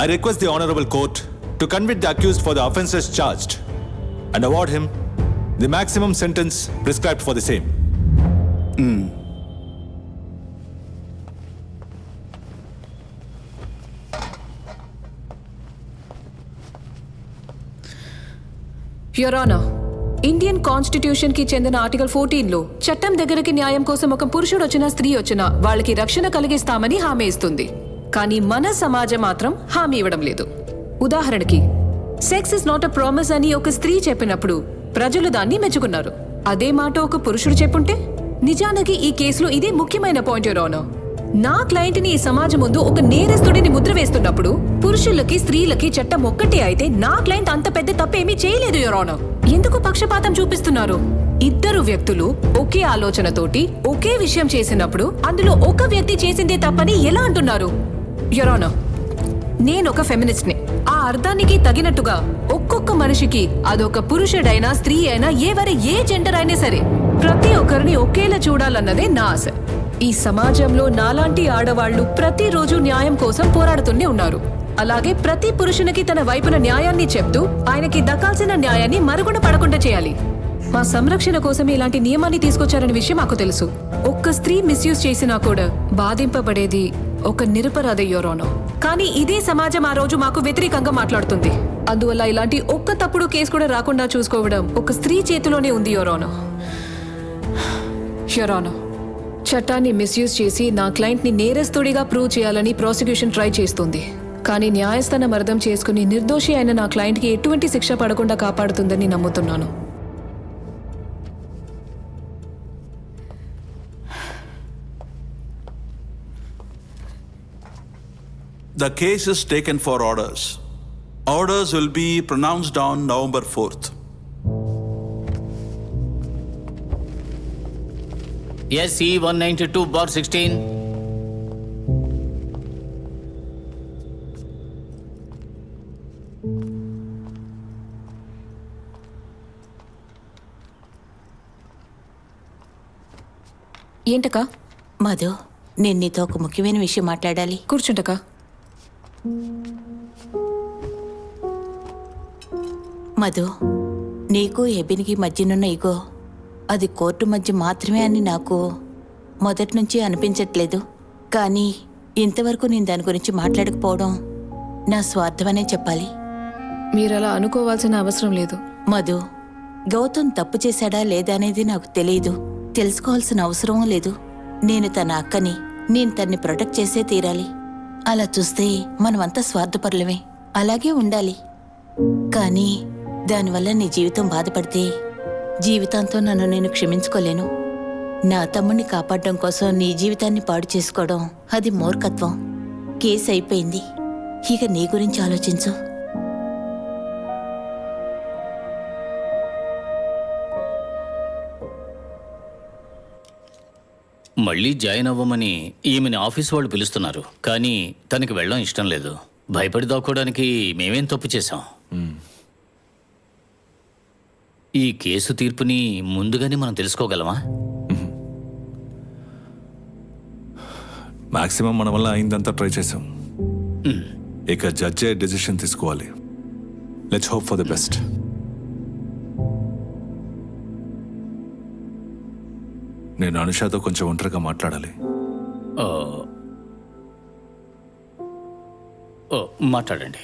I request the Honorable Court to convict the accused for the offences charged and award him the maximum sentence prescribed for the same. Your honour, Indian constitution కి చెందిన article 14లో చట్టం దగ్గరికి న్యాయం కోసం ఒక పురుషుడు వచ్చినా స్త్రీ వచ్చినా వాళ్ళకి రక్షణ కలిగిస్తామని హామీ ఇస్తుంది. కానీ మన సమాజం మాత్రం హామీ ఇవ్వడం లేదు. ఉదాహరణకి, sex is not a promise అని ఒక స్త్రీ చెప్పినప్పుడు ప్రజలు దాన్ని మెచ్చుకున్నారు. అదే మాట ఒక పురుషుడు చెప్పుంటే? నిజానికి ఈ కేసులో ఇదే ముఖ్యమైన పాయింట్ యువర్ ఆనర్. నా క్లయింట్ ని ఈ సమాజం ముందు ఒక నేరస్తుడిని ముద్ర వేస్తున్నప్పుడు పురుషులకి స్త్రీలకి చట్టం ఒక్కటే అయితే నా క్లయింట్ అంత పెద్ద తప్పేమీ చేయలేదు యువర్ ఆనర్. ఎందుకు పక్షపాతం చూపిస్తున్నారు? ఇద్దరు వ్యక్తులు ఒకే ఆలోచనతోటి ఒకే విషయం చేసినప్పుడు అందులో ఒక వ్యక్తి చేసిందే తప్పని ఎలా అంటున్నారు? యువర్ ఆనర్, నేను ఒక ఫెమినిస్ట్ ని. ఆ అర్థానికి తగినట్టుగా ఒక్కొక్క మనిషికి, అదొక పురుషుడైనా స్త్రీ అయినా ఏ జెండర్ అయినా సరే, ప్రతి ఒక్కరిని ఒకేలా చూడాలన్నదే నా ఆశ. ఈ సమాజంలో నాలాంటి ఆడవాళ్లు ప్రతిరోజు న్యాయం కోసం పోరాడుతూనే ఉన్నారు. అలాగే ప్రతి పురుషునికి తన వైపున న్యాయాన్ని చెప్తూ ఆయనకి దక్కాల్సిన న్యాయాన్ని మరుగున పడకుండా చేయాలి. మా సంరక్షణ కోసం ఇలాంటి నియమాన్ని తీసుకొచ్చారనే విషయం మాకు తెలుసు. ఒక్క స్త్రీ మిస్యూజ్ చేసినా కూడా బాధింపబడేది ఒక నిరపరాధి యువర్ ఆనర్. కానీ ఇదే సమాజం ఆ రోజు మాకు వ్యతిరేకంగా మాట్లాడుతుంది. అందువల్ల ఇలాంటి ఒక్క తప్పుడు కేసు కూడా రాకుండా చూసుకోవడం ఒక స్త్రీ చేతిలోనే ఉంది యువర్ ఆనర్. యువర్ ఆనర్, చట్టాన్ని మిస్యూజ్ చేసి నా క్లయింట్ ని నేరస్తుడిగా ప్రూవ్ చేయాలని ప్రాసిక్యూషన్ ట్రై చేస్తుంది. కానీ న్యాయస్థానం అర్థం చేసుకుని నిర్దోషి అయిన నా క్లయింట్ కి ఎటువంటి శిక్ష పడకుండా కాపాడుతుందని నమ్ముతున్నాను. The case is taken for orders. Orders will be pronounced on November 4th. SC 192/16. ఏంటకా? Madhu, నేను నీతో ఒక ముఖ్యమైన విషయం మాట్లాడాలి. కూర్చుంటకా. మధు, నీకు ఎబిన్కి మధ్యనున్న ఇగో అది కోర్టు మధ్య మాత్రమే అని నాకు మొదటి నుంచి అనిపించట్లేదు. కానీ ఇంతవరకు నేను దాని గురించి మాట్లాడకపోవడం నా స్వార్థమనే చెప్పాలి. మీరలా అనుకోవాల్సిన అవసరం లేదు. మధు, గౌతమ్ తప్పు చేశాడా లేదా అనేది నాకు తెలియదు, తెలుసుకోవాల్సిన అవసరం లేదు. నేను తన అక్కని, నేను తన్ని ప్రొటెక్ట్ చేసే తీరాలి. అలా చూస్తే మనమంతా స్వార్థపరులమే, అలాగే ఉండాలి. కానీ దానివల్ల నీ జీవితం బాధపడితే జీవితాంతో నన్ను నేను క్షమించుకోలేను. నా తమ్ముడిని కాపాడడం కోసం నీ జీవితాన్ని పాడు చేసుకోవడం అది మూర్ఖత్వం. కేసు అయిపోయింది, ఇక నీ గురించి ఆలోచించు. మళ్ళీ జాయిన్ అవ్వమని ఈమెని ఆఫీస్ వాళ్ళు పిలుస్తున్నారు, కానీ తనకి వెళ్ళడం ఇష్టం లేదు. భయపడి దాక్కోవడానికి మేమేం తప్పు చేశాం? ఈ కేసు తీర్పుని ముందుగానే మనం తెలుసుకోగలమా? మాక్సిమం మన వల్ల అయిందంతా ట్రై చేసాం. ఇక జడ్జే డెసిషన్ తీసుకోవాలి. Let's hope for the best. నేను అనుషాతో కొంచెం ఒంటరిగా మాట్లాడాలి. మాట్లాడండి.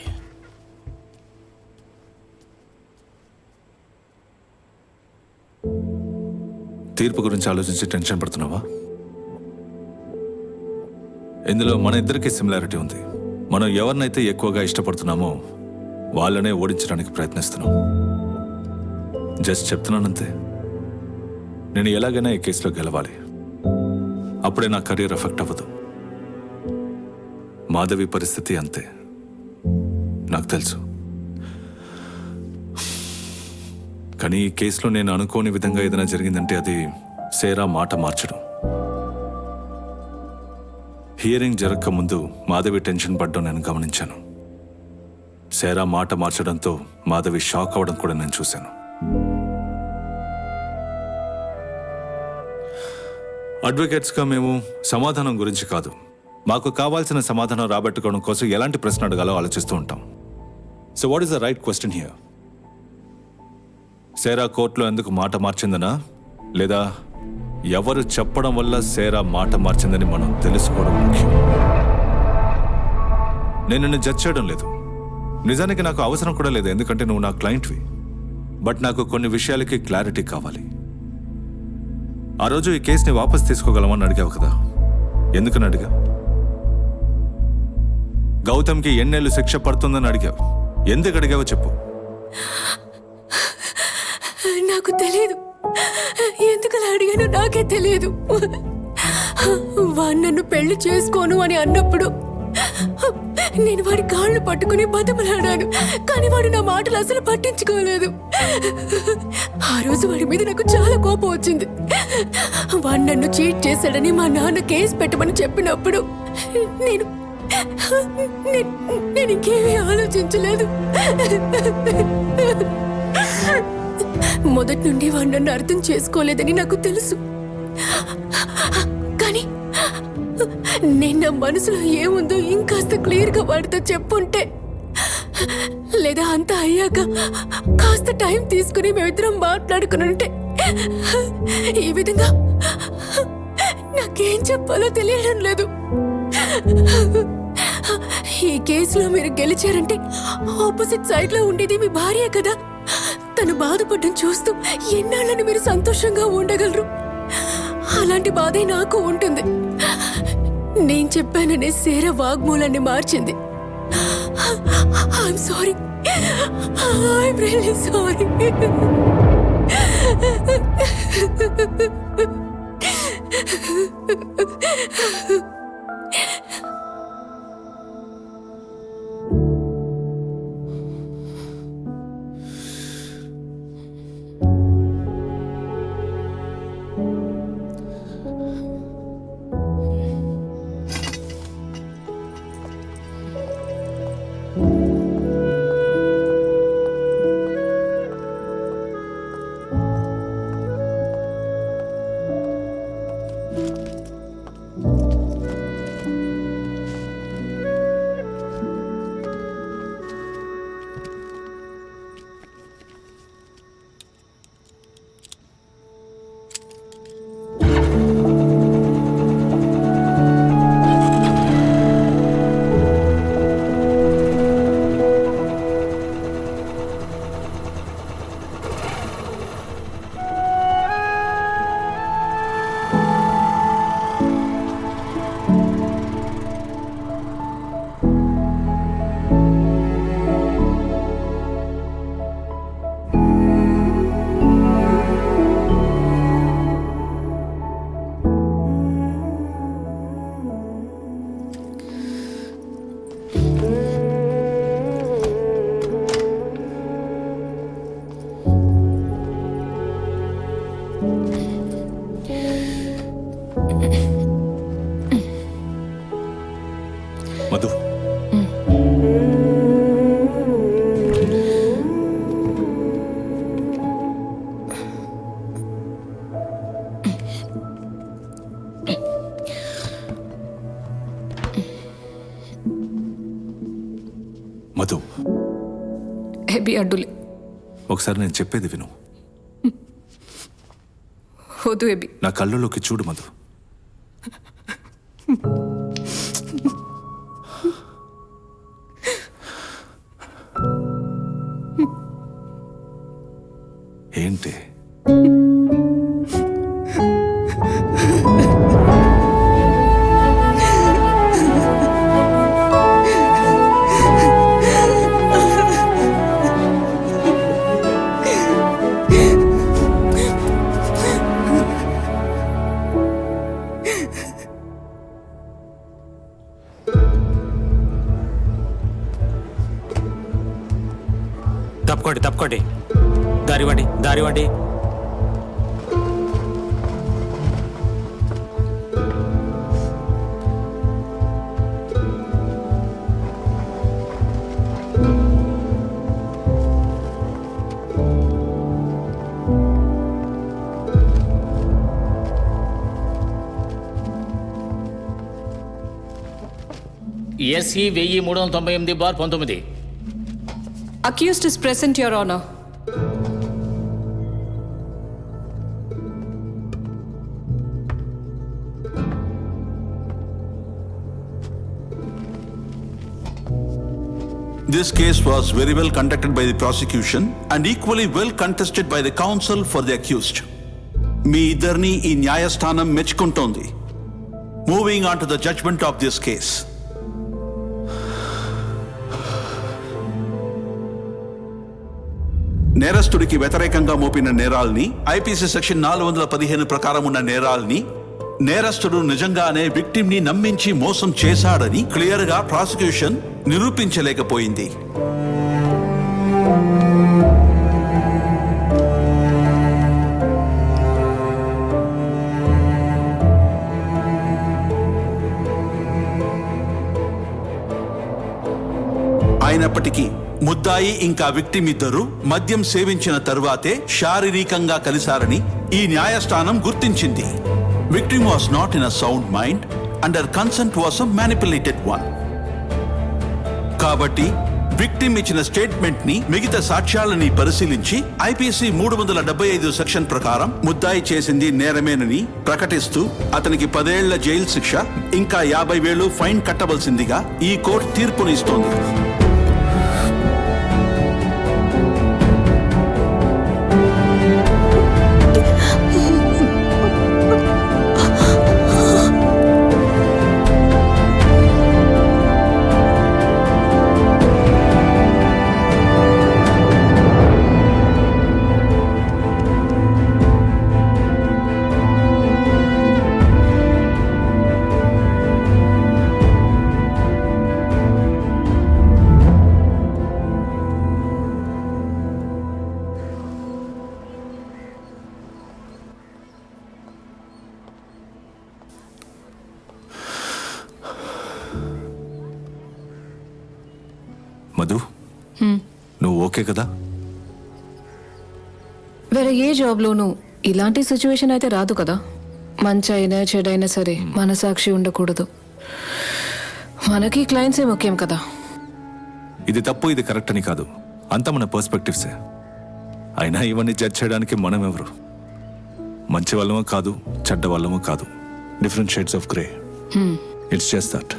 తీర్పు గురించి ఆలోచించి టెన్షన్ పడుతున్నావా? ఇందులో మన ఇద్దరికి సిమిలారిటీ ఉంది. మనం ఎవరినైతే ఎక్కువగా ఇష్టపడుతున్నామో వాళ్ళనే ఓడించడానికి ప్రయత్నిస్తున్నాం. జస్ట్ చెప్తున్నానంతే. నేను ఎలాగైనా ఈ కేసులో గెలవాలి, అప్పుడే నా కెరీర్ ఎఫెక్ట్ అవ్వదు. మాధవి పరిస్థితి అంతే, నాకు తెలుసు. కానీ ఈ కేసులో నేను అనుకోని విధంగా ఏదైనా జరిగిందంటే అది సేరా మాట మార్చడం. హియరింగ్ జరగక ముందు మాధవి టెన్షన్ పడ్డం నేను గమనించాను. సేరా మాట మార్చడంతో మాధవి షాక్ అవ్వడం కూడా నేను చూశాను. అడ్వకేట్స్గా మేము సమాధానం గురించి కాదు, మాకు కావాల్సిన సమాధానం రాబట్టుకోవడం కోసం ఎలాంటి ప్రశ్న అడగాలో ఆలోచిస్తూ ఉంటాం. So what is the right question here? Sera కోర్టులో ఎందుకు మాట మార్చిందనా, లేదా ఎవరు చెప్పడం వల్ల సేరా మాట మార్చిందని మనం తెలుసుకోవడం ముఖ్యం. నేను నిన్ను జడ్జ్ చేయడం లేదు, నిజానికి నాకు అవసరం కూడా లేదు, ఎందుకంటే నువ్వు నా క్లయింట్వి. బట్ నాకు కొన్ని విషయాలకి క్లారిటీ కావాలి. ఆ రోజు ఈ కేసుని వాపస్ తీసుకోగలమని అడిగావు కదా, ఎందుకని అడిగావు? గౌతమ్కి ఎన్నేళ్ళు శిక్ష పడుతుందని అడిగావు, ఎందుకు అడిగావో చెప్పు. నాకు తెలియదు, ఎందుకలా అడిగానో నాకే తెలియదు. వాడు నన్ను పెళ్లి చేసుకోను అని అన్నప్పుడు నేను వాడి కాళ్ళు పట్టుకుని బతిమలాడాను, కానీ వాడు నా మాటలు అసలు పట్టించుకోలేదు. ఆ రోజు వాడి మీద నాకు చాలా కోపం వచ్చింది. వాడు నన్ను చీట్ చేశాడని మా నాన్న కేసు పెట్టమని చెప్పినప్పుడు నేను ఇంకేమీ ఆలోచించలేదు. మొదటి నుండి వాడు నన్ను అర్థం చేసుకోలేదని నాకు తెలుసు. కానీ నేను నా మనసులో ఏముందో ఇంకాస్త క్లియర్గా వాడితో చెప్పుంటే, లేదా అంతా అయ్యాక కాస్త టైం తీసుకుని మేమిద్దరం మాట్లాడుకుని ఉంటే, ఈ విధంగా నాకేం చెప్పాలో తెలియడం లేదు. ఈ కేసులో మీరు గెలిచారంటే ఆపోజిట్ సైడ్ లో ఉండేది మీ భార్య కదా. తను బాధపడడం చూస్తూ ఎన్నాళ్ళని మీరు సంతోషంగా ఉండగలరు? అలాంటి బాధే నాకు ఉంటుంది. నేను చెప్పాననే సేరా వాగ్మూలాన్ని మార్చింది. I'm sorry, I'm really sorry. Madhu, హెబీ అడ్డులే. ఒకసారి నేను చెప్పేది విను. వద్దు హెబీ. నా కళ్ళలోకి చూడు మధు. ఏంటి? తప్పుకోండి దారివ్వండి. SE 1398/19. Accused is present, Your Honor. This case was very well conducted by the prosecution and equally well contested by the counsel for the accused. మీ ఇద్దరిని ఈ న్యాయస్థానం మెచ్చుకుంటోంది. Moving on to the judgement of this case. నేరస్తుడికి వ్యతిరేకంగా మోపిన నేరాల్ని, IPC section 415 ప్రకారం ఉన్న నేరాల్ని, నేరస్తుడు నిజంగానే విక్టిమ్ ని నమ్మించి మోసం చేశాడని క్లియర్ గా ప్రాసిక్యూషన్ నిరూపించలేకపోయింది. అయినప్పటికీ ముద్దాయి ఇంకా విక్టిమ్ ఇద్దరు మద్యం సేవించిన తరువాతే శారీరకంగా కలిశారని ఈ న్యాయస్థానం గుర్తించింది. Victim was not in a sound mind and her consent was a manipulated one. కాబట్టి విక్టిమ్ ఇచ్చిన స్టేట్మెంట్ ని, మిగతా సాక్ష్యాలని పరిశీలించి ఐపీసీ 375 సెక్షన్ ప్రకారం ముద్దాయి చేసింది నేరమేనని ప్రకటిస్తూ అతనికి 10 ఏళ్ల జైలు శిక్ష ఇంకా 50,000 ఫైన్ కట్టవలసిందిగా ఈ కోర్టు తీర్పునిస్తోంది. మధు, నువ్వు ఓకే కదా? వేరే ఏ జాబ్లోనూ ఇలాంటి సిచ్యువేషన్ అయితే రాదు కదా. మంచి అయినా చెడైనా సరే మనసాక్షి ఉండకూడదు. మనకి క్లయింట్సే ముఖ్యం కదా. ఇది తప్పు, ఇది కరెక్ట్ అని కాదు, అంతా మన పర్స్పెక్టివ్సే. అయినా ఇవన్నీ జడ్జ్ చేయడానికి మనం ఎవరు? మంచి వాళ్ళమో కాదు, చెడ్డ వాళ్ళమో కాదు. Different shades of grey. It's just that.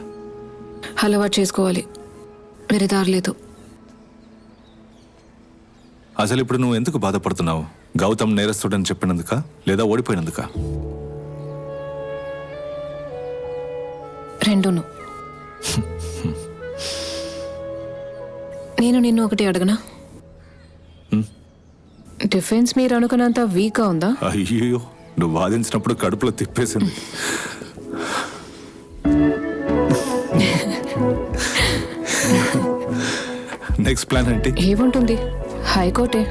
అలవాటు చేసుకోవాలి, వేరే దారి లేదు. అసలు ఇప్పుడు నువ్వు ఎందుకు బాధపడుతున్నావు? గౌతమ్ నేరస్తుడని చెప్పినందుక, లేదా ఓడిపోయినందుక? రెండును. నేను నిన్ను ఒకటి అడగనా? డిఫెన్స్ మీరు అనుకున్నంత వీక్గా ఉందా? అయ్యో, నువ్వు వాదించినప్పుడు కడుపులో తిప్పేసింది. నెక్స్ట్ ప్లాన్ ఏంటి? ఏముంటుంది, హైకోర్టే.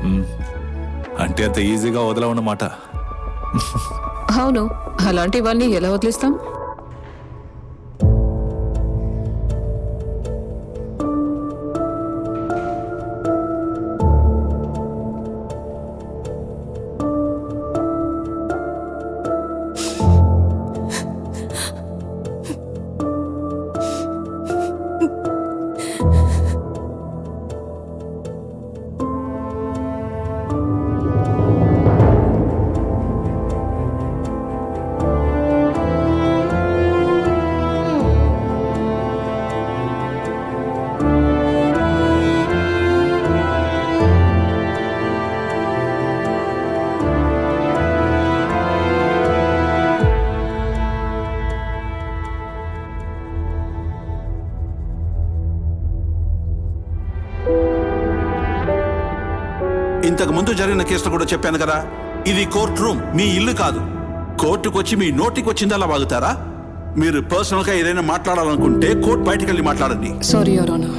అంటే అంత ఈజీగా వదలవన్నమాట. అవును, అలాంటివన్నీ ఎలా వదిలిస్తాం? ఇంతకు ముందు జరిగిన కేసులో కూడా చెప్పాను కదా, ఇది కోర్ట్ రూమ్, మీ ఇల్లు కాదు. కోర్టుకు వచ్చి మీ నోటికి వచ్చిందలా వాగుతారా? మీరు పర్సనల్గా ఏదైనా మాట్లాడాలనుకుంటే కోర్టు బయటకు వెళ్ళి మాట్లాడండి. Sorry your honour.